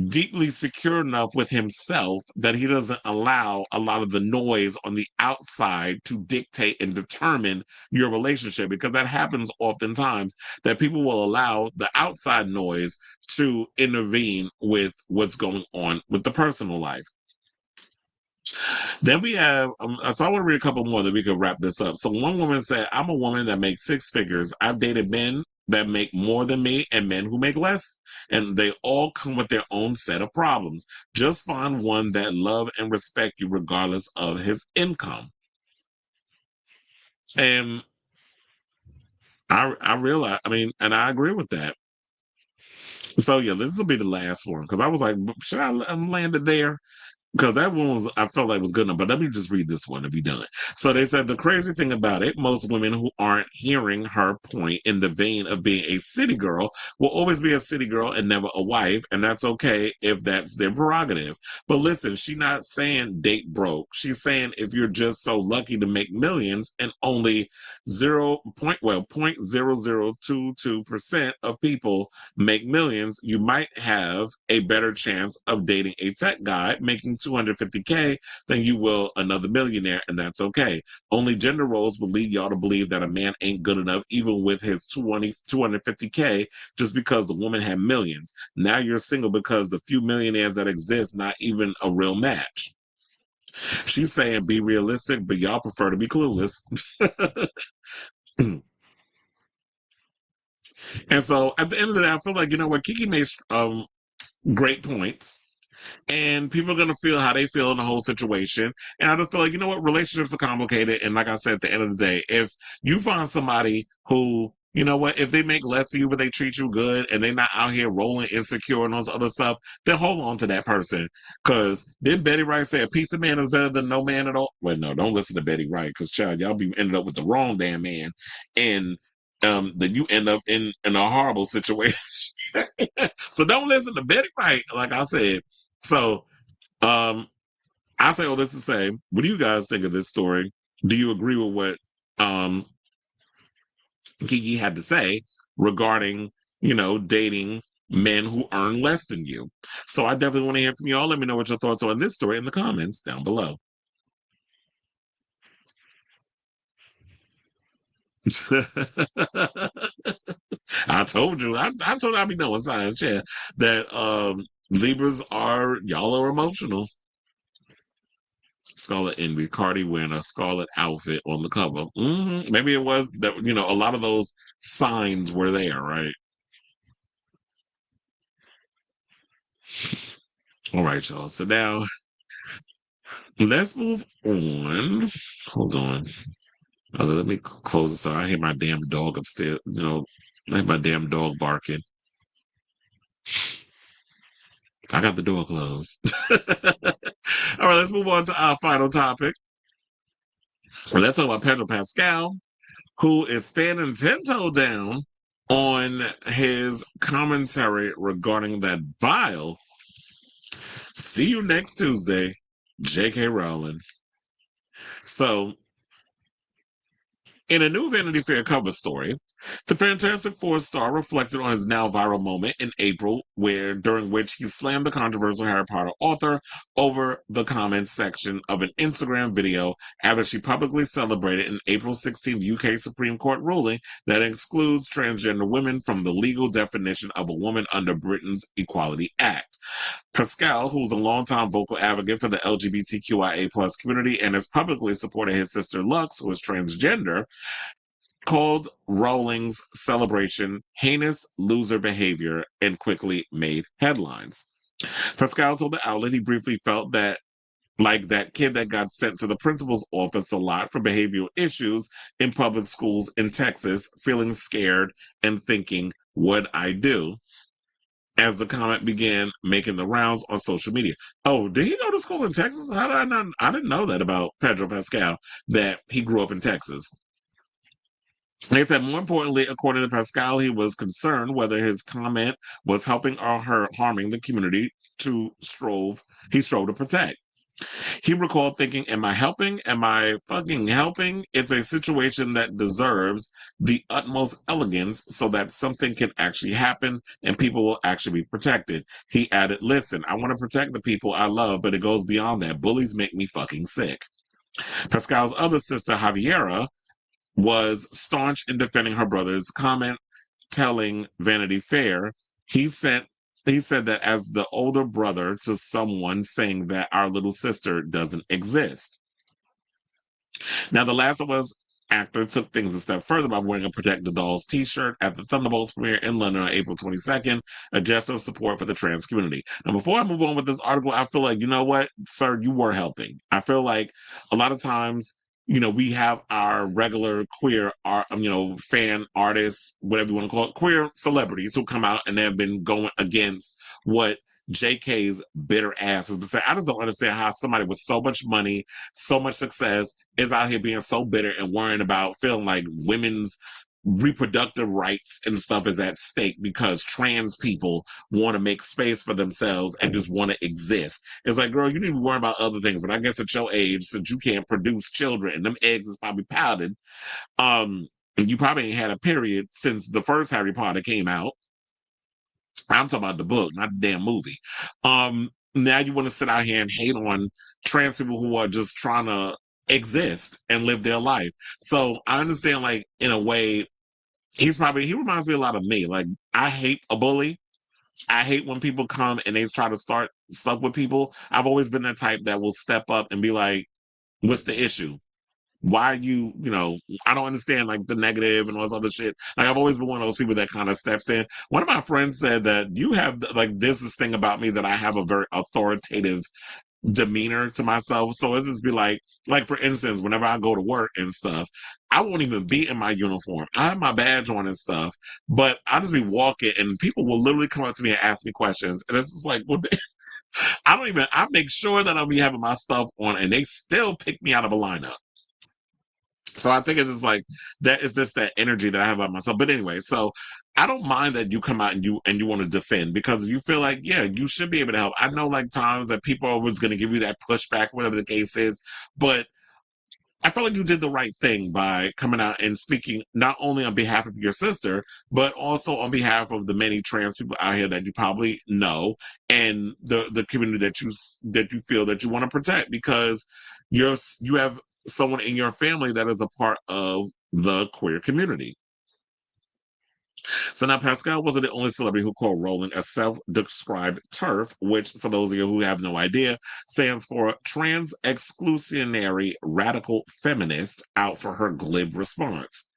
deeply secure enough with himself that he doesn't allow a lot of the noise on the outside to dictate and determine your relationship, because that happens oftentimes, that people will allow the outside noise to intervene with what's going on with the personal life. Then we have, so I want to read a couple more that we could wrap this up. So one woman said, I'm a woman that makes 6 figures. I've dated men that make more than me and men who make less. And they all come with their own set of problems. Just find one that love and respect you regardless of his income. And I realize, and I agree with that. So yeah, this will be the last one, because I was like, should I land it there? Because that one I felt like was good enough, but let me just read this one to be done. So they said, the crazy thing about it, most women who aren't hearing her point in the vein of being a city girl will always be a city girl and never a wife, and that's okay if that's their prerogative. But listen, she's not saying date broke. She's saying if you're just so lucky to make millions and only 0.0022% of people make millions, you might have a better chance of dating a tech guy making $250K than you will another millionaire, and that's okay. Only gender roles will lead y'all to believe that a man ain't good enough even with his $250K just because the woman had millions. Now you're single because the few millionaires that exist not even a real match. She's saying be realistic, but y'all prefer to be clueless. And so at the end of the day, I feel like, you know what, Keke made great points. And people are going to feel how they feel in the whole situation. And I just feel like, you know what, relationships are complicated. And like I said, at the end of the day, if you find somebody who, you know what, if they make less of you, but they treat you good and they're not out here rolling insecure and all this other stuff, then hold on to that person. Because didn't Betty Wright say a piece of man is better than no man at all? Well, no, don't listen to Betty Wright, because, child, y'all be ended up with the wrong damn man. And then you end up in a horrible situation. So don't listen to Betty Wright, like I said. So, I say all this to say, what do you guys think of this story? Do you agree with what Keke had to say regarding, you know, dating men who earn less than you? So I definitely want to hear from y'all. Let me know what your thoughts are on this story in the comments down below. I told you, I told you I'd be knowing science, yeah, that Libras y'all are emotional. Scarlet Envy, Cardi wearing a scarlet outfit on the cover. Maybe it was that, you know, a lot of those signs were there, right? All right, y'all. So now let's move on. Hold on. Let me close this out. I hear my damn dog upstairs. You know, I hear my damn dog barking. I got the door closed. All right, let's move on to our final topic. Let's talk about Pedro Pascal, who is standing 10-toe down on his commentary regarding that vile "See you next Tuesday," J.K. Rowling. So, in a new Vanity Fair cover story, the Fantastic Four star reflected on his now viral moment in April, during which he slammed the controversial Harry Potter author over the comments section of an Instagram video after she publicly celebrated an April 16th UK Supreme Court ruling that excludes transgender women from the legal definition of a woman under Britain's Equality Act. Pascal, who's a longtime vocal advocate for the LGBTQIA+ community and has publicly supported his sister Lux, who is transgender, called Rowling's celebration heinous loser behavior and quickly made headlines. Pascal told the outlet he briefly felt that like that kid that got sent to the principal's office a lot for behavioral issues in public schools in Texas, feeling scared and thinking, what I do, as the comment began making the rounds on social media. Oh, did he go to school in Texas? How did I not? I didn't know that about Pedro Pascal, that he grew up in Texas. They said, more importantly, according to Pascal, he was concerned whether his comment was helping or harming the community he strove to protect. He recalled thinking, am I helping? Am I fucking helping? It's a situation that deserves the utmost elegance so that something can actually happen and people will actually be protected. He added, listen, I want to protect the people I love, but it goes beyond that. Bullies make me fucking sick. Pascal's other sister, Javiera, was staunch in defending her brother's comment, telling Vanity Fair he said that as the older brother to someone saying that our little sister doesn't exist. Now, The Last of Us actor took things a step further by wearing a Protect the Dolls t-shirt at the Thunderbolts premiere in London on April 22nd, a gesture of support for the trans community. Now, before I move on with this article, I feel like, you know what, sir, you were helping. I feel like a lot of times, we have our regular queer art, fan artists, whatever you want to call it, queer celebrities who come out and have been going against what JK's bitter ass has been saying. I just don't understand how somebody with so much money, so much success is out here being so bitter and worrying about feeling like women's reproductive rights and stuff is at stake because trans people want to make space for themselves and just want to exist. It's like, girl, you need to be worrying about other things, but I guess at your age, since you can't produce children and them eggs is probably powdered, and you probably ain't had a period since the first Harry Potter came out. I'm talking about the book, not the damn movie. Now you want to sit out here and hate on trans people who are just trying to exist and live their life. So I understand, like, in a way, he reminds me a lot of me. Like, I hate a bully. I hate when people come and they try to start stuff with people. I've always been that type that will step up and be like, what's the issue? Why are you, I don't understand, like, the negative and all this other shit. Like, I've always been one of those people that kind of steps in. One of my friends said that you have, like, there's this thing about me that I have a very authoritative demeanor to myself. So it's just be like for instance, whenever I go to work and stuff, I won't even be in my uniform. I have my badge on and stuff, but I just be walking and people will literally come up to me and ask me questions. And it's just like, well, I make sure that I'll be having my stuff on and they still pick me out of a lineup. So I think it's just like that is just that energy that I have about myself. But anyway, so I don't mind that you come out and you want to defend, because you feel like, yeah, you should be able to help. I know, like, times that people are always going to give you that pushback, whatever the case is, but I feel like you did the right thing by coming out and speaking not only on behalf of your sister, but also on behalf of the many trans people out here that you probably know and the community that you feel that you want to protect, because you have someone in your family that is a part of the queer community. So now Pascal wasn't the only celebrity who called Rowling a self-described TERF, which, for those of you who have no idea, stands for Trans Exclusionary Radical Feminist, out for her glib response.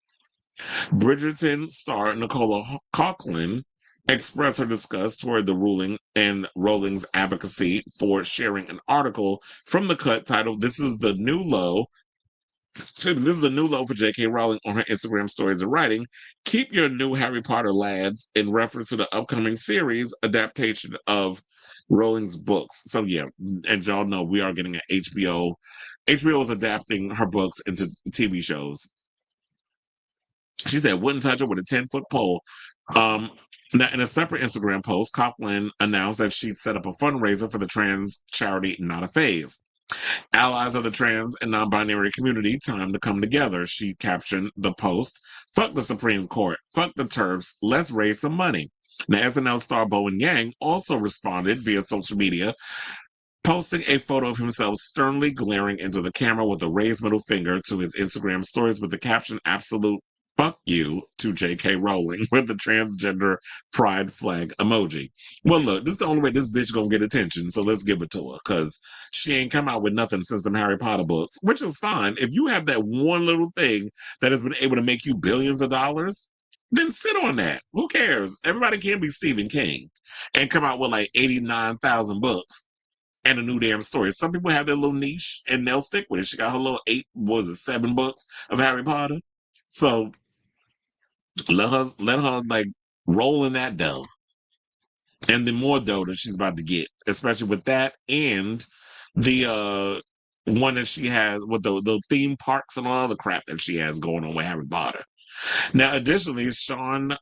Bridgerton star Nicola Coughlan expressed her disgust toward the ruling and Rowling's advocacy for sharing an article from The Cut titled, This is the new low for J.K. Rowling on her Instagram stories and writing, keep your new Harry Potter lads, in reference to the upcoming series adaptation of Rowling's books. So yeah, and y'all know we are getting an HBO. HBO is adapting her books into TV shows. She said, wouldn't touch it with a 10-foot pole. Now, in a separate Instagram post, Coughlan announced that she'd set up a fundraiser for the trans charity Not a Phase. Allies of the trans and non-binary community, time to come together, she captioned the post. Fuck the Supreme Court. Fuck the TERFs. Let's raise some money. Now, SNL star Bowen Yang also responded via social media, posting a photo of himself sternly glaring into the camera with a raised middle finger to his Instagram stories with the caption, absolute fuck you to J.K. Rowling, with the transgender pride flag emoji. Well, look, this is the only way this bitch gonna get attention, so let's give it to her, because she ain't come out with nothing since them Harry Potter books, which is fine. If you have that one little thing that has been able to make you billions of dollars, then sit on that. Who cares? Everybody can't be Stephen King and come out with like 89,000 books and a new damn story. Some people have their little niche and they'll stick with it. She got her little 7 books of Harry Potter. So let her like rolling that dough. And the more dough that she's about to get, especially with that and the one that she has with the theme parks and all the crap that she has going on with Harry Potter. Now, additionally, Sean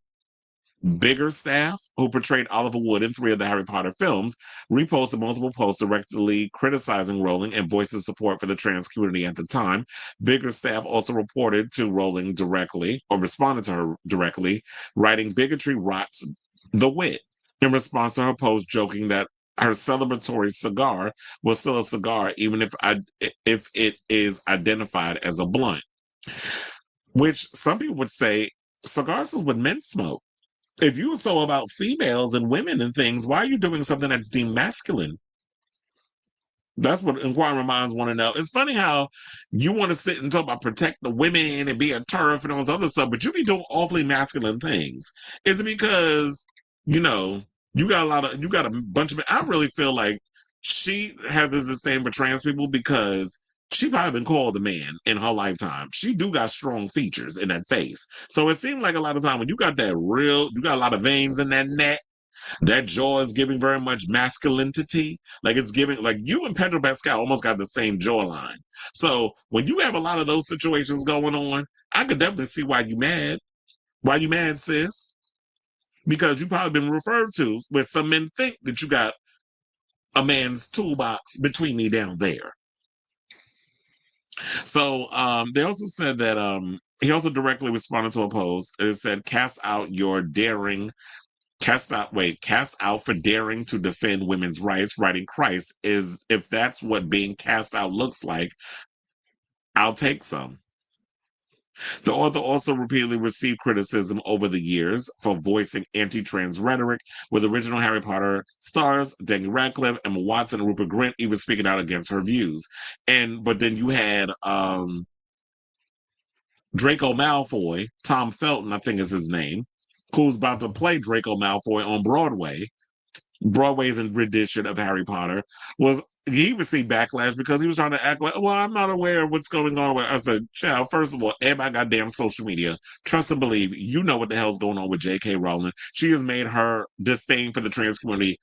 Biggerstaff, who portrayed Oliver Wood in 3 of the Harry Potter films, reposted multiple posts directly criticizing Rowling and voicing support for the trans community at the time. Biggerstaff also reported to Rowling directly, or responded to her directly, writing, "Bigotry rots the wit," in response to her post, joking that her celebratory cigar was still a cigar, even if it is identified as a blunt. Which some people would say cigars is what men smoke. If you were so about females and women and things, why are you doing something that's deemed masculine? That's what inquiring minds want to know. It's funny how you want to sit and talk about protect the women and be a turf and all this other stuff, but you be doing awfully masculine things. Is it because, you got a bunch of, I really feel like she has this disdain for trans people because she probably been called a man in her lifetime. She do got strong features in that face. So it seems like a lot of time when you got a lot of veins in that neck, that jaw is giving very much masculinity. Like it's giving, like you and Pedro Pascal almost got the same jawline. So when you have a lot of those situations going on, I could definitely see why you mad. Why you mad, sis? Because you probably been referred to where some men think that you got a man's toolbox between me down there. So they also said that he also directly responded to a post. It said, cast out for daring to defend women's rights, writing, Christ, is if that's what being cast out looks like, I'll take some. The author also repeatedly received criticism over the years for voicing anti-trans rhetoric, with original Harry Potter stars Daniel Radcliffe, Emma Watson, and Rupert Grint even speaking out against her views. But then you had Draco Malfoy, Tom Felton, I think is his name, who's about to play Draco Malfoy on Broadway. Broadway's rendition of Harry Potter he received backlash because he was trying to act like, well, I'm not aware of what's going on. I said, child, first of all, everybody got damn social media. Trust and believe, you know what the hell's going on with J.K. Rowling. She has made her disdain for the trans community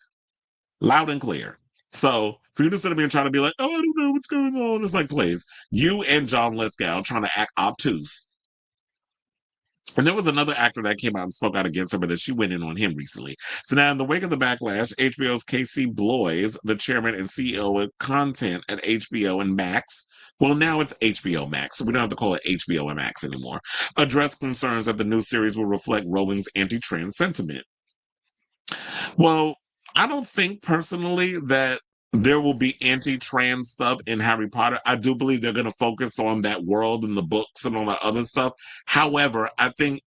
loud and clear. So for you to sit up here and try to be like, oh, I don't know what's going on, it's like, please, you and John Lithgow trying to act obtuse. And there was another actor that came out and spoke out against her, but that she went in on him recently. So now, in the wake of the backlash, HBO's Casey Bloys, the chairman and CEO of content at HBO and Max, well, now it's HBO Max, so we don't have to call it HBO and Max anymore, addressed concerns that the new series will reflect Rowling's anti-trans sentiment. Well, I don't think personally that there will be anti-trans stuff in Harry Potter. I do believe they're going to focus on that world and the books and all that other stuff. However, I think,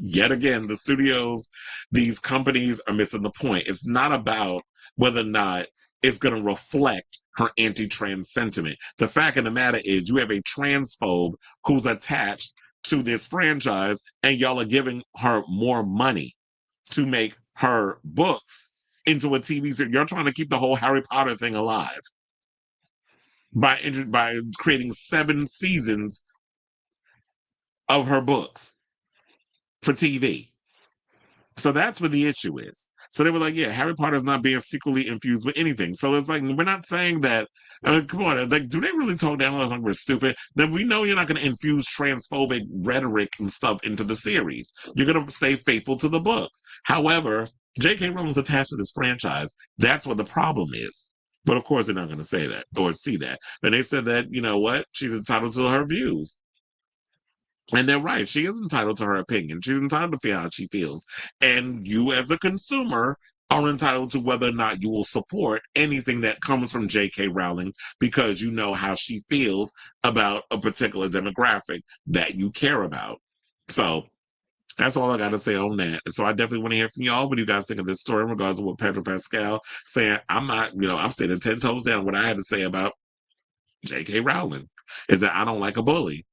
yet again, the studios, these companies are missing the point. It's not about whether or not it's going to reflect her anti-trans sentiment. The fact of the matter is you have a transphobe who's attached to this franchise, and y'all are giving her more money to make her books into a TV series. You're trying to keep the whole Harry Potter thing alive by creating 7 seasons of her books for TV. So that's what the issue is. So they were like, yeah, Harry Potter is not being secretly infused with anything. So it's like, we're not saying that, come on, like, do they really talk down on us like we're stupid? Then we know you're not going to infuse transphobic rhetoric and stuff into the series. You're going to stay faithful to the books. However, J.K. Rowling's attached to this franchise. That's what the problem is. But of course, they're not going to say that or see that. But they said that, you know what? She's entitled to her views. And they're right. She is entitled to her opinion. She's entitled to feel how she feels. And you, as the consumer, are entitled to whether or not you will support anything that comes from J.K. Rowling because you know how she feels about a particular demographic that you care about. So that's all I got to say on that. So I definitely want to hear from y'all. What do you guys think of this story in regards to what Pedro Pascal saying? I'm not, I'm standing 10 toes down. What I had to say about J.K. Rowling is that I don't like a bully.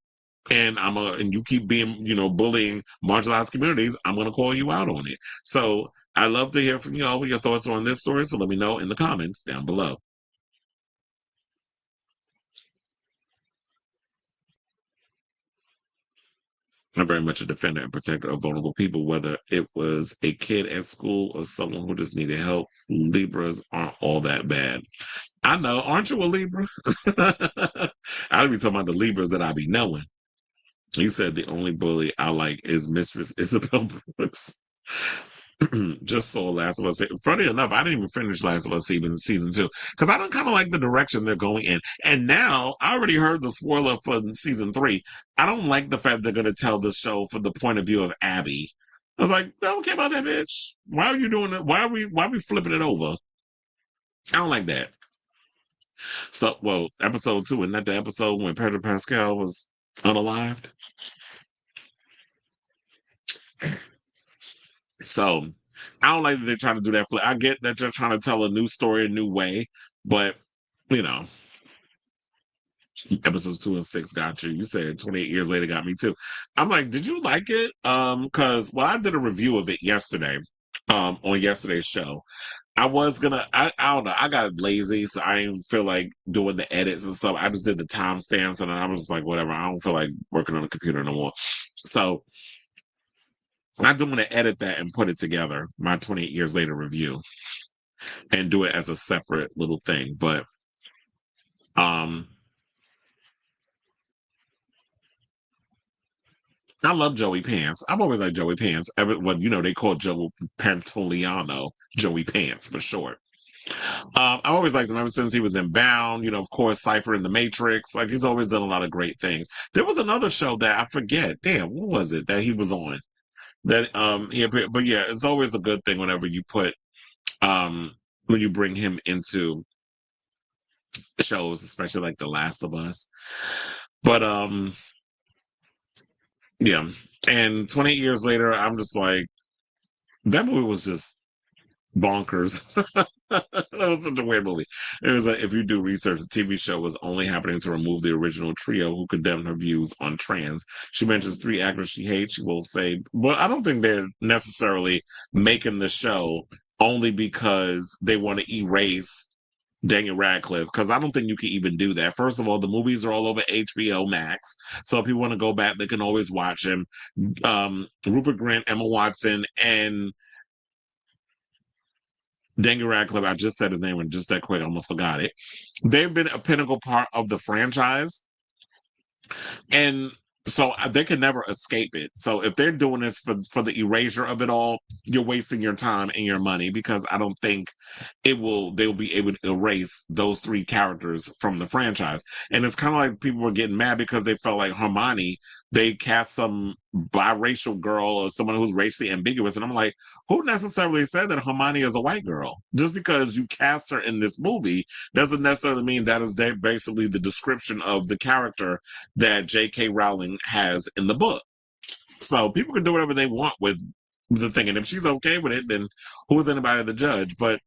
And and you keep being, bullying marginalized communities, I'm going to call you out on it. So I love to hear from y'all what your thoughts are on this story. So let me know in the comments down below. I'm very much a defender and protector of vulnerable people, whether it was a kid at school or someone who just needed help. Libras aren't all that bad. I know, aren't you a Libra? I'll be talking about the Libras that I be knowing. You said the only bully I like is Mistress Isabel Brooks. Just saw Last of Us. Funny enough, I didn't even finish Last of Us season 2 because I don't kind of like the direction they're going in. And now I already heard the spoiler for season 3. I don't like the fact they're going to tell the show from the point of view of Abby. I was like, I don't care about that bitch. Why are you doing it? Why are we flipping it over? I don't like that. So, well, episode 2, isn't that the episode when Pedro Pascal was unalived? So I don't like that they're trying to do that. I get that they're trying to tell a new story a new way, but you know, episodes 2 and 6 got you. You said 28 years later got me too. I'm like, did you like it? Because I did a review of it yesterday, on yesterday's show. I was gonna, I don't know, I got lazy, so I didn't feel like doing the edits and stuff. I just did the timestamps, and then I was like, whatever. I don't feel like working on the computer no more. So I do want to edit that and put it together, my 28 years later review, and do it as a separate little thing. But I love Joey Pants. I've always liked Joey Pants. They call Joe Pantoliano Joey Pants for short. I always liked him ever since he was in Bound, of course, Cypher in the Matrix. Like, he's always done a lot of great things. There was another show that I forget. Damn, what was it that he was on? That he appeared, but yeah, it's always a good thing whenever you put when you bring him into shows, especially like The Last of Us. But yeah, and 28 years later, I'm just like, that movie was just bonkers. That was such a weird movie. It was like, if you do research, the TV show was only happening to remove the original trio who condemned her views on trans. She mentions 3 actors she hates. She will say, well, I don't think they're necessarily making the show only because they want to erase Daniel Radcliffe, because I don't think you can even do that. First of all, the movies are all over HBO Max, so if you want to go back, they can always watch them. Rupert Grint, Emma Watson, and Daniel Radcliffe, I just said his name and just that quick, I almost forgot it. They've been a pinnacle part of the franchise, and so they can never escape it. So if they're doing this for the erasure of it all, you're wasting your time and your money, because I don't think they'll be able to erase those 3 characters from the franchise. And it's kind of like people were getting mad because they felt like Hermione, they cast some biracial girl or someone who's racially ambiguous. And I'm like, who necessarily said that Hermione is a white girl? Just because you cast her in this movie doesn't necessarily mean that is basically the description of the character that J.K. Rowling has in the book. So people can do whatever they want with the thing. And if she's okay with it, then who is anybody to judge? But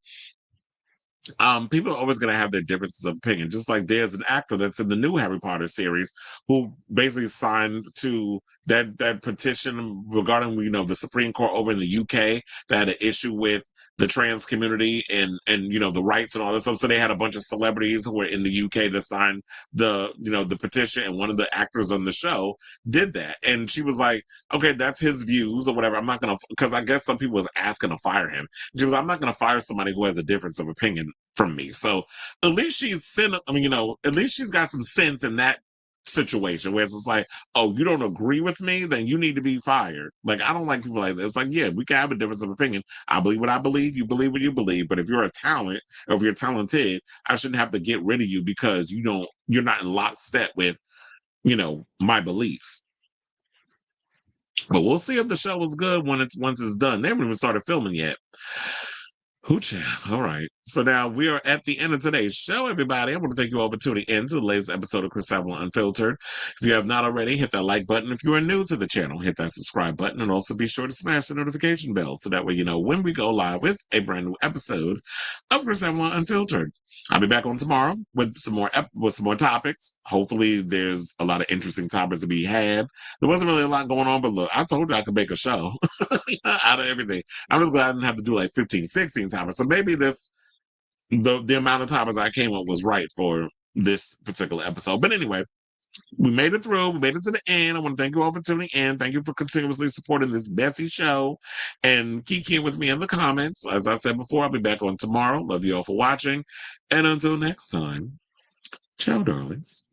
people are always going to have their differences of opinion. Just like there's an actor that's in the new Harry Potter series who basically signed to that petition regarding, the Supreme Court over in the UK that had an issue with the trans community and the rights and all this stuff. So they had a bunch of celebrities who were in the UK that signed the petition, and one of the actors on the show did that. And she was like, okay, that's his views or whatever. I'm not going to, because I guess some people was asking to fire him. She was, I'm not going to fire somebody who has a difference of opinion from me. So at least at least she's got some sense in that situation where it's just like, oh, you don't agree with me, then you need to be fired. Like, I don't like people like that. It's like, yeah, we can have a difference of opinion. I believe what I believe, you believe what you believe. But if you're a talent, or if you're talented, I shouldn't have to get rid of you because you're not in lockstep with, my beliefs. But we'll see if the show is good once it's done. They haven't even started filming yet. Hoocha. All right. So now we are at the end of today's show, everybody. I want to thank you all for tuning in to the latest episode of Chris Avalon Unfiltered. If you have not already, hit that like button. If you are new to the channel, hit that subscribe button, and also be sure to smash the notification bell so that way you know when we go live with a brand new episode of Chris Avalon Unfiltered. I'll be back on tomorrow with some more topics. Hopefully there's a lot of interesting topics to be had. There wasn't really a lot going on, but look, I told you I could make a show out of everything. I'm just glad I didn't have to do like 15, 16 topics. So maybe the amount of topics I came up was right for this particular episode. But anyway, we made it through. We made it to the end. I want to thank you all for tuning in. Thank you for continuously supporting this Bessie show and kicking with me in the comments. As I said before, I'll be back on tomorrow. Love you all for watching. And until next time, ciao, darlings.